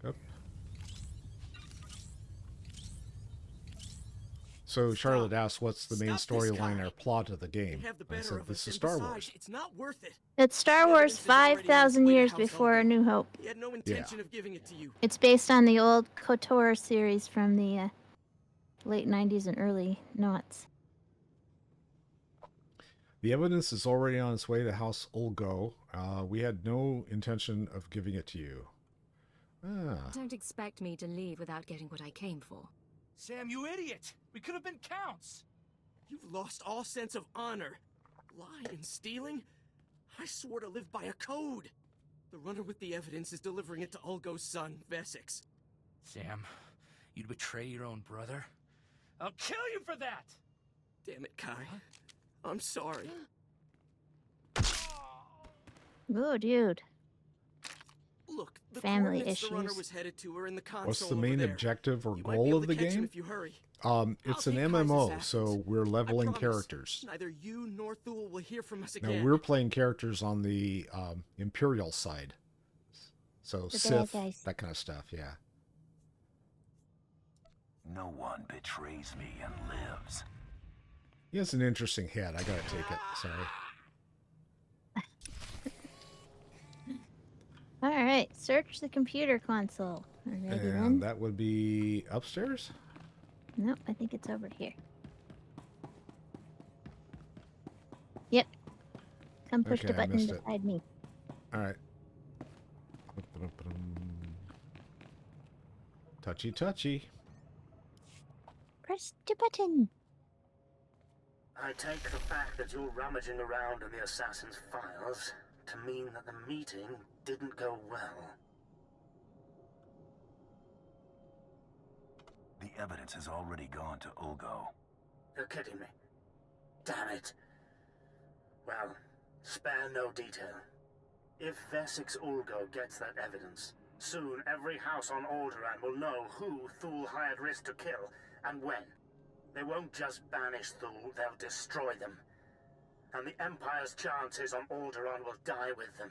Speaker 2: Yep. So Charlotte asked, "What's the main storyline or plot of the game?" I said, "This is Star Wars."
Speaker 14: It's not worth it.
Speaker 1: It's Star Wars 5,000 years before A New Hope.
Speaker 14: He had no intention of giving it to you.
Speaker 1: It's based on the old KOTOR series from the late 90s and early noughts.
Speaker 2: The evidence is already on its way to House Ulgo. We had no intention of giving it to you. Ah.
Speaker 5: Don't expect me to leave without getting what I came for.
Speaker 14: Sam, you idiot! We could have been counts! You've lost all sense of honor. Lying and stealing? I swore to live by a code. The runner with the evidence is delivering it to Ulgo's son, Vesix.
Speaker 12: Sam, you'd betray your own brother? I'll kill you for that!
Speaker 14: Damn it, Kai. I'm sorry.
Speaker 1: Oh, dude.
Speaker 14: Look, the
Speaker 1: family
Speaker 14: coordinates the runner
Speaker 1: issues.
Speaker 14: was headed to are in the console.
Speaker 2: What's the main
Speaker 14: over there.
Speaker 2: objective or
Speaker 14: You might be
Speaker 2: goal
Speaker 14: able
Speaker 2: of
Speaker 14: to
Speaker 2: the
Speaker 14: catch him
Speaker 2: game?
Speaker 14: if you hurry.
Speaker 2: It's an
Speaker 14: I'll take Kai's
Speaker 2: MMO,
Speaker 14: assassins.
Speaker 2: so we're
Speaker 14: I
Speaker 2: leveling
Speaker 14: promise,
Speaker 2: characters.
Speaker 14: Neither you nor Thule will hear from us
Speaker 2: Now
Speaker 14: again.
Speaker 2: we're playing characters on the Imperial side, so
Speaker 1: The bad
Speaker 2: Sith,
Speaker 1: guys.
Speaker 2: that kind of stuff. Yeah.
Speaker 15: No one betrays me and lives.
Speaker 2: He has an interesting head. I gotta take it. Sorry.
Speaker 1: Alright, search the computer console. Alrighty
Speaker 2: And
Speaker 1: then.
Speaker 2: that would be upstairs?
Speaker 1: Nope, I think it's over here. Yep. Come push the
Speaker 2: Okay, I
Speaker 1: button
Speaker 2: missed it.
Speaker 1: beside me.
Speaker 2: Alright. Touchy touchy.
Speaker 1: Press the button.
Speaker 11: I take the fact that you're rummaging around in the assassin's files to mean that the meeting didn't go well.
Speaker 15: The evidence has already gone to Ulgo.
Speaker 11: You're kidding me. Damn it. Well, spare no detail. If Vesix Ulgo gets that evidence, Soon, every house on Alderaan will know who Thule hired Risk to kill, and when. They won't just banish Thule, they'll destroy them. And the Empire's chances on Alderaan will die with them.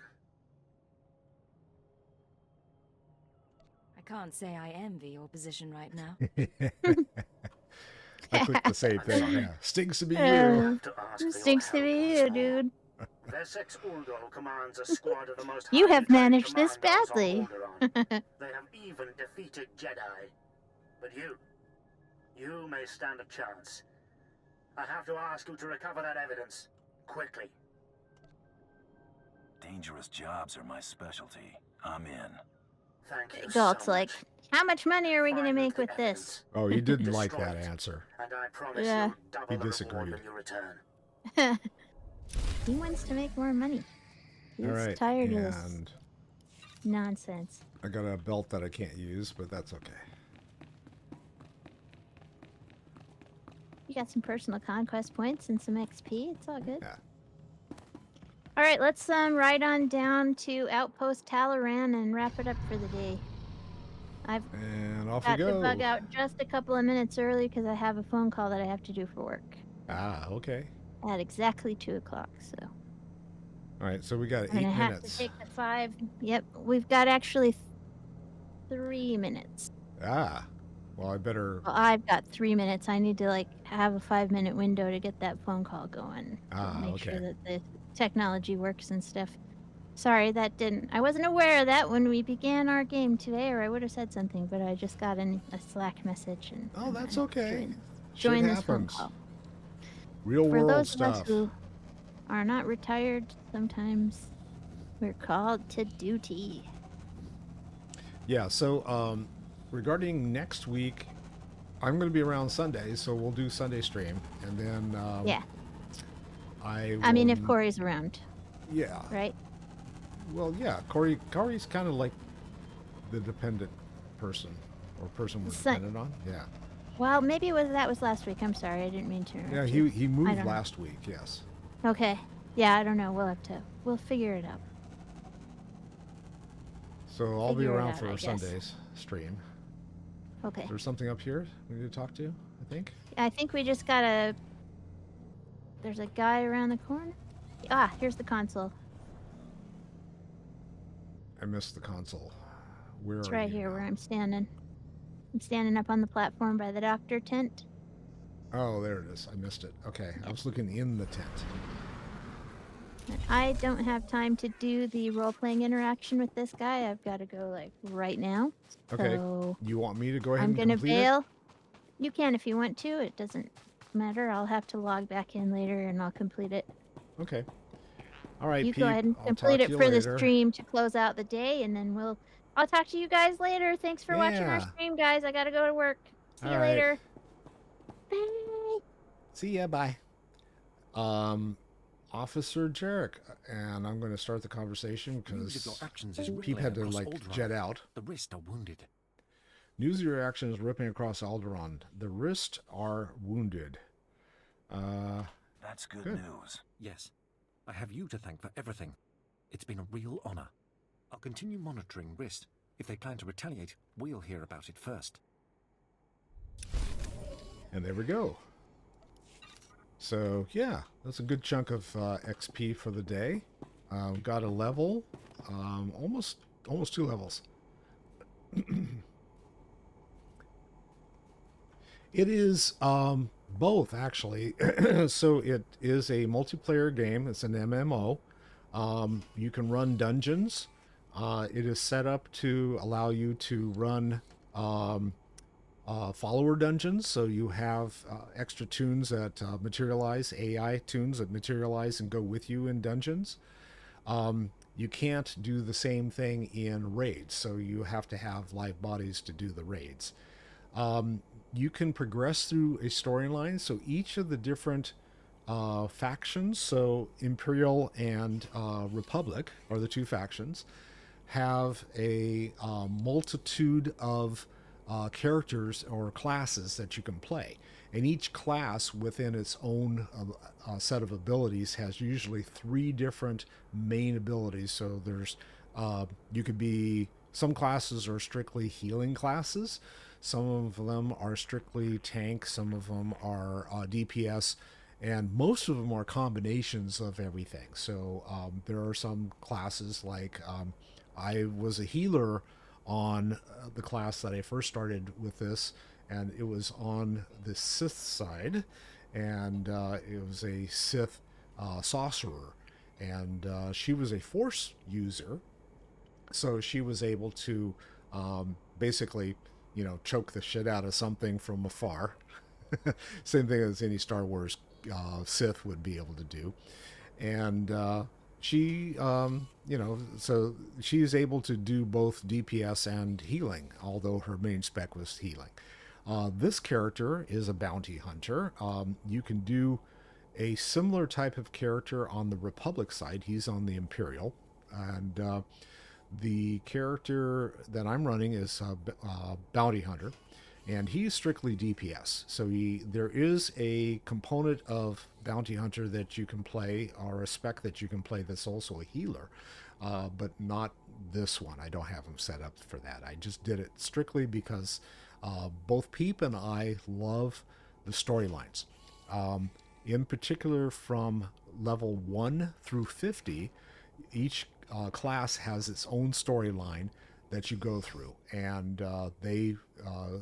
Speaker 5: I can't say I envy your position right now.
Speaker 2: I clicked the same thing. Yeah. Stinks to be you.
Speaker 1: Stinks to be you, dude.
Speaker 11: Vessex Ulgo commands a squad of the most
Speaker 1: You
Speaker 11: highly
Speaker 1: have
Speaker 11: trained
Speaker 1: managed this
Speaker 11: commandos on
Speaker 1: badly.
Speaker 11: Alderaan. They have even defeated Jedi. But you may stand a chance. I have to ask you to recover that evidence. Quickly.
Speaker 15: Dangerous jobs are my specialty. I'm in.
Speaker 11: Thank you
Speaker 1: Galt's
Speaker 11: so
Speaker 1: like,
Speaker 11: much.
Speaker 1: how much money are we going to make with this?
Speaker 2: Oh, he didn't like that answer.
Speaker 11: And I promise
Speaker 1: Yeah.
Speaker 11: you double
Speaker 2: He
Speaker 11: the reward
Speaker 2: disagreed.
Speaker 11: when you return.
Speaker 1: He wants to make more money. He's
Speaker 2: All right,
Speaker 1: tired of this
Speaker 2: and
Speaker 1: nonsense.
Speaker 2: I got a belt that I can't use, but that's okay.
Speaker 1: You got some personal conquest points and some XP. It's all good.
Speaker 2: Yeah.
Speaker 1: All right, let's ride on down to Outpost Talaran and wrap it up for the day. I've
Speaker 2: And off
Speaker 1: got
Speaker 2: we
Speaker 1: to
Speaker 2: go.
Speaker 1: bug out just a couple of minutes early because I have a phone call that I have to do for work
Speaker 2: Ah, okay.
Speaker 1: at exactly 2 o'clock. So
Speaker 2: All right, so we got
Speaker 1: I'm
Speaker 2: 8
Speaker 1: gonna have
Speaker 2: minutes.
Speaker 1: to take the 5. Yep, we've got actually 3 minutes.
Speaker 2: Ah, well, I better.
Speaker 1: Well, I've got 3 minutes. I need to like have a 5-minute window to get that phone call going.
Speaker 2: Ah,
Speaker 1: make
Speaker 2: okay.
Speaker 1: sure that the technology works and stuff. Sorry, that didn't. I wasn't aware of that when we began our game today, or I would have said something. But I just got a Slack message, and
Speaker 2: Oh,
Speaker 1: I'm
Speaker 2: that's
Speaker 1: gonna
Speaker 2: okay.
Speaker 1: Join
Speaker 2: Shit
Speaker 1: this phone
Speaker 2: happens.
Speaker 1: call.
Speaker 2: Real
Speaker 1: For
Speaker 2: world
Speaker 1: those of us
Speaker 2: stuff.
Speaker 1: who are not retired, sometimes we're called to duty.
Speaker 2: Yeah, so regarding next week, I'm going to be around Sunday, so we'll do Sunday stream, and then
Speaker 1: Yeah.
Speaker 2: I
Speaker 1: mean,
Speaker 2: will-
Speaker 1: if Corey's around.
Speaker 2: Yeah.
Speaker 1: Right.
Speaker 2: Well, yeah, Corey's kind of like the dependent person, or person we're dependent on. Yeah.
Speaker 1: Well, maybe that was last week. I'm sorry, I didn't mean to.
Speaker 2: Yeah,
Speaker 1: interrupt you.
Speaker 2: he
Speaker 1: I
Speaker 2: moved
Speaker 1: don't know.
Speaker 2: last week. Yes.
Speaker 1: Okay. Yeah, I don't know. We'll figure it out.
Speaker 2: So I'll be
Speaker 1: Figure it
Speaker 2: around
Speaker 1: out,
Speaker 2: for
Speaker 1: I guess.
Speaker 2: Sunday's stream.
Speaker 1: Okay.
Speaker 2: There's something up here we need to talk to, I think.
Speaker 1: I think we just gotta. There's a guy around the corner. Ah, here's the console.
Speaker 2: I missed the console. Where
Speaker 1: It's
Speaker 2: are
Speaker 1: right
Speaker 2: you
Speaker 1: here
Speaker 2: now?
Speaker 1: where I'm standing. I'm standing up on the platform by the doctor tent.
Speaker 2: Oh, there it is. I missed it. Okay, I was looking in the tent.
Speaker 1: And I don't have time to do the role-playing interaction with this guy. I've got to go like right now.
Speaker 2: Okay.
Speaker 1: So
Speaker 2: You want me to go ahead
Speaker 1: I'm
Speaker 2: and
Speaker 1: gonna
Speaker 2: complete
Speaker 1: bail. You can if you want to. It doesn't matter. I'll have to log back in later and I'll complete it.
Speaker 2: it? Okay. All right,
Speaker 1: You
Speaker 2: Pete.
Speaker 1: go ahead and
Speaker 2: I'll
Speaker 1: complete
Speaker 2: talk
Speaker 1: it
Speaker 2: to you
Speaker 1: for the
Speaker 2: later.
Speaker 1: stream to close out the day, and then I'll talk to you guys later. Thanks for watching our
Speaker 2: Yeah.
Speaker 1: stream, guys. I gotta go to work. See
Speaker 2: All
Speaker 1: you
Speaker 2: right.
Speaker 1: later. Bye.
Speaker 2: See ya. Bye. Officer Jarek, and I'm going to start the conversation
Speaker 8: News of
Speaker 2: because
Speaker 8: your actions is
Speaker 2: Pete
Speaker 8: rippling
Speaker 2: had to
Speaker 8: across
Speaker 2: like
Speaker 8: Alderaan.
Speaker 2: jet out.
Speaker 8: The wrist are wounded.
Speaker 2: News of your actions ripping across Alderaan. The wrist are wounded.
Speaker 15: That's good
Speaker 2: Good.
Speaker 15: news.
Speaker 8: Yes. I have you to thank for everything. It's been a real honor. I'll continue monitoring Wrist. If they plan to retaliate, we'll hear about it first.
Speaker 2: And there we go. So yeah, that's a good chunk of XP for the day. Got a level, almost 2 levels. It is both actually. So it is a multiplayer game. It's an MMO. You can run dungeons. It is set up to allow you to run follower dungeons, so you have extra tunes that materialize, AI tunes that materialize and go with you in dungeons. You can't do the same thing in raids, so you have to have live bodies to do the raids. You can progress through a storyline, so each of the different factions, so Imperial and Republic are the two factions, have a multitude of characters or classes that you can play. And each class within its own set of abilities has usually 3 different main abilities. So there's you could be Some classes are strictly healing classes. Some of them are strictly tank. Some of them are DPS. And most of them are combinations of everything. So there are some classes like I was a healer on the class that I first started with this, and it was on the Sith side, and it was a Sith sorcerer, and she was a Force user, so she was able to basically, choke the shit out of something from afar. Same thing as any Star Wars Sith would be able to do. And she, so she is able to do both DPS and healing, although her main spec was healing. This character is a bounty hunter. You can do a similar type of character on the Republic side. He's on the Imperial. And the character that I'm running is a bounty hunter, and he's strictly DPS. So there is a component of bounty hunter that you can play, or a spec that you can play that's also a healer, but not this one. I don't have him set up for that. I just did it strictly because both Peep and I love the storylines. In particular, from level 1 through 50, each class has its own storyline that you go through, and they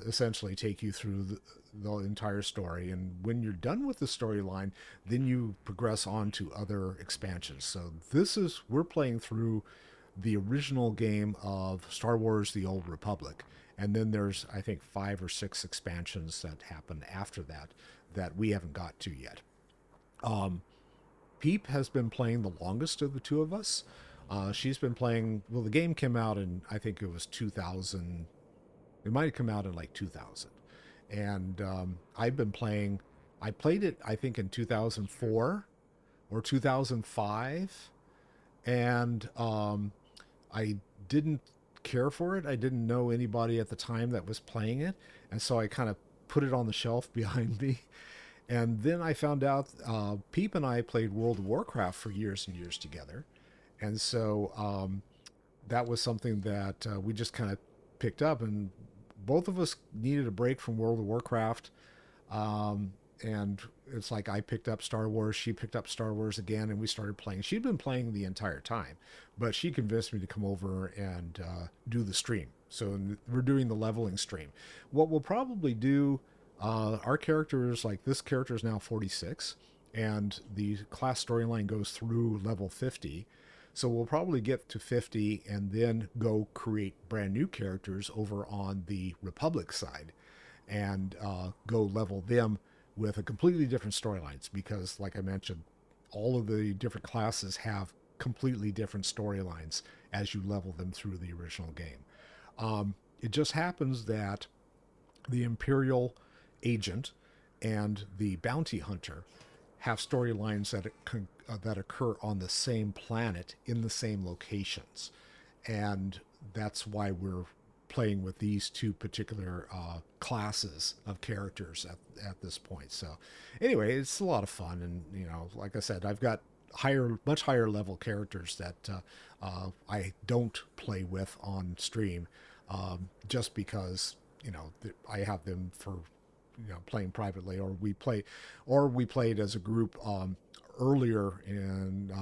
Speaker 2: essentially take you through the entire story. And when you're done with the storyline, then you progress on to other expansions. So we're playing through the original game of Star Wars: The Old Republic, and then there's, I think, 5 or 6 expansions that happen after that we haven't got to yet. Peep has been playing the longest of the two of us. She's been playing, well, the game came out in, I think it was 2000. It might have come out in like 2000. And I've been playing, I played it, I think, in 2004 or 2005. And I didn't care for it. I didn't know anybody at the time that was playing it. And so I kind of put it on the shelf behind me. And then I found out Peep and I played World of Warcraft for years and years together. And so that was something that we just kind of picked up, and both of us needed a break from World of Warcraft. And it's like I picked up Star Wars, she picked up Star Wars again, and we started playing. She'd been playing the entire time, but she convinced me to come over and do the stream. So we're doing the leveling stream. What we'll probably do, our characters, like this character is now 46, and the class storyline goes through level 50. So we'll probably get to 50 and then go create brand new characters over on the Republic side and go level them with a completely different storylines, because, like I mentioned, all of the different classes have completely different storylines as you level them through the original game. It just happens that the Imperial agent and the bounty hunter have storylines that occur on the same planet in the same locations, and that's why we're playing with these two particular classes of characters at this point. So anyway, it's a lot of fun, and like I said, I've got much higher level characters that I don't play with on stream, just because I have them for playing privately, or we played as a group earlier in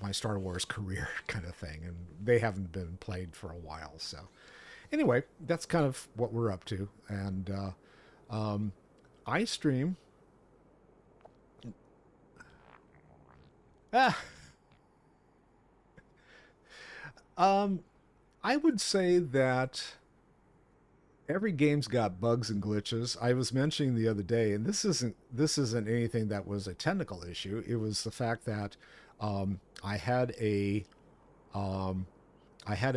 Speaker 2: my Star Wars career kind of thing, and they haven't been played for a while. So anyway, that's kind of what we're up to. And I stream I would say that every game's got bugs and glitches. I was mentioning the other day, and this isn't anything that was a technical issue. It was the fact that I had a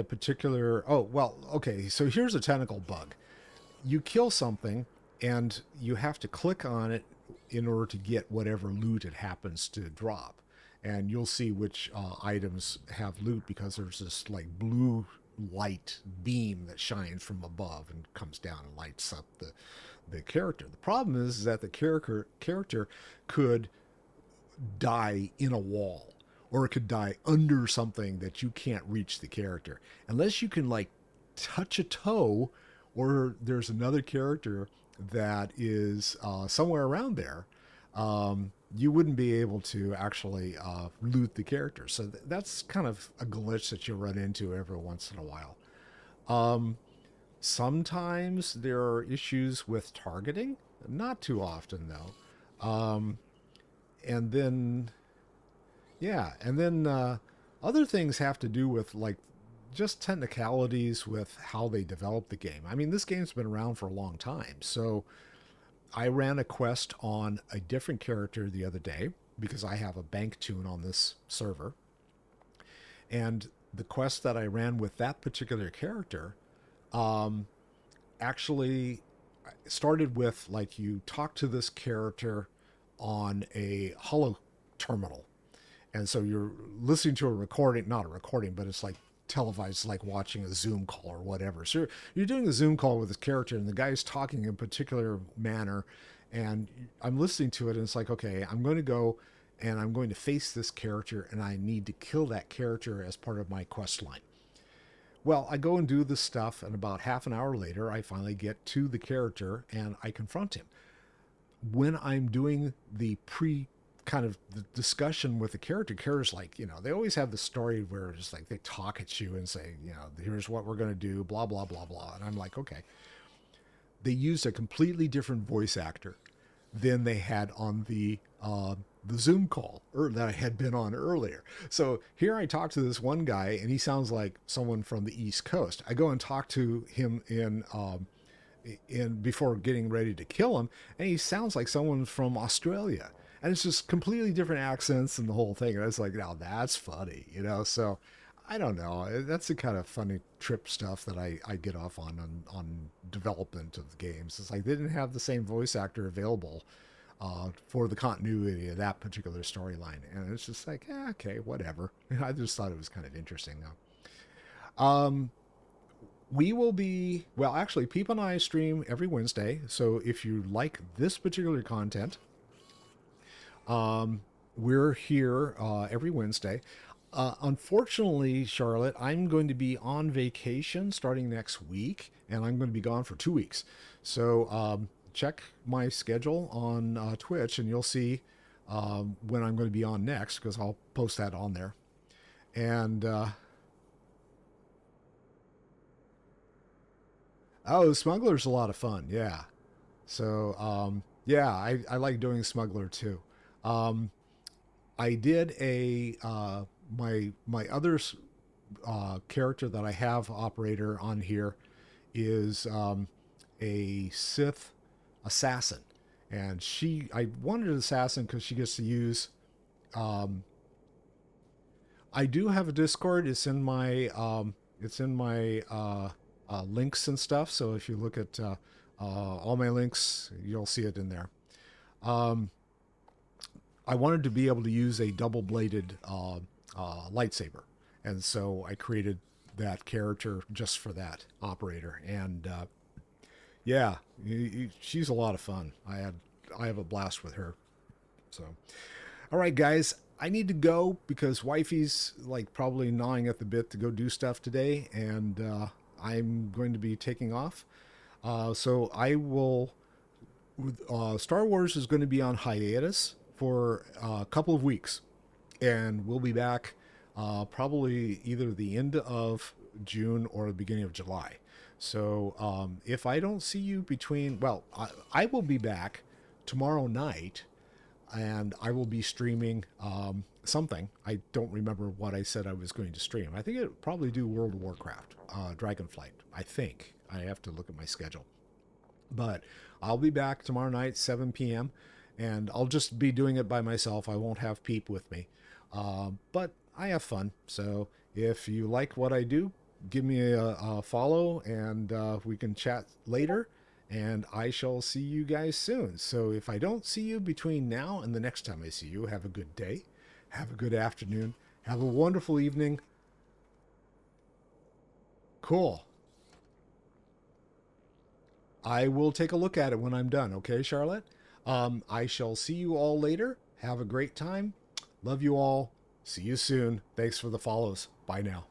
Speaker 2: particular. Oh well, okay. So here's a technical bug. You kill something, and you have to click on it in order to get whatever loot it happens to drop, and you'll see which items have loot because there's this like blue light beam that shines from above and comes down and lights up the character. The problem is that the character could die in a wall, or it could die under something that you can't reach the character unless you can like touch a toe, or there's another character that is somewhere around there, you wouldn't be able to actually loot the character. So that's kind of a glitch that you run into every once in a while. Sometimes there are issues with targeting, not too often though. And then, yeah, and then other things have to do with like just technicalities with how they develop the game. I mean, this game's been around for a long time, so I ran a quest on a different character the other day because I have a bank tune on this server. And the quest that I ran with that particular character actually started with like you talk to this character on a holo terminal. And so you're listening to a recording, not a recording, but it's like televised, like watching a Zoom call or whatever. So you're doing a Zoom call with this character and the guy's talking in a particular manner. And I'm listening to it and it's like, okay, I'm going to go and I'm going to face this character and I need to kill that character as part of my quest line. Well, I go and do this stuff, and about half an hour later, I finally get to the character and I confront him. When I'm doing the kind of the discussion with the character's like, you know, they always have the story where it's like they talk at you and say, you know, here's what we're going to do, blah, blah, blah, blah. And I'm like, okay. They used a completely different voice actor than they had on the Zoom call that I had been on earlier. So here I talk to this one guy and he sounds like someone from the East Coast. I go and talk to him in before getting ready to kill him, and he sounds like someone from Australia. And it's just completely different accents and the whole thing. And I was like, now that's funny, you know? So I don't know. That's the kind of funny trip stuff that I get off on development of the games. It's like they didn't have the same voice actor available for the continuity of that particular storyline. And it's just like, okay, whatever. I just thought it was kind of interesting though. We will be, well, actually, Peep and I stream every Wednesday. So if you like this particular content, we're here every Wednesday. Unfortunately, Charlotte, I'm going to be on vacation starting next week, and I'm going to be gone for 2 weeks. So check my schedule on Twitch, and you'll see when I'm going to be on next, because I'll post that on there. And oh, Smuggler's a lot of fun, yeah. So yeah, I like doing Smuggler too. I did a my other character that I have operator on here is a Sith assassin, and I wanted an assassin because she gets to use. I do have a Discord. It's in my links and stuff. So if you look at all my links, you'll see it in there. I wanted to be able to use a double-bladed lightsaber, and so I created that character just for that operator. And yeah, she's a lot of fun. I have a blast with her. So, all right, guys, I need to go because wifey's like probably gnawing at the bit to go do stuff today, and I'm going to be taking off. So I will. Star Wars is going to be on hiatus for a couple of weeks, and we'll be back probably either the end of June or the beginning of July. So if I don't see you between, well, I will be back tomorrow night, and I will be streaming something. I don't remember what I said I was going to stream. I think it'll probably do World of Warcraft, Dragonflight. I think. I have to look at my schedule. But I'll be back tomorrow night, 7 p.m., and I'll just be doing it by myself. I won't have Peep with me. But I have fun. So if you like what I do, give me a follow, and we can chat later. And I shall see you guys soon. So if I don't see you between now and the next time I see you, have a good day. Have a good afternoon. Have a wonderful evening. Cool. I will take a look at it when I'm done. Okay, Charlotte? I shall see you all later. Have a great time. Love you all. See you soon. Thanks for the follows. Bye now.